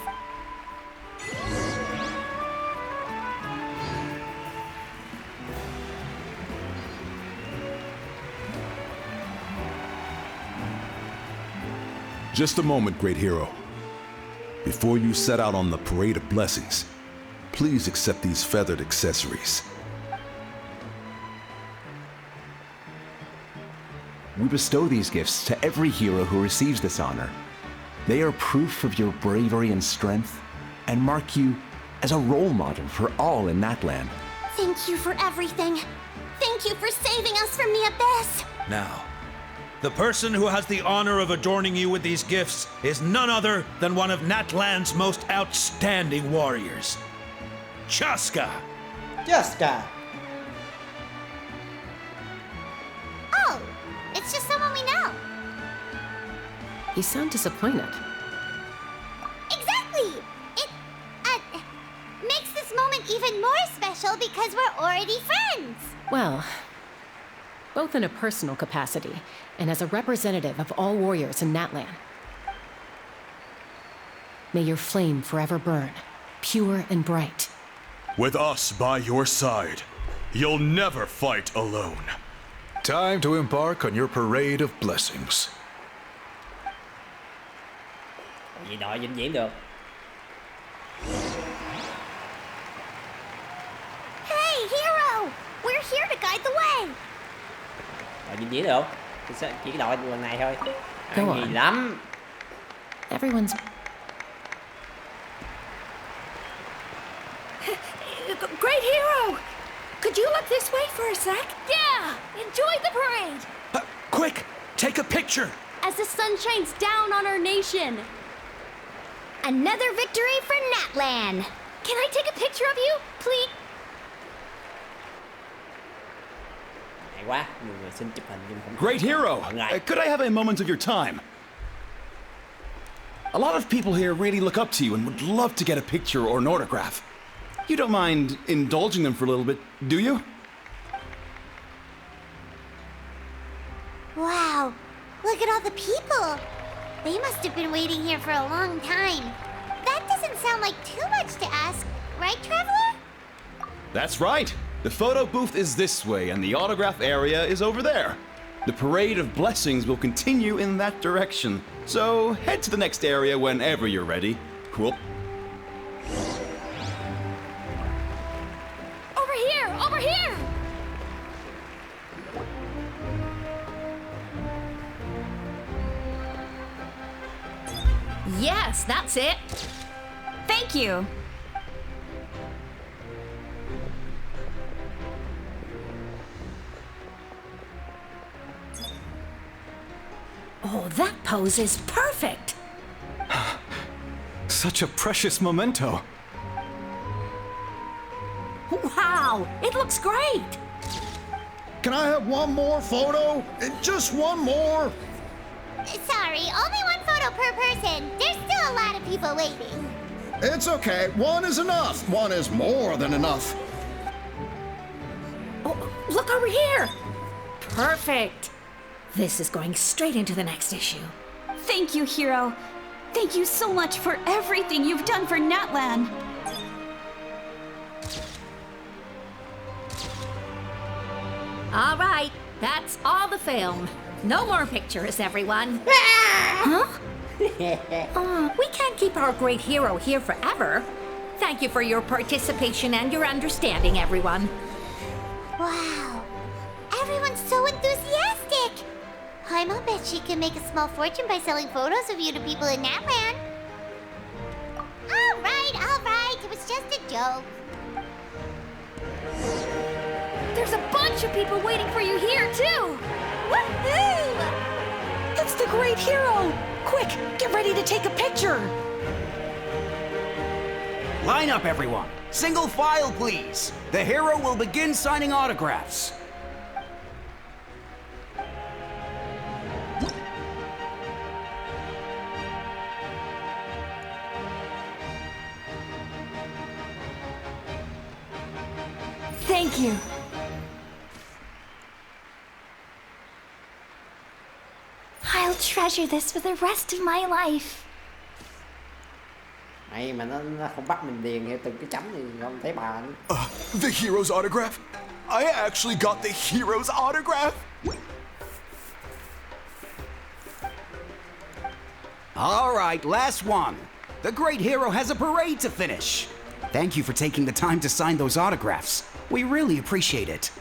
Speaker 18: Just a moment, great hero. Before you set out on the parade of blessings, please accept these feathered accessories.
Speaker 21: We bestow these gifts to every hero who receives this honor. They are proof of your bravery and strength, and mark you as a role model for all in Natlan.
Speaker 7: Thank you for everything. Thank you for saving us from the abyss.
Speaker 17: Now, the person who has the honor of adorning you with these gifts is none other than one of Natlan's most outstanding warriors, Chaska.
Speaker 1: Chaska.
Speaker 3: Oh, it's just someone we know.
Speaker 9: You sound disappointed.
Speaker 3: Exactly! It, makes this moment even more special because we're already friends.
Speaker 9: Well, both in a personal capacity and as a representative of all warriors in Natlan. May your flame forever burn, pure and bright.
Speaker 18: With us by your side, you'll never fight alone. Time to embark on your parade of blessings.
Speaker 1: Gì đòi vĩnh viễn được.
Speaker 3: Hey, hero! We're here to guide the way.
Speaker 1: Đòi vĩnh viễn được. Chỉ đòi lần này thôi.
Speaker 9: Go
Speaker 1: Gì
Speaker 9: on.
Speaker 1: lắm.
Speaker 9: Everyone's...
Speaker 16: Great hero! Could you look this way for a sec? Yeah! Enjoy the parade!
Speaker 17: Quick, take a picture.
Speaker 7: As the sun shines down on our nation. Another victory for Natlan.
Speaker 16: Can I take a picture of you, please?
Speaker 1: Hay quá, nhiều người xin chụp hình nhưng không.
Speaker 14: Great hero!
Speaker 1: Ở lại.
Speaker 14: Could I have a moment of your time? A lot of people here really look up to you and would love to get a picture or an autograph. You don't mind indulging them for a little bit, do you?
Speaker 3: Wow, look at all the people. They must have been waiting here for a long time. That doesn't sound like too much to ask, right, Traveler?
Speaker 14: That's right. The photo booth is this way and the autograph area is over there. The parade of blessings will continue in that direction. So head to the next area whenever you're ready. Cool.
Speaker 16: Over here! Over here!
Speaker 7: Yes, that's it. Thank you.
Speaker 16: Oh, that pose is perfect!
Speaker 14: Such a precious memento.
Speaker 16: Wow! It looks great!
Speaker 22: Can I have one more photo? Just one more.
Speaker 3: Sorry, only one photo per person. There's still a lot of people waiting.
Speaker 22: It's okay. One is enough. One is more than enough.
Speaker 16: Oh, look over here! Perfect! This is going straight into the next issue.
Speaker 23: Thank you, hero. Thank you so much for everything you've done for Natlan.
Speaker 16: All right, that's all the film. No more pictures, everyone. Huh? We can't keep our great hero here forever. Thank you for your participation and your understanding, everyone.
Speaker 3: Wow, everyone's so enthusiastic. I'll bet she can make a small fortune by selling photos of you to people in Natlan. All right, it was just a joke.
Speaker 16: There's a bunch of people waiting for you here, too! Woohoo! It's the great hero! Quick, get ready to take a picture!
Speaker 24: Line up, everyone. Single file, please. The hero will begin signing autographs.
Speaker 16: Thank you.
Speaker 6: I'll treasure this for the rest of my life.
Speaker 1: Mày mà nó không bắt mình điền theo từng cái chấm thì không thấy bà nữa.
Speaker 18: The hero's autograph? I actually got the hero's autograph?
Speaker 24: All right, last one. The great hero has a parade to finish. Thank you for taking the time to sign those autographs. We really appreciate it.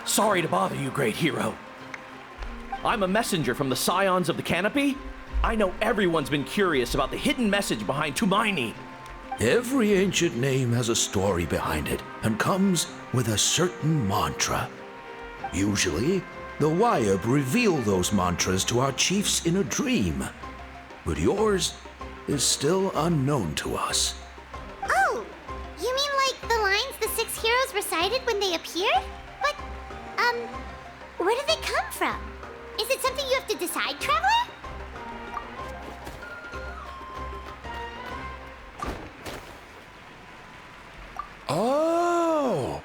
Speaker 10: Sorry to bother you, great hero. I'm a messenger from the Scions of the Canopy. I know everyone's been curious about the hidden message behind Tumaini.
Speaker 17: Every ancient name has a story behind it and comes with a certain mantra. Usually, the Wayab reveal those mantras to our chiefs in a dream. But yours is still unknown to us.
Speaker 3: Oh, you mean like the lines the 6 heroes recited when they appeared? But, where do they come from? Is it something you have to decide, Traveler?
Speaker 10: Oh!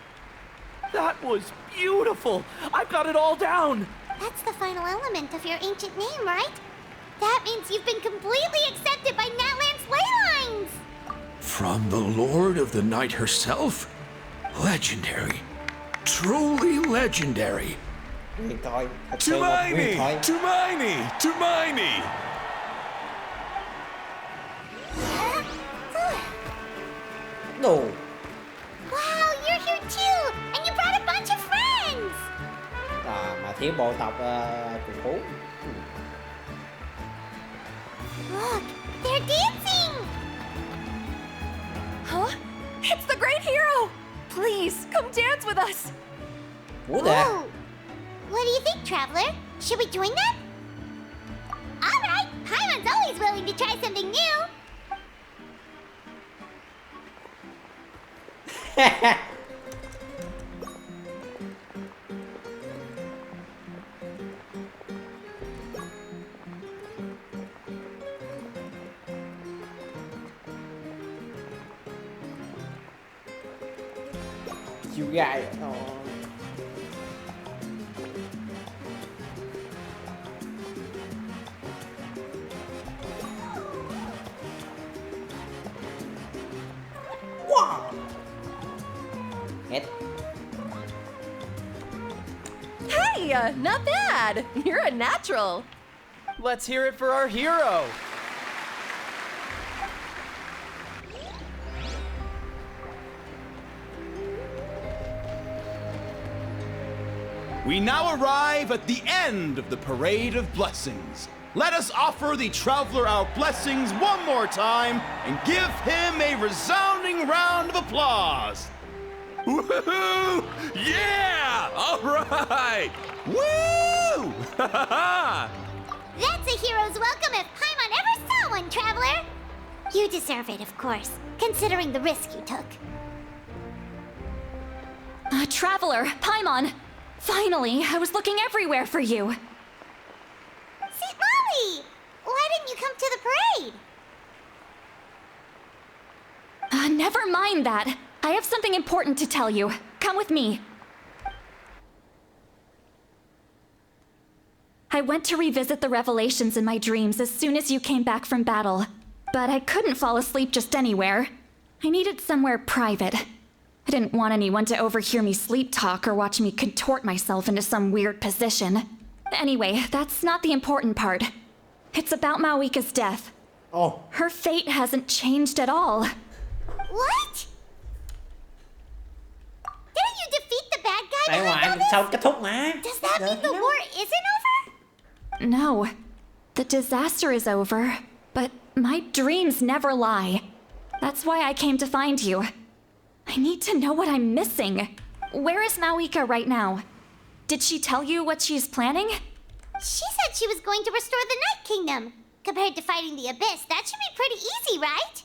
Speaker 10: That was beautiful! I've got it all down!
Speaker 3: That's the final element of your ancient name, right? That means you've been completely accepted by Natlan's ley lines!
Speaker 17: From the Lord of the Night herself? Legendary. Truly legendary.
Speaker 1: Tumaini!
Speaker 18: Tumaini! Tumaini!
Speaker 1: Đồ.
Speaker 3: Wow, you're here too! And you brought a bunch of friends!
Speaker 1: Mà thiếu bộ tộc cùng phú.
Speaker 3: Look, they're dancing!
Speaker 5: Huh? It's the great hero! Please, come dance with us!
Speaker 1: What
Speaker 3: do you think, Traveler? Should we join them? Alright, Paimon's always willing to try something new!
Speaker 1: Chiều gài. Wow. Hết.
Speaker 5: Hey, not bad. You're a natural.
Speaker 15: Let's hear it for our hero.
Speaker 14: We now arrive at the end of the Parade of Blessings. Let us offer the traveler our blessings one more time and give him a resounding round of applause. Woohoo! Yeah! All right! Woo!
Speaker 3: That's a hero's welcome if Paimon ever saw one, Traveler! You deserve it, of course, considering the risk you took.
Speaker 7: Traveler, Paimon! Finally, I was looking everywhere for you.
Speaker 3: St. Molly! Why didn't you come to the parade?
Speaker 7: Never mind that. I have something important to tell you. Come with me. I went to revisit the revelations in my dreams as soon as you came back from battle. But I couldn't fall asleep just anywhere. I needed somewhere private. I didn't want anyone to overhear me sleep talk or watch me contort myself into some weird position. Anyway, that's not the important part. It's about Mawika's death.
Speaker 1: Oh.
Speaker 7: Her fate hasn't changed at all.
Speaker 3: What? Didn't you defeat the bad guy
Speaker 1: Tại
Speaker 3: behind all
Speaker 1: ngoại
Speaker 3: this?
Speaker 1: sau kết thúc mà.
Speaker 3: Does that mean the war isn't over?
Speaker 7: No. The disaster is over, but my dreams never lie. That's why I came to find you. I need to know what I'm missing. Where is Mawika right now? Did she tell you what she's planning?
Speaker 3: She said she was going to restore the Night Kingdom. Compared to fighting the Abyss, that should be pretty easy, right?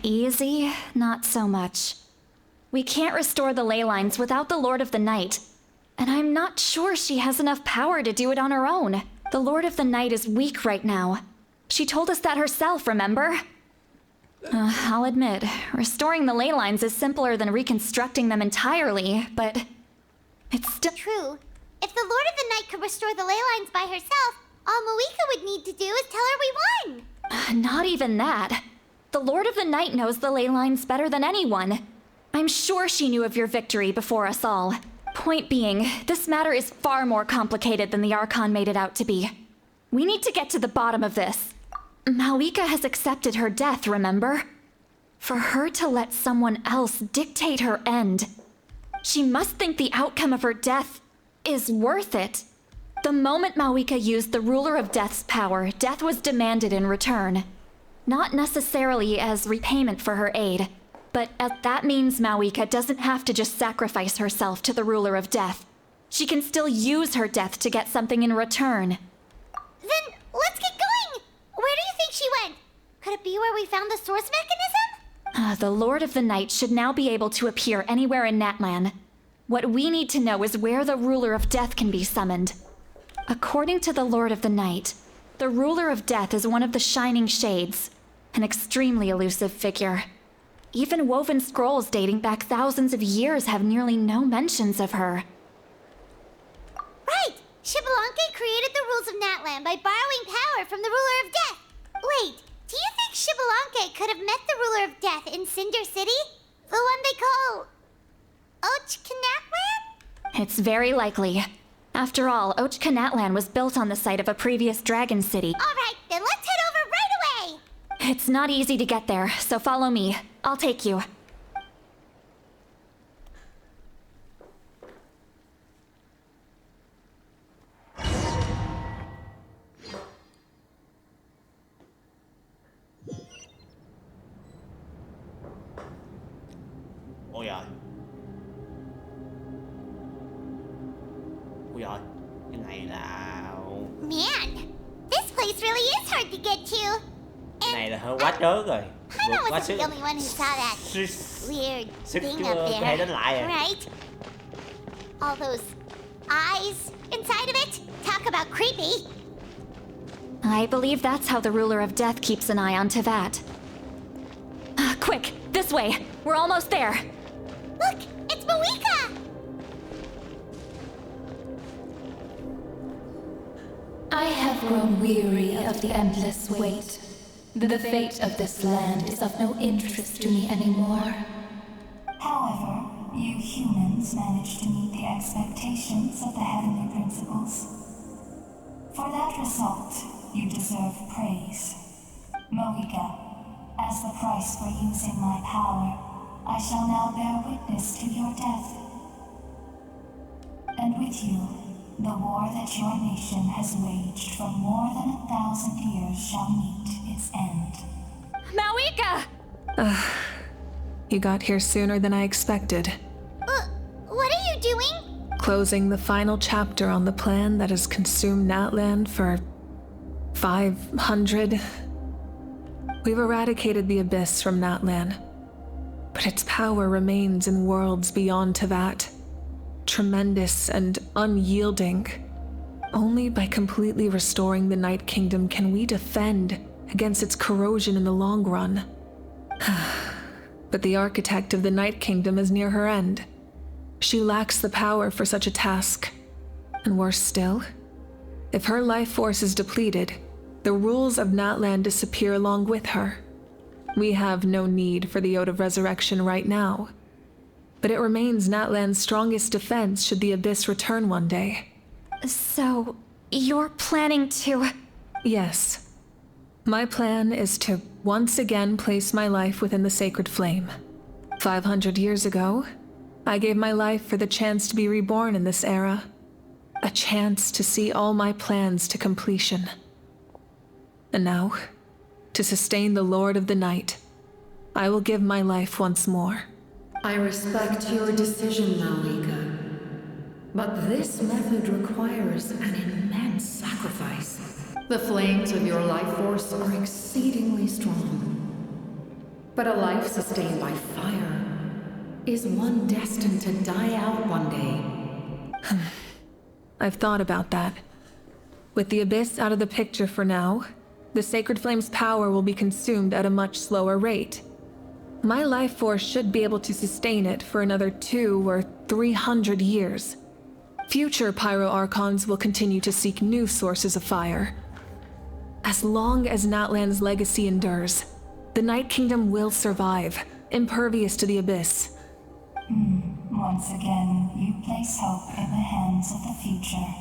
Speaker 7: Easy? Not so much. We can't restore the ley lines without the Lord of the Night. And I'm not sure she has enough power to do it on her own. The Lord of the Night is weak right now. She told us that herself, remember? I'll admit, restoring the ley lines is simpler than reconstructing them entirely, but it's still
Speaker 3: true. If the Lord of the Night could restore the ley lines by herself, all Mawika would need to do is tell her we won.
Speaker 7: Not even that. The Lord of the Night knows the ley lines better than anyone. I'm sure she knew of your victory before us all. Point being, this matter is far more complicated than the Archon made it out to be. We need to get to the bottom of this. Mawika has accepted her death, remember? For her to let someone else dictate her end.
Speaker 11: She must think the outcome of her death is worth it. The moment Mawika used the Ruler of Death's power, death was demanded in return. Not necessarily as repayment for her aid, but that means Mawika doesn't have to just sacrifice herself to the Ruler of Death. She can still use her death to get something in return.
Speaker 3: Then let's get going! Where do you think she went? Could it be where we found the source mechanism?
Speaker 11: The Lord of the Night should now be able to appear anywhere in Natlan. What we need to know is where the Ruler of Death can be summoned. According to the Lord of the Night, the Ruler of Death is one of the Shining Shades, an extremely elusive figure. Even woven scrolls dating back thousands of years have nearly no mentions of her.
Speaker 3: Right! Xbalanque created the rules of Natlan by borrowing power from the Ruler of Death. Wait, do you think Xbalanque could have met the Ruler of Death in Cinder City? The one they call... Natlan?
Speaker 11: It's very likely. After all, Natlan was built on the site of a previous dragon city.
Speaker 3: Alright, then let's head over right away!
Speaker 11: It's not easy to get there, so follow me. I'll take you.
Speaker 1: Ôi giời. Ôi giời. Cái này là...
Speaker 3: Man, this place really is hard to get to.
Speaker 1: Cái này là hơi quá trớn rồi.
Speaker 3: Paimon
Speaker 1: Vượt quá
Speaker 3: wasn't
Speaker 1: sức.
Speaker 3: the only one who saw that weird
Speaker 1: Sức
Speaker 3: thing
Speaker 1: cơ
Speaker 3: up
Speaker 1: thể đánh
Speaker 3: there,
Speaker 1: lại rồi.
Speaker 3: right? All those eyes inside of it? Talk about creepy.
Speaker 11: I believe that's how the Ruler of Death keeps an eye on Tevat. Quick, this way! We're almost there!
Speaker 3: Look, it's Mawika!
Speaker 12: I have grown weary of the endless wait. The fate of this land is of no interest to me anymore.
Speaker 13: However, you humans managed to meet the expectations of the heavenly principles. For that result, you deserve praise. Mawika, as the price for using my power, I shall now bear witness to your death. And with you, the war that your nation has waged for more than 1,000 years shall meet its end.
Speaker 11: Mawika!
Speaker 5: You got here sooner than I expected.
Speaker 3: What are you doing?
Speaker 5: Closing the final chapter on the plan that has consumed Natlan for 500. We've eradicated the Abyss from Natlan, but its power remains in worlds beyond Tevat. Tremendous and unyielding. Only by completely restoring the Night Kingdom can we defend against its corrosion in the long run. But the architect of the Night Kingdom is near her end. She lacks the power for such a task. And worse still, if her life force is depleted, the rules of Natlan disappear along with her. We have no need for the Ode of Resurrection right now, but it remains Natlan's strongest defense should the Abyss return one day.
Speaker 11: So, you're planning to...
Speaker 5: Yes. My plan is to once again place my life within the sacred flame. 500 years ago, I gave my life for the chance to be reborn in this era. A chance to see all my plans to completion. And now, to sustain the Lord of the Night, I will give my life once more.
Speaker 19: I respect your decision, Mawika. But this method requires an immense sacrifice. The flames of your life force are exceedingly strong. But a life sustained by fire is one destined to die out one day.
Speaker 5: I've thought about that. With the Abyss out of the picture for now, the Sacred Flame's power will be consumed at a much slower rate. My life force should be able to sustain it for another 200 or 300 years. Future Pyro-Archons will continue to seek new sources of fire. As long as Natlan's legacy endures, the Night Kingdom will survive, impervious to the Abyss.
Speaker 13: Once again, you place hope in the hands of the future.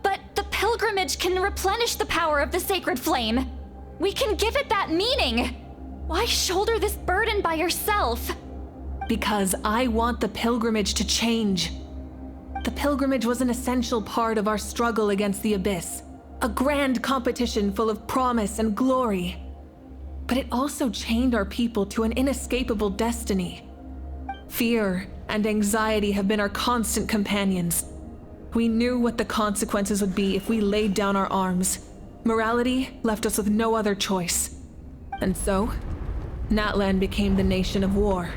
Speaker 11: But the pilgrimage can replenish the power of the sacred flame. We can give it that meaning. Why shoulder this burden by yourself?
Speaker 5: Because I want the pilgrimage to change. The pilgrimage was an essential part of our struggle against the Abyss, a grand competition full of promise and glory. But it also chained our people to an inescapable destiny. Fear and anxiety have been our constant companions. We knew what the consequences would be if we laid down our arms. Morality left us with no other choice. And so, Natlan became the nation of war.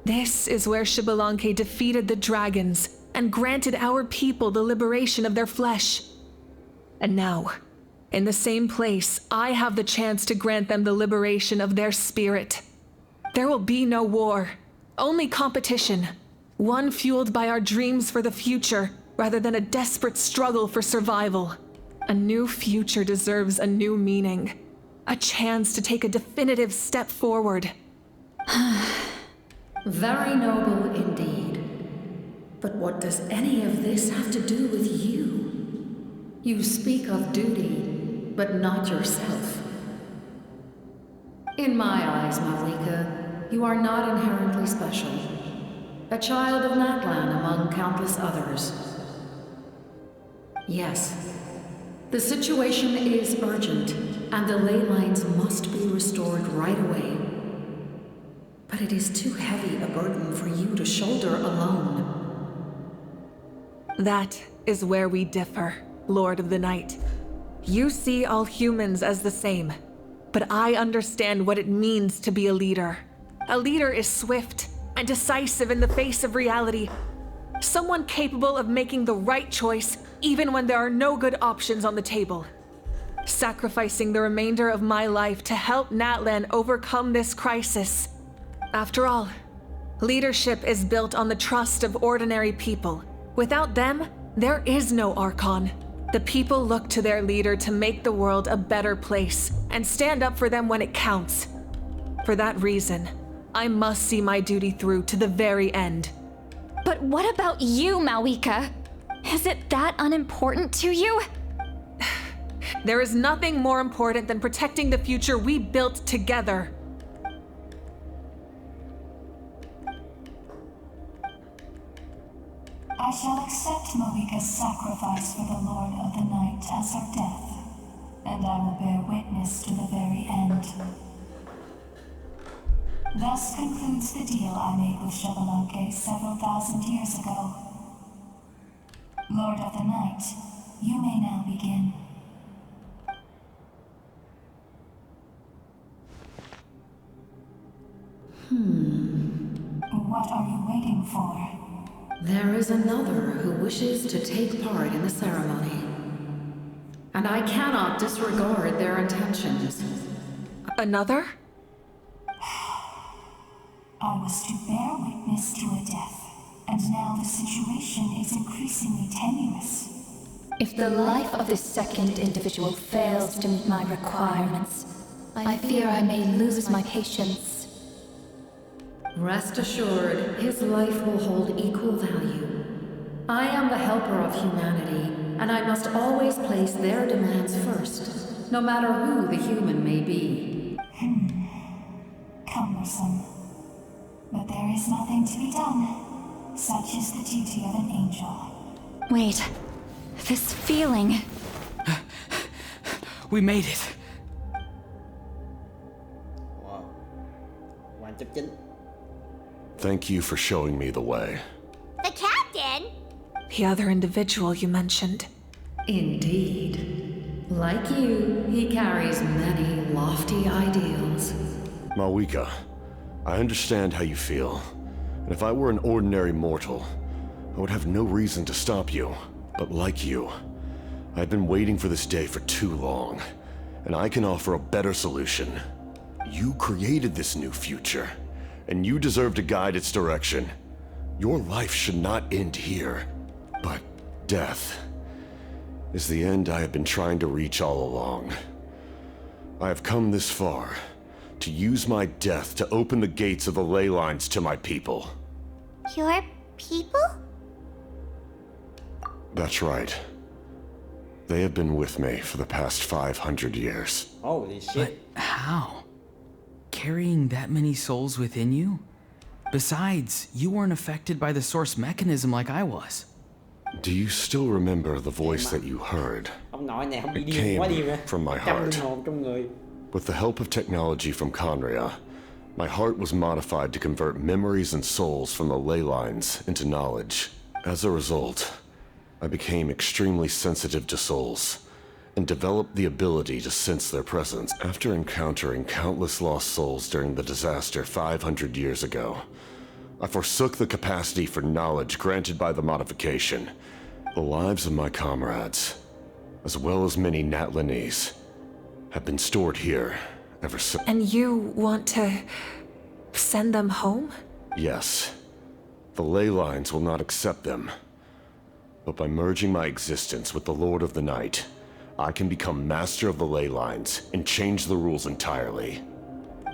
Speaker 5: This is where Xbalanque defeated the dragons and granted our people the liberation of their flesh. And now, in the same place, I have the chance to grant them the liberation of their spirit. There will be no war, only competition. One fueled by our dreams for the future, rather than a desperate struggle for survival. A new future deserves a new meaning. A chance to take a definitive step forward.
Speaker 19: Very noble indeed. But what does any of this have to do with you? You speak of duty, but not yourself. In my eyes, Malika, you are not inherently special. A child of Natlan among countless others. Yes, the situation is urgent, and the ley lines must be restored right away. But it is too heavy a burden for you to shoulder alone.
Speaker 5: That is where we differ, Lord of the Night. You see all humans as the same, but I understand what it means to be a leader. A leader is swift and decisive in the face of reality. Someone capable of making the right choice even when there are no good options on the table. Sacrificing the remainder of my life to help Natlan overcome this crisis. After all, leadership is built on the trust of ordinary people. Without them, there is no Archon. The people look to their leader to make the world a better place and stand up for them when it counts. For that reason, I must see my duty through to the very end.
Speaker 11: But what about you, Malika? Is it that unimportant to you?
Speaker 5: There is nothing more important than protecting the future we built together.
Speaker 13: I shall accept Malika's sacrifice for the Lord of the Night as her death, and I will bear witness to the very end. Thus concludes the deal I made with Xbalanque several thousand years ago. Lord of the Night, you may now begin. What are you waiting for?
Speaker 19: There is another who wishes to take part in the ceremony. And I cannot disregard their intentions.
Speaker 5: Another?
Speaker 13: I was to bear witness to a death, and now the situation is increasingly tenuous.
Speaker 12: If the life of this second individual fails to meet my requirements, I fear I may lose my patience.
Speaker 19: Rest assured, his life will hold equal value. I am the helper of humanity, and I must always place their demands first, no matter who the human may be.
Speaker 13: Cumbersome. But there is nothing to be done. Such is the duty of an angel.
Speaker 11: Wait, this feeling...
Speaker 15: We made it.
Speaker 1: Wow. Quan chấp chính.
Speaker 2: Thank you for showing me the way.
Speaker 3: The captain?
Speaker 5: The other individual you mentioned.
Speaker 19: Indeed. Like you, he carries many lofty ideals.
Speaker 2: Malika, I understand how you feel. And if I were an ordinary mortal, I would have no reason to stop you. But like you, I've been waiting for this day for too long. And I can offer a better solution. You created this new future. And you deserve to guide its direction. Your life should not end here. But death is the end I have been trying to reach all along. I have come this far to use my death to open the gates of the ley lines to my people.
Speaker 3: Your people?
Speaker 2: That's right. They have been with me for the past 500 years.
Speaker 1: Holy shit.
Speaker 15: But how? carrying that many souls within you? Besides, you weren't affected by the source mechanism like I was.
Speaker 2: Do you still remember the voice that you heard?
Speaker 1: Ông nội này không bị
Speaker 2: It
Speaker 1: điên quá điên
Speaker 2: came
Speaker 1: hả?
Speaker 2: from my
Speaker 1: Trăm
Speaker 2: heart.
Speaker 1: linh hồn trong người.
Speaker 2: With the help of technology from Conria, my heart was modified to convert memories and souls from the ley lines into knowledge. As a result, I became extremely sensitive to souls and developed the ability to sense their presence. After encountering countless lost souls during the disaster 500 years ago, I forsook the capacity for knowledge granted by the modification. The lives of my comrades, as well as many Natlanese, have been stored here ever since.
Speaker 5: And you want to send them home?
Speaker 2: Yes. The ley lines will not accept them. But by merging my existence with the Lord of the Night, I can become master of the ley lines and change the rules entirely.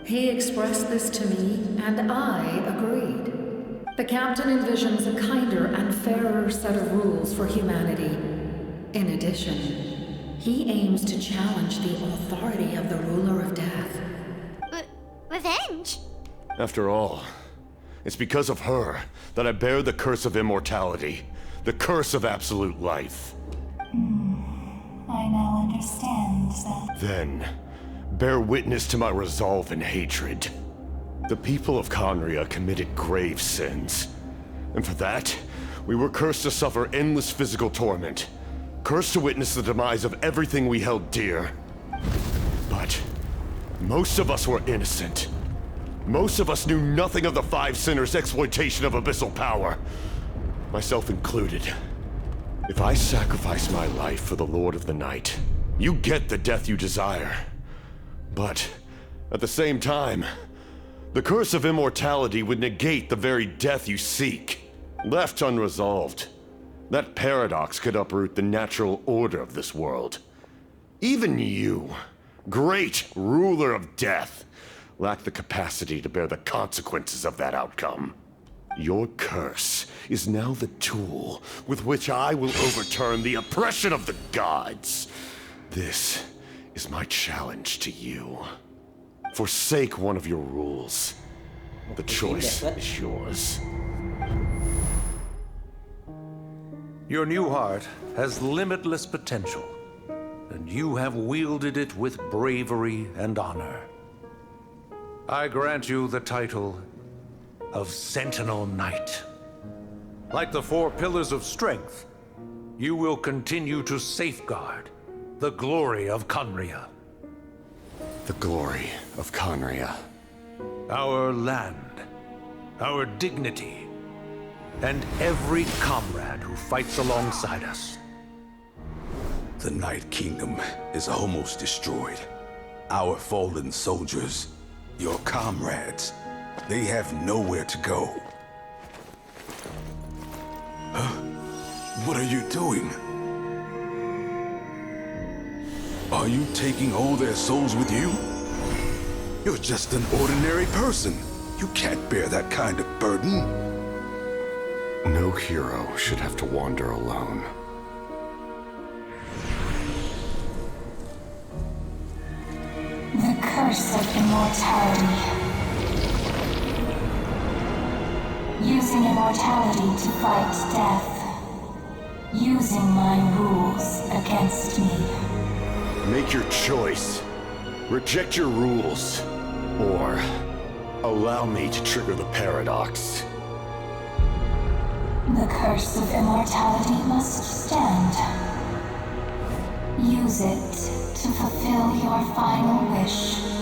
Speaker 19: He expressed this to me, and I agreed. The captain envisions a kinder and fairer set of rules for humanity. In addition, he aims to challenge the authority of the ruler of death.
Speaker 3: Revenge?
Speaker 2: After all, it's because of her that I bear the curse of immortality, the curse of absolute life.
Speaker 13: I now understand that.
Speaker 2: Then, bear witness to my resolve and hatred. The people of Conria committed grave sins. And for that, we were cursed to suffer endless physical torment. Cursed to witness the demise of everything we held dear. But most of us were innocent. Most of us knew nothing of the Five Sinners' exploitation of abyssal power. Myself included. If I sacrifice my life for the Lord of the Night, you get the death you desire. But, at the same time, the curse of immortality would negate the very death you seek. Left unresolved, that paradox could uproot the natural order of this world. Even you, great ruler of death, lack the capacity to bear the consequences of that outcome. Your curse is now the tool with which I will overturn the oppression of the gods. This is my challenge to you. Forsake one of your rules. The choice is yours.
Speaker 17: Your new heart has limitless potential, and you have wielded it with bravery and honor. I grant you the title of Sentinel Knight. Like the four pillars of strength, you will continue to safeguard the glory of Conria.
Speaker 2: The glory of Conria.
Speaker 17: Our land, our dignity, and every comrade who fights alongside us.
Speaker 4: The Night Kingdom is almost destroyed. Our fallen soldiers, your comrades, they have nowhere to go. Huh? What are you doing? Are you taking all their souls with you? You're just an ordinary person. You can't bear that kind of burden.
Speaker 2: No hero should have to wander alone.
Speaker 13: The curse of immortality. Using immortality to fight death. Using my rules against me.
Speaker 2: Make your choice. Reject your rules. Or allow me to trigger the paradox.
Speaker 13: The curse of immortality must stand. Use it to fulfill your final wish.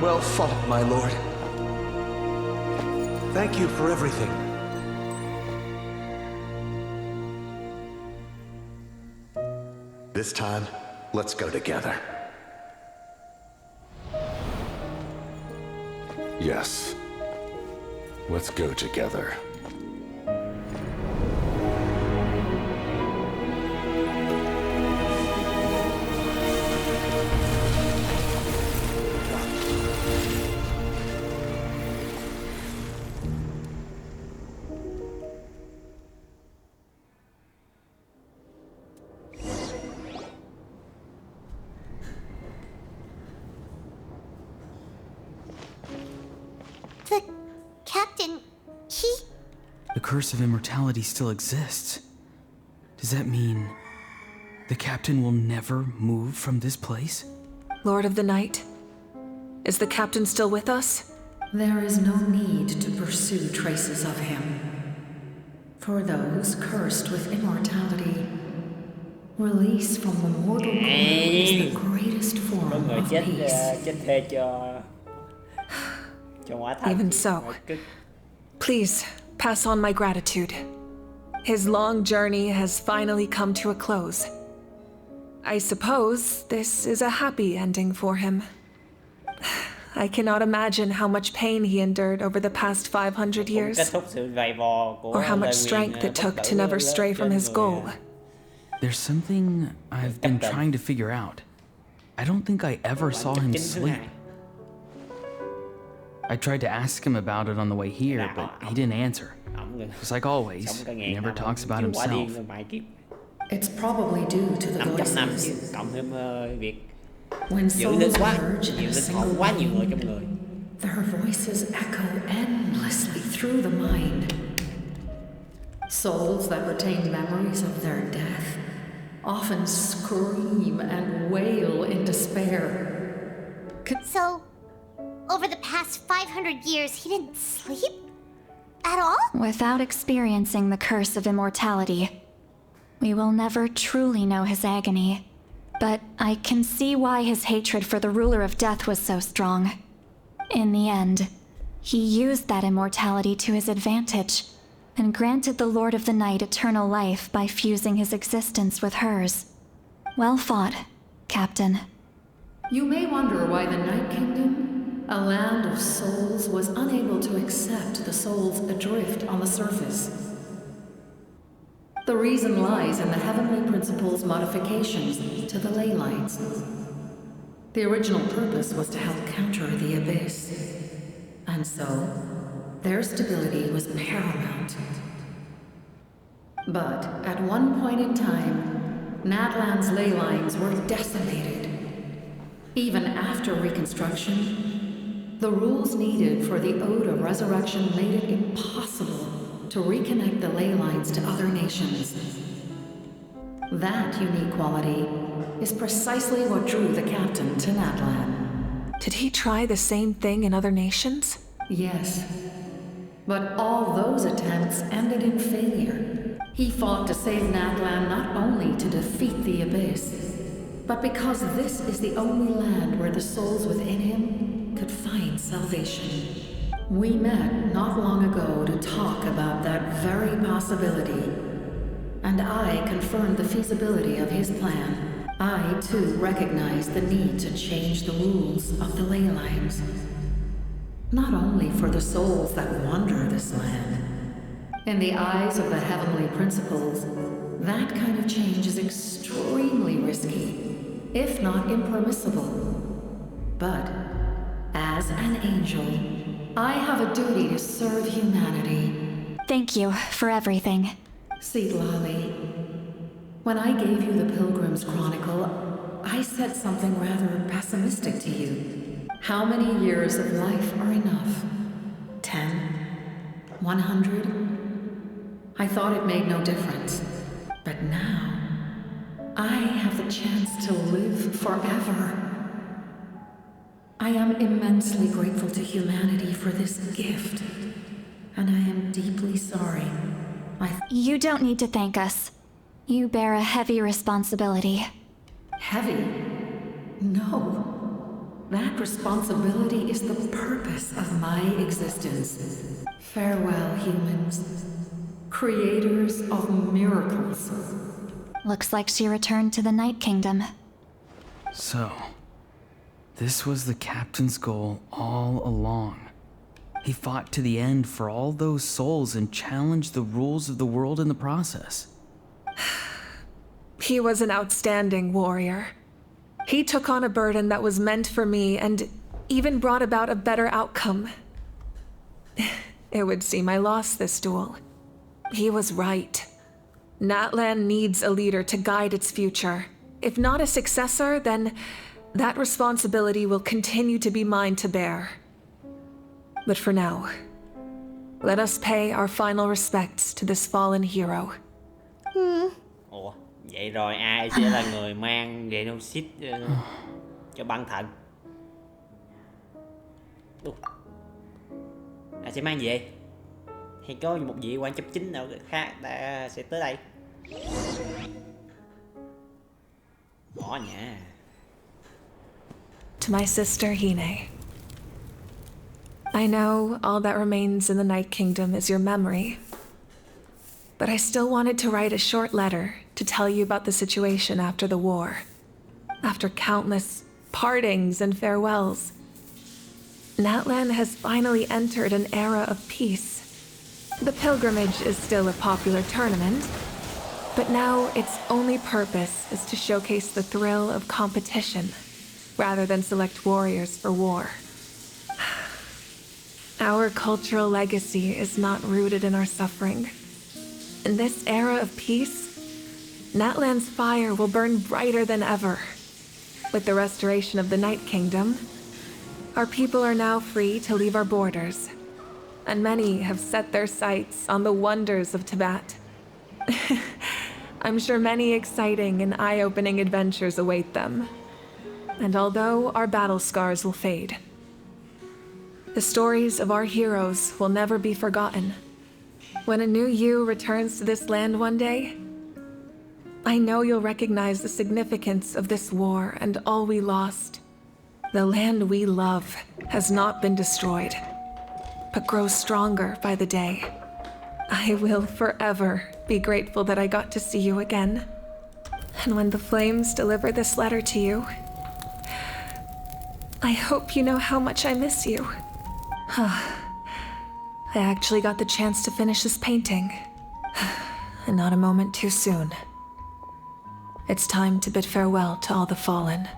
Speaker 17: Well fought, my lord. Thank you for everything.
Speaker 2: This time, let's go together. Yes. Let's go together.
Speaker 8: The curse of immortality still exists. Does that mean the captain will never move from this place?
Speaker 5: Lord of the Night, is the captain still with us?
Speaker 19: There is no need to pursue traces of him. For those cursed with immortality, release from the mortal coil is the greatest form of peace.
Speaker 1: chết thề cho hóa thành.
Speaker 5: Even so, please pass on my gratitude. His long journey has finally come to a close. I suppose this is a happy ending for him. I cannot imagine how much pain he endured over the past 500 years, or how much strength it took to never stray from his goal.
Speaker 8: There's something I've been trying to figure out. I don't think I ever saw him sleep. I tried to ask him about it on the way here, but he didn't answer. Just like always, he never talks about himself.
Speaker 19: It's probably due to the
Speaker 1: 500 năm chứ,
Speaker 19: voices.
Speaker 1: cộng thêm việc
Speaker 19: When
Speaker 1: dữ linh
Speaker 19: souls
Speaker 1: quá,
Speaker 19: emerge in
Speaker 1: nhiều
Speaker 19: a
Speaker 1: linh
Speaker 19: single
Speaker 1: hồn quá nhiều người
Speaker 19: being,
Speaker 1: trong người.
Speaker 19: their voices echo endlessly through the mind. Souls that retain memories of their death often scream and wail in despair.
Speaker 3: So, over the past 500 years, he didn't sleep? At all?
Speaker 11: Without experiencing the curse of immortality, we will never truly know his agony. But I can see why his hatred for the ruler of death was so strong. In the end, he used that immortality to his advantage, and granted the Lord of the Night eternal life by fusing his existence with hers. Well fought, Captain.
Speaker 19: You may wonder why the Night Kingdom, a land of souls, was unable to accept the souls adrift on the surface. The reason lies in the Heavenly Principle's modifications to the ley lines. The original purpose was to help counter the Abyss. And so, their stability was paramount. But at one point in time, Natlan's ley lines were decimated. Even after reconstruction, the rules needed for the Ode of Resurrection made it impossible to reconnect the ley lines to other nations. That unique quality is precisely what drew the captain to Natlan.
Speaker 5: Did he try the same thing in other nations?
Speaker 19: Yes. But all those attempts ended in failure. He fought to save Natlan not only to defeat the Abyss, but because this is the only land where the souls within him could find salvation. We met not long ago to talk about that very possibility, and I confirmed the feasibility of his plan. I, too, recognized the need to change the rules of the ley lines. Not only for the souls that wander this land. In the eyes of the Heavenly Principles, that kind of change is extremely risky, if not impermissible. But, as an angel, I have a duty to serve humanity.
Speaker 11: Thank you for everything.
Speaker 19: Lali, when I gave you the Pilgrim's Chronicle, I said something rather pessimistic to you. How many years of life are enough? 10? 100? I thought it made no difference. But now, I have the chance to live forever. I am immensely grateful to humanity for this gift, and I am deeply sorry.
Speaker 11: You don't need to thank us. You bear a heavy responsibility.
Speaker 19: Heavy? No. That responsibility is the purpose of my existence. Farewell, humans. Creators of miracles.
Speaker 11: Looks like she returned to the Night Kingdom.
Speaker 8: So, this was the captain's goal all along. He fought to the end for all those souls and challenged the rules of the world in the process.
Speaker 5: He was an outstanding warrior. He took on a burden that was meant for me and even brought about a better outcome. It would seem I lost this duel. He was right. Natlan needs a leader to guide its future. If not a successor, then that responsibility will continue to be mine to bear. But for now, Let us pay our final respects to this fallen hero.
Speaker 1: Ủa, vậy rồi ai sẽ là người mang genocide cho băng thần? Ai sẽ mang gì vậy? Hay có một vị quan chấp chính nào khác đã sẽ tới đây? Bỏ nha.
Speaker 5: To my sister Hine. I know all that remains in the Night Kingdom is your memory, but I still wanted to write a short letter to tell you about the situation after the war. After countless partings and farewells, Natlan has finally entered an era of peace. The pilgrimage is still a popular tournament, but now its only purpose is to showcase the thrill of competition, rather than select warriors for war. Our cultural legacy is not rooted in our suffering. In this era of peace, Natlan's fire will burn brighter than ever. With the restoration of the Night Kingdom, our people are now free to leave our borders, and many have set their sights on the wonders of Tibet. I'm sure many exciting and eye-opening adventures await them. And although our battle scars will fade, the stories of our heroes will never be forgotten. When a new you returns to this land one day, I know you'll recognize the significance of this war and all we lost. The land we love has not been destroyed, but grows stronger by the day. I will forever be grateful that I got to see you again. And when the flames deliver this letter to you, I hope you know how much I miss you. I actually got the chance to finish this painting, and not a moment too soon. It's time to bid farewell to all the fallen.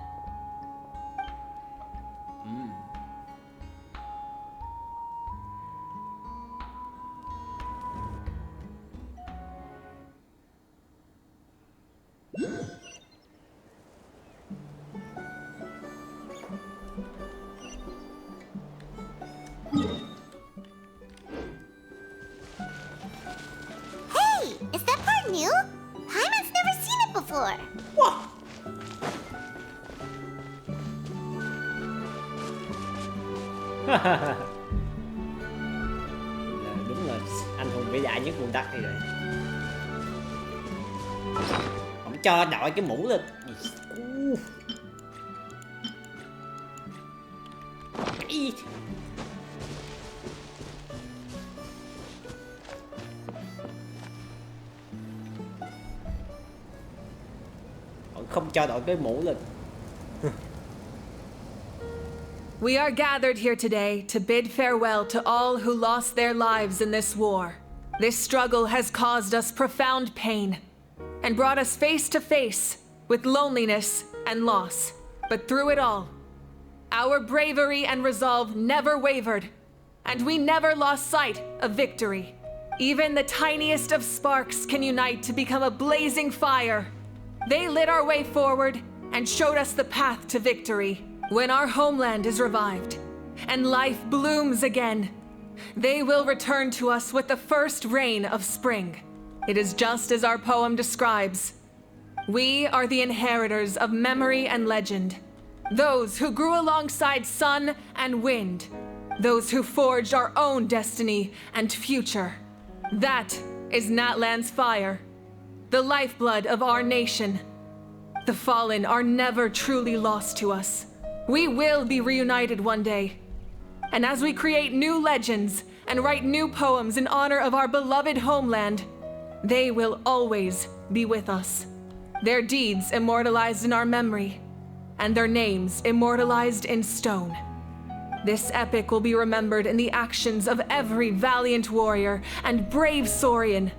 Speaker 3: Hey, is that part new? Paimon's never seen it before.
Speaker 1: What? Đúng là anh hùng vĩ đại nhất vùng đất này rồi. Không cho đội cái mũ lên. Không cho đội cái mũ lên.
Speaker 5: We are gathered here today to bid farewell to all who lost their lives in this war. This struggle has caused us profound pain and brought us face to face with loneliness and loss. But through it all, our bravery and resolve never wavered, and we never lost sight of victory. Even the tiniest of sparks can unite to become a blazing fire. They lit our way forward and showed us the path to victory. When our homeland is revived and life blooms again, they will return to us with the first rain of spring. It is just as our poem describes. We are the inheritors of memory and legend, those who grew alongside sun and wind, those who forged our own destiny and future. That is Natlan's fire, the lifeblood of our nation. The fallen are never truly lost to us. We will be reunited one day. And as we create new legends and write new poems in honor of our beloved homeland, they will always be with us. Their deeds immortalized in our memory, and their names immortalized in stone. This epic will be remembered in the actions of every valiant warrior and brave Saurian,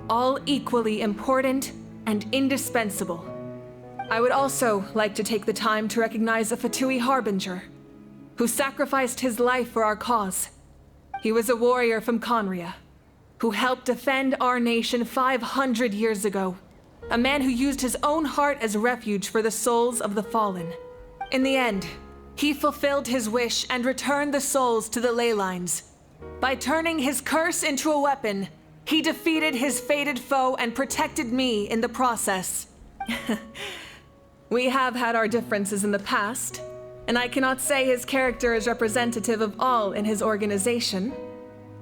Speaker 5: all equally important and indispensable. I would also like to take the time to recognize a Fatui harbinger who sacrificed his life for our cause. He was a warrior from Conria who helped defend our nation 500 years ago, a man who used his own heart as refuge for the souls of the fallen. In the end, he fulfilled his wish and returned the souls to the ley lines. By turning his curse into a weapon, he defeated his fated foe and protected me in the process. We have had our differences in the past, and I cannot say his character is representative of all in his organization.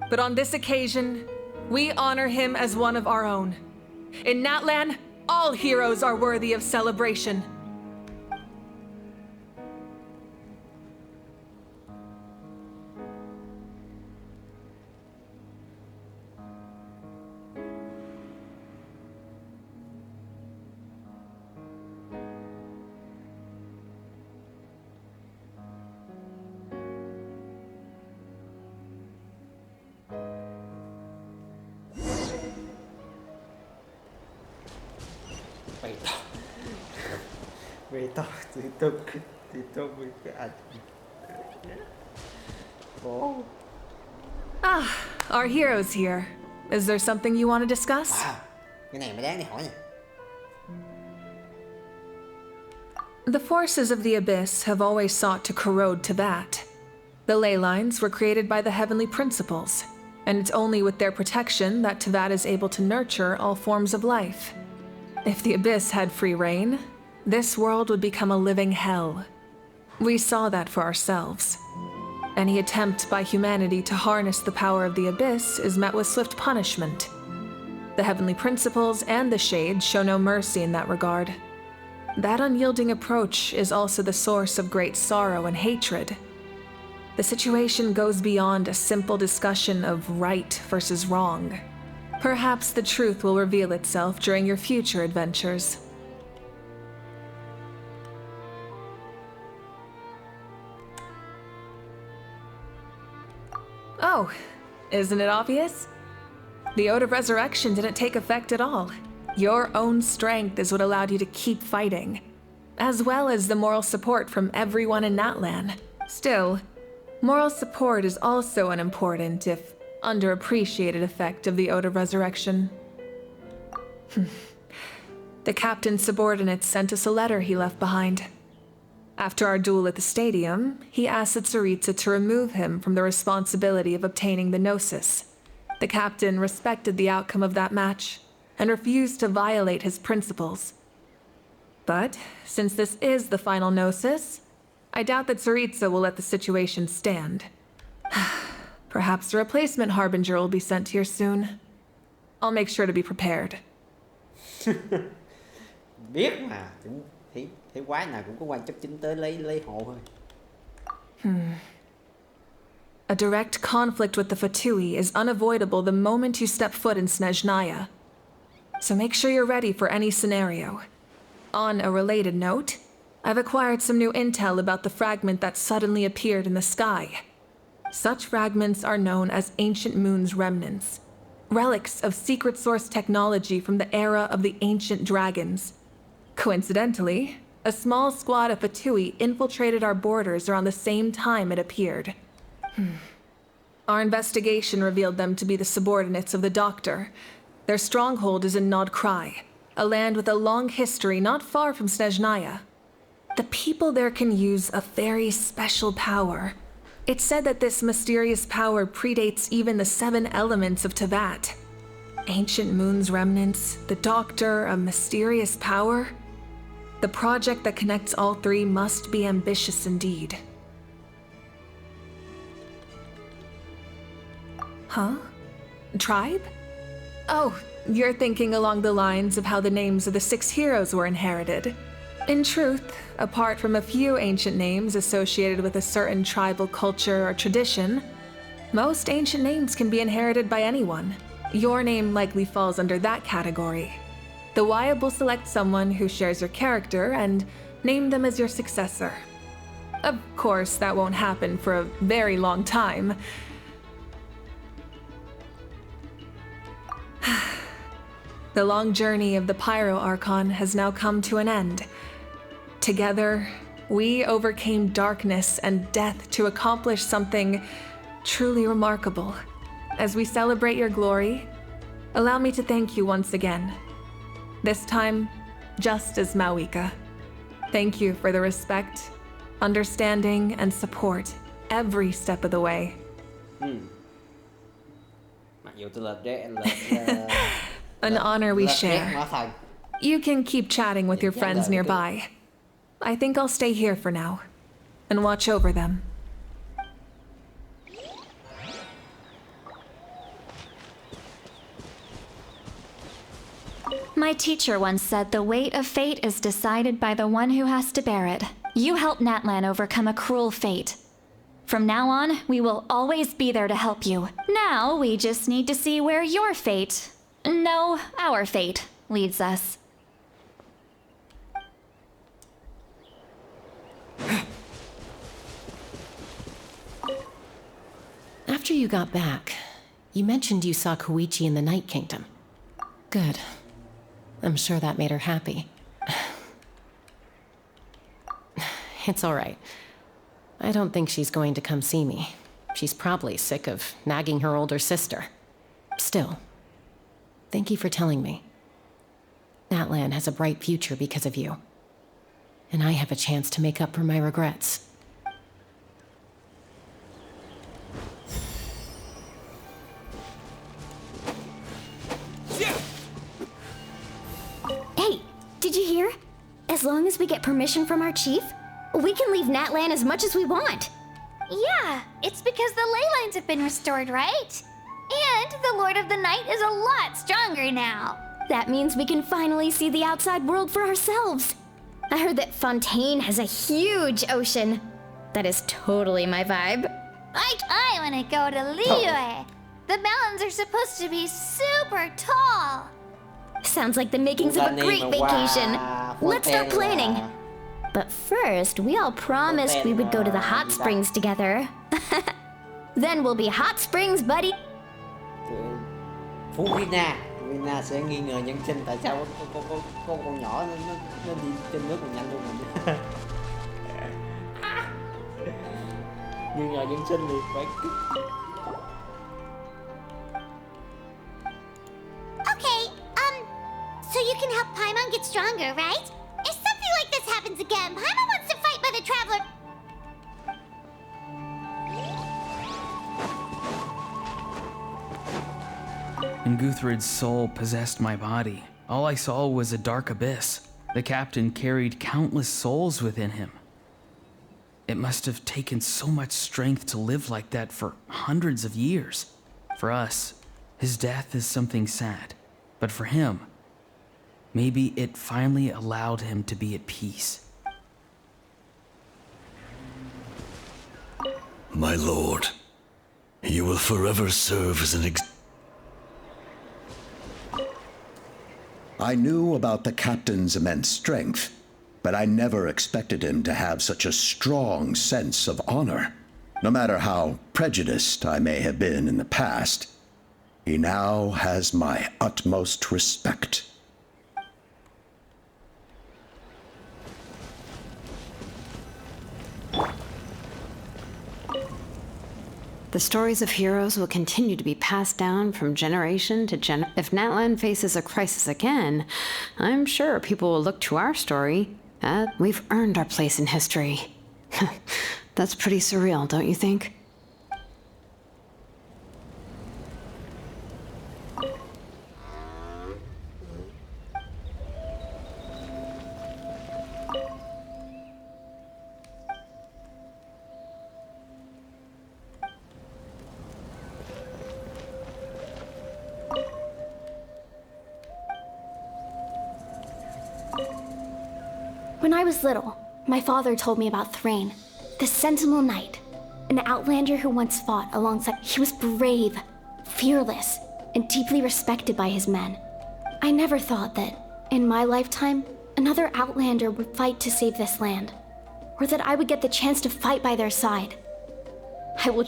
Speaker 5: But on this occasion, we honor him as one of our own. In Natlan, all heroes are worthy of celebration. Ah, our hero's here. Is there something you want to discuss?
Speaker 1: Cái này mới đáng để hỏi nè.
Speaker 5: The forces of the Abyss have always sought to corrode Teyvat. The ley lines were created by the heavenly principles, and it's only with their protection that Teyvat is able to nurture all forms of life. If the Abyss had free reign, this world would become a living hell. We saw that for ourselves. Any attempt by humanity to harness the power of the Abyss is met with swift punishment. The heavenly principles and the Shades show no mercy in that regard. That unyielding approach is also the source of great sorrow and hatred. The situation goes beyond a simple discussion of right versus wrong. Perhaps the truth will reveal itself during your future adventures. Oh, isn't it obvious? The Ode of Resurrection didn't take effect at all. Your own strength is what allowed you to keep fighting, as well as the moral support from everyone in Natlan. Still, moral support is also an important, if underappreciated, effect of the Ode of Resurrection. The captain's subordinates sent us a letter he left behind. After our duel at the stadium, he asked Tsaritsa to remove him from the responsibility of obtaining the Gnosis. The captain respected the outcome of that match and refused to violate his principles. But since this is the final Gnosis, I doubt that Tsaritsa will let the situation stand. Perhaps a replacement Harbinger will be sent here soon. I'll make sure to be prepared.
Speaker 1: Biết mà, thấy quái nào cũng có quan chấp chính tới lấy hộ thôi.
Speaker 5: A direct conflict with the Fatui is unavoidable the moment you step foot in Snezhnaya. So make sure you're ready for any scenario. On a related note, I've acquired some new intel about the fragment that suddenly appeared in the sky. Such fragments are known as Ancient Moon's remnants, relics of secret source technology from the era of the ancient dragons. Coincidentally, a small squad of Fatui infiltrated our borders around the same time it appeared. Our investigation revealed them to be the subordinates of the Doctor. Their stronghold is in Nod Krai, a land with a long history not far from Snezhnaya. The people there can use a very special power. It's said that this mysterious power predates even the 7 elements of Teyvat. Ancient Moon's remnants, the Doctor, a mysterious power. The project that connects all 3 must be ambitious indeed. Huh? Tribe? Oh, you're thinking along the lines of how the names of the 6 heroes were inherited. In truth, apart from a few ancient names associated with a certain tribal culture or tradition, most ancient names can be inherited by anyone. Your name likely falls under that category. The Wyab will select someone who shares your character and name them as your successor. Of course, that won't happen for a very long time. The long journey of the Pyro Archon has now come to an end. Together, we overcame darkness and death to accomplish something truly remarkable. As we celebrate your glory, allow me to thank you once again. This time, just as Mawika. Thank you for the respect, understanding, and support every step of the way.
Speaker 1: dụ tôi là
Speaker 5: An honor we
Speaker 1: là
Speaker 5: share.
Speaker 1: hóa thần.
Speaker 5: You can keep chatting with your friends nearby. I think I'll stay here for now and watch over them.
Speaker 11: My teacher once said the weight of fate is decided by the one who has to bear it. You helped Natlan overcome a cruel fate. From now on, we will always be there to help you. Now, we just need to see where your fate, no, our fate, leads us.
Speaker 9: After you got back, you mentioned you saw Koichi in the Night Kingdom. Good. I'm sure that made her happy. It's all right. I don't think she's going to come see me. She's probably sick of nagging her older sister. Still, thank you for telling me. Natlan has a bright future because of you. And I have a chance to make up for my regrets.
Speaker 7: Hey, did you hear? As long as we get permission from our chief, we can leave Natlan as much as we want.
Speaker 6: Yeah, it's because the ley lines have been restored, right? And the Lord of the Night is a lot stronger now.
Speaker 7: That means we can finally see the outside world for ourselves. I heard that Fontaine has a huge ocean. That is totally my vibe.
Speaker 6: I want to go to Liyue. The mountains are supposed to be super tall.
Speaker 7: Sounds like the makings of a great vacation. Let's start planning. But first, we all promised we would go to the hot springs together. Then we'll be hot springs, buddy.
Speaker 1: Phú Rina sẽ nghi ngờ nhân sinh tại sao con nhỏ nó đi trên nước còn nhanh hơn mình. Nghi ngờ nhân sinh thì phải.
Speaker 3: Okay, so you can help Paimon get stronger, right? If something like this happens again, Paimon wants to fight by the Traveler.
Speaker 8: When Guthred's soul possessed my body, all I saw was a dark abyss. The captain carried countless souls within him. It must have taken so much strength to live like that for hundreds of years. For us, his death is something sad. But for him, maybe it finally allowed him to be at peace.
Speaker 2: My lord, you will forever serve as an
Speaker 17: I knew about the captain's immense strength, but I never expected him to have such a strong sense of honor. No matter how prejudiced I may have been in the past, he now has my utmost respect.
Speaker 20: The stories of heroes will continue to be passed down from generation to generation. If Natlan faces a crisis again, I'm sure people will look to our story. We've earned our place in history. That's pretty surreal, don't you think?
Speaker 3: When I was little, my father told me about Thrain, the Sentinel Knight, an outlander who once fought alongside. He was brave, fearless, and deeply respected by his men. I never thought that, in my lifetime, another outlander would fight to save this land, or that I would get the chance to fight by their side. I will.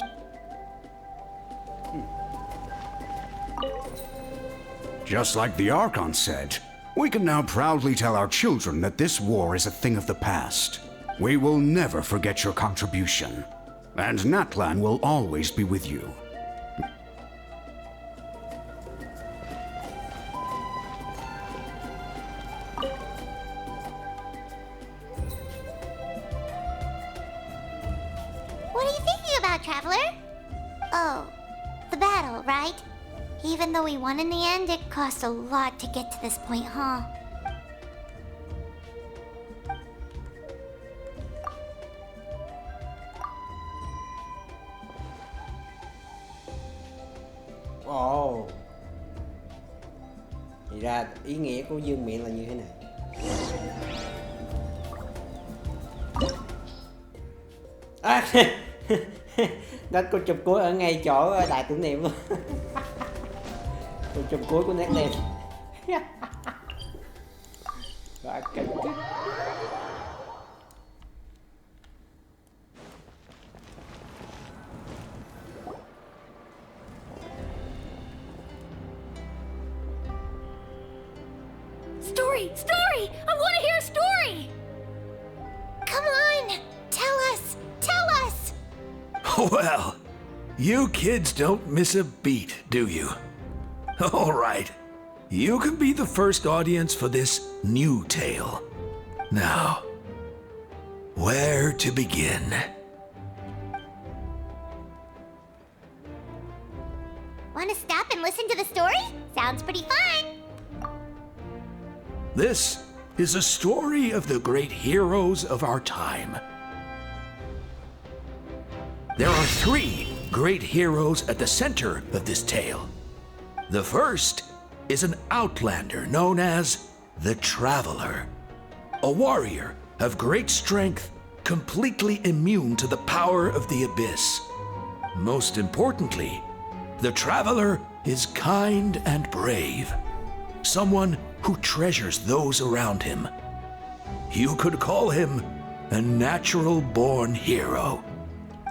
Speaker 24: Just like the Archon said, we can now proudly tell our children that this war is a thing of the past. We will never forget your contribution, and Natlan will always be with you.
Speaker 3: What are you thinking about, Traveler? Oh, the battle, right? Even though we won in the end, it cost a lot to get to this point, huh?
Speaker 1: Ồ. Thì ra ý nghĩa của dương miệng là như thế này. À, nó cô chụp cuối ở ngay chỗ đại tưởng niệm luôn. Cô chụp cuối của Natlan. Và cách.
Speaker 3: Story! Story! I want to hear a story! Come on! Tell us! Tell us!
Speaker 17: Well, you kids don't miss a beat, do you? All right. You can be the first audience for this new tale. Now, where to begin?
Speaker 3: Want to stop and listen to the story? Sounds pretty fun!
Speaker 17: This is a story of the great heroes of our time. There are 3 great heroes at the center of this tale. The first is an outlander known as the Traveler, a warrior of great strength, completely immune to the power of the abyss. Most importantly, the Traveler is kind and brave, someone who treasures those around him. You could call him a natural-born hero.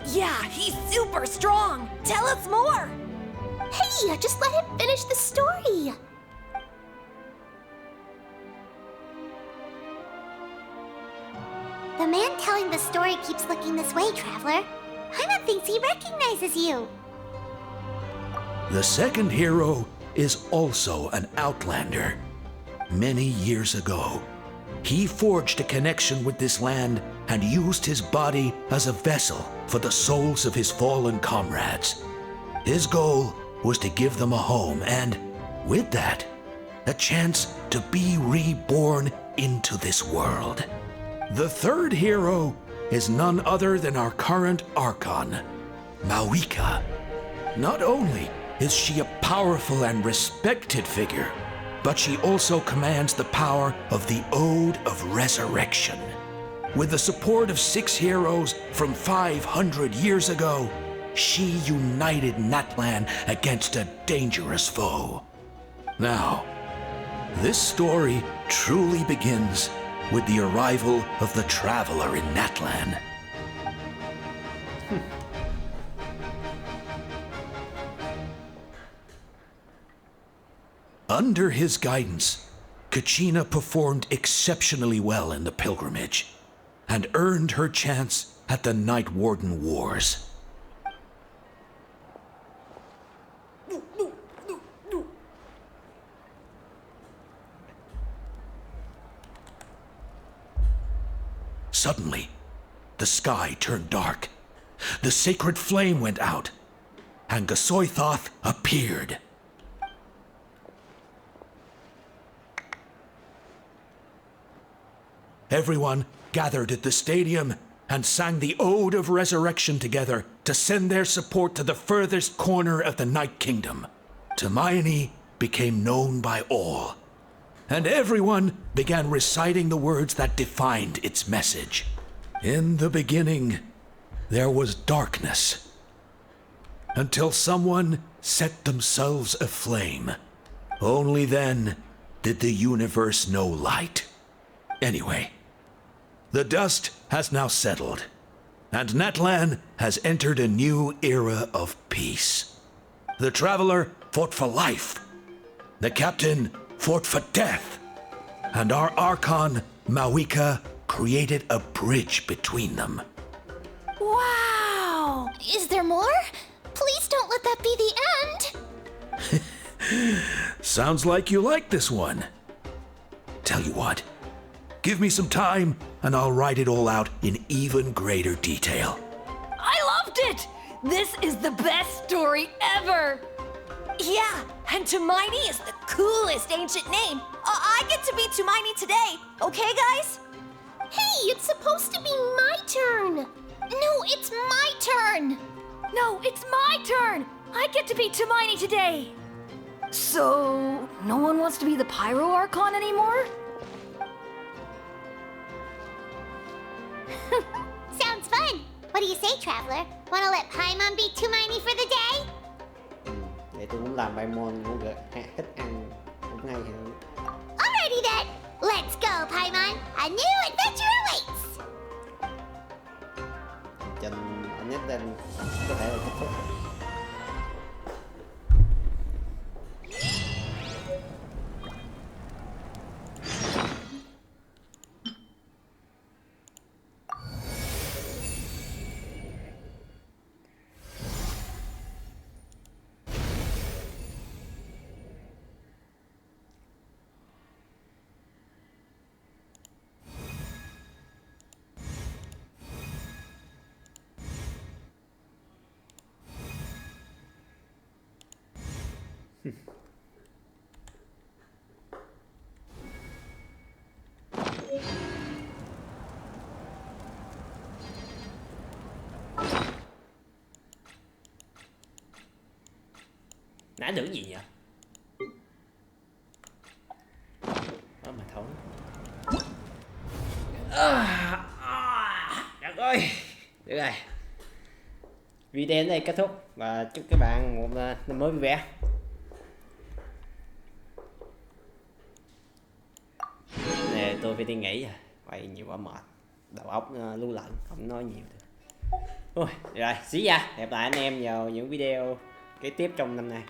Speaker 11: Yeah, he's super strong. Tell us more.
Speaker 3: Hey, just let him finish the story. The man telling the story keeps looking this way, Traveler. Paimon thinks he recognizes you.
Speaker 17: The second hero is also an outlander. Many years ago, he forged a connection with this land and used his body as a vessel for the souls of his fallen comrades. His goal was to give them a home and, with that, a chance to be reborn into this world. The third hero is none other than our current Archon, Mawika. Not only is she a powerful and respected figure, but she also commands the power of the Ode of Resurrection. With the support of 6 heroes from 500 years ago, she united Natlan against a dangerous foe. Now, this story truly begins with the arrival of the Traveler in Natlan. Under his guidance, Kachina performed exceptionally well in the pilgrimage and earned her chance at the Night Warden Wars. Suddenly, the sky turned dark. The sacred flame went out, and Gasoithoth appeared. Everyone gathered at the stadium and sang the Ode of Resurrection together to send their support to the furthest corner of the Night Kingdom. Hermione became known by all, and everyone began reciting the words that defined its message. In the beginning, there was darkness, until someone set themselves aflame. Only then did the universe know light. Anyway, the dust has now settled, and Natlan has entered a new era of peace. The Traveler fought for life, the Captain fought for death, and our Archon, Mawika, created a bridge between them.
Speaker 3: Wow! Is there more? Please don't let that be the end!
Speaker 17: Sounds like you like this one. Tell you what, give me some time and I'll write it all out in even greater detail.
Speaker 11: I loved it! This is the best story ever! Yeah,
Speaker 16: And Tumaini is the coolest ancient name. I get to be Tumaini today, okay, guys?
Speaker 3: Hey, it's supposed to be my turn. No, it's my turn.
Speaker 11: No, it's my turn. I get to be Tumaini today. So, no one wants to be the Pyro Archon anymore?
Speaker 3: Sounds fun. What do you say, Traveler? Wanna let Paimon be Tumaini for the day?
Speaker 1: Để tôi muốn làm Paimon muốn thích ăn cũng hay hiểu.
Speaker 3: Alrighty then. Let's go, Paimon. A new adventure awaits.
Speaker 1: Trận nhất lên có thể là kết thúc. Nãy được gì vậy? Đó mà thấu. Được rồi. Được rồi. Video đến đây kết thúc và chúc các bạn một năm mới vui vẻ. Nè, tôi phải đi nghỉ rồi. Quay nhiều quá mệt. Đầu óc lu lẫn, không nói nhiều được. Ôi, rồi, xí ra. Hẹn lại anh em vào những video kế tiếp trong năm nay.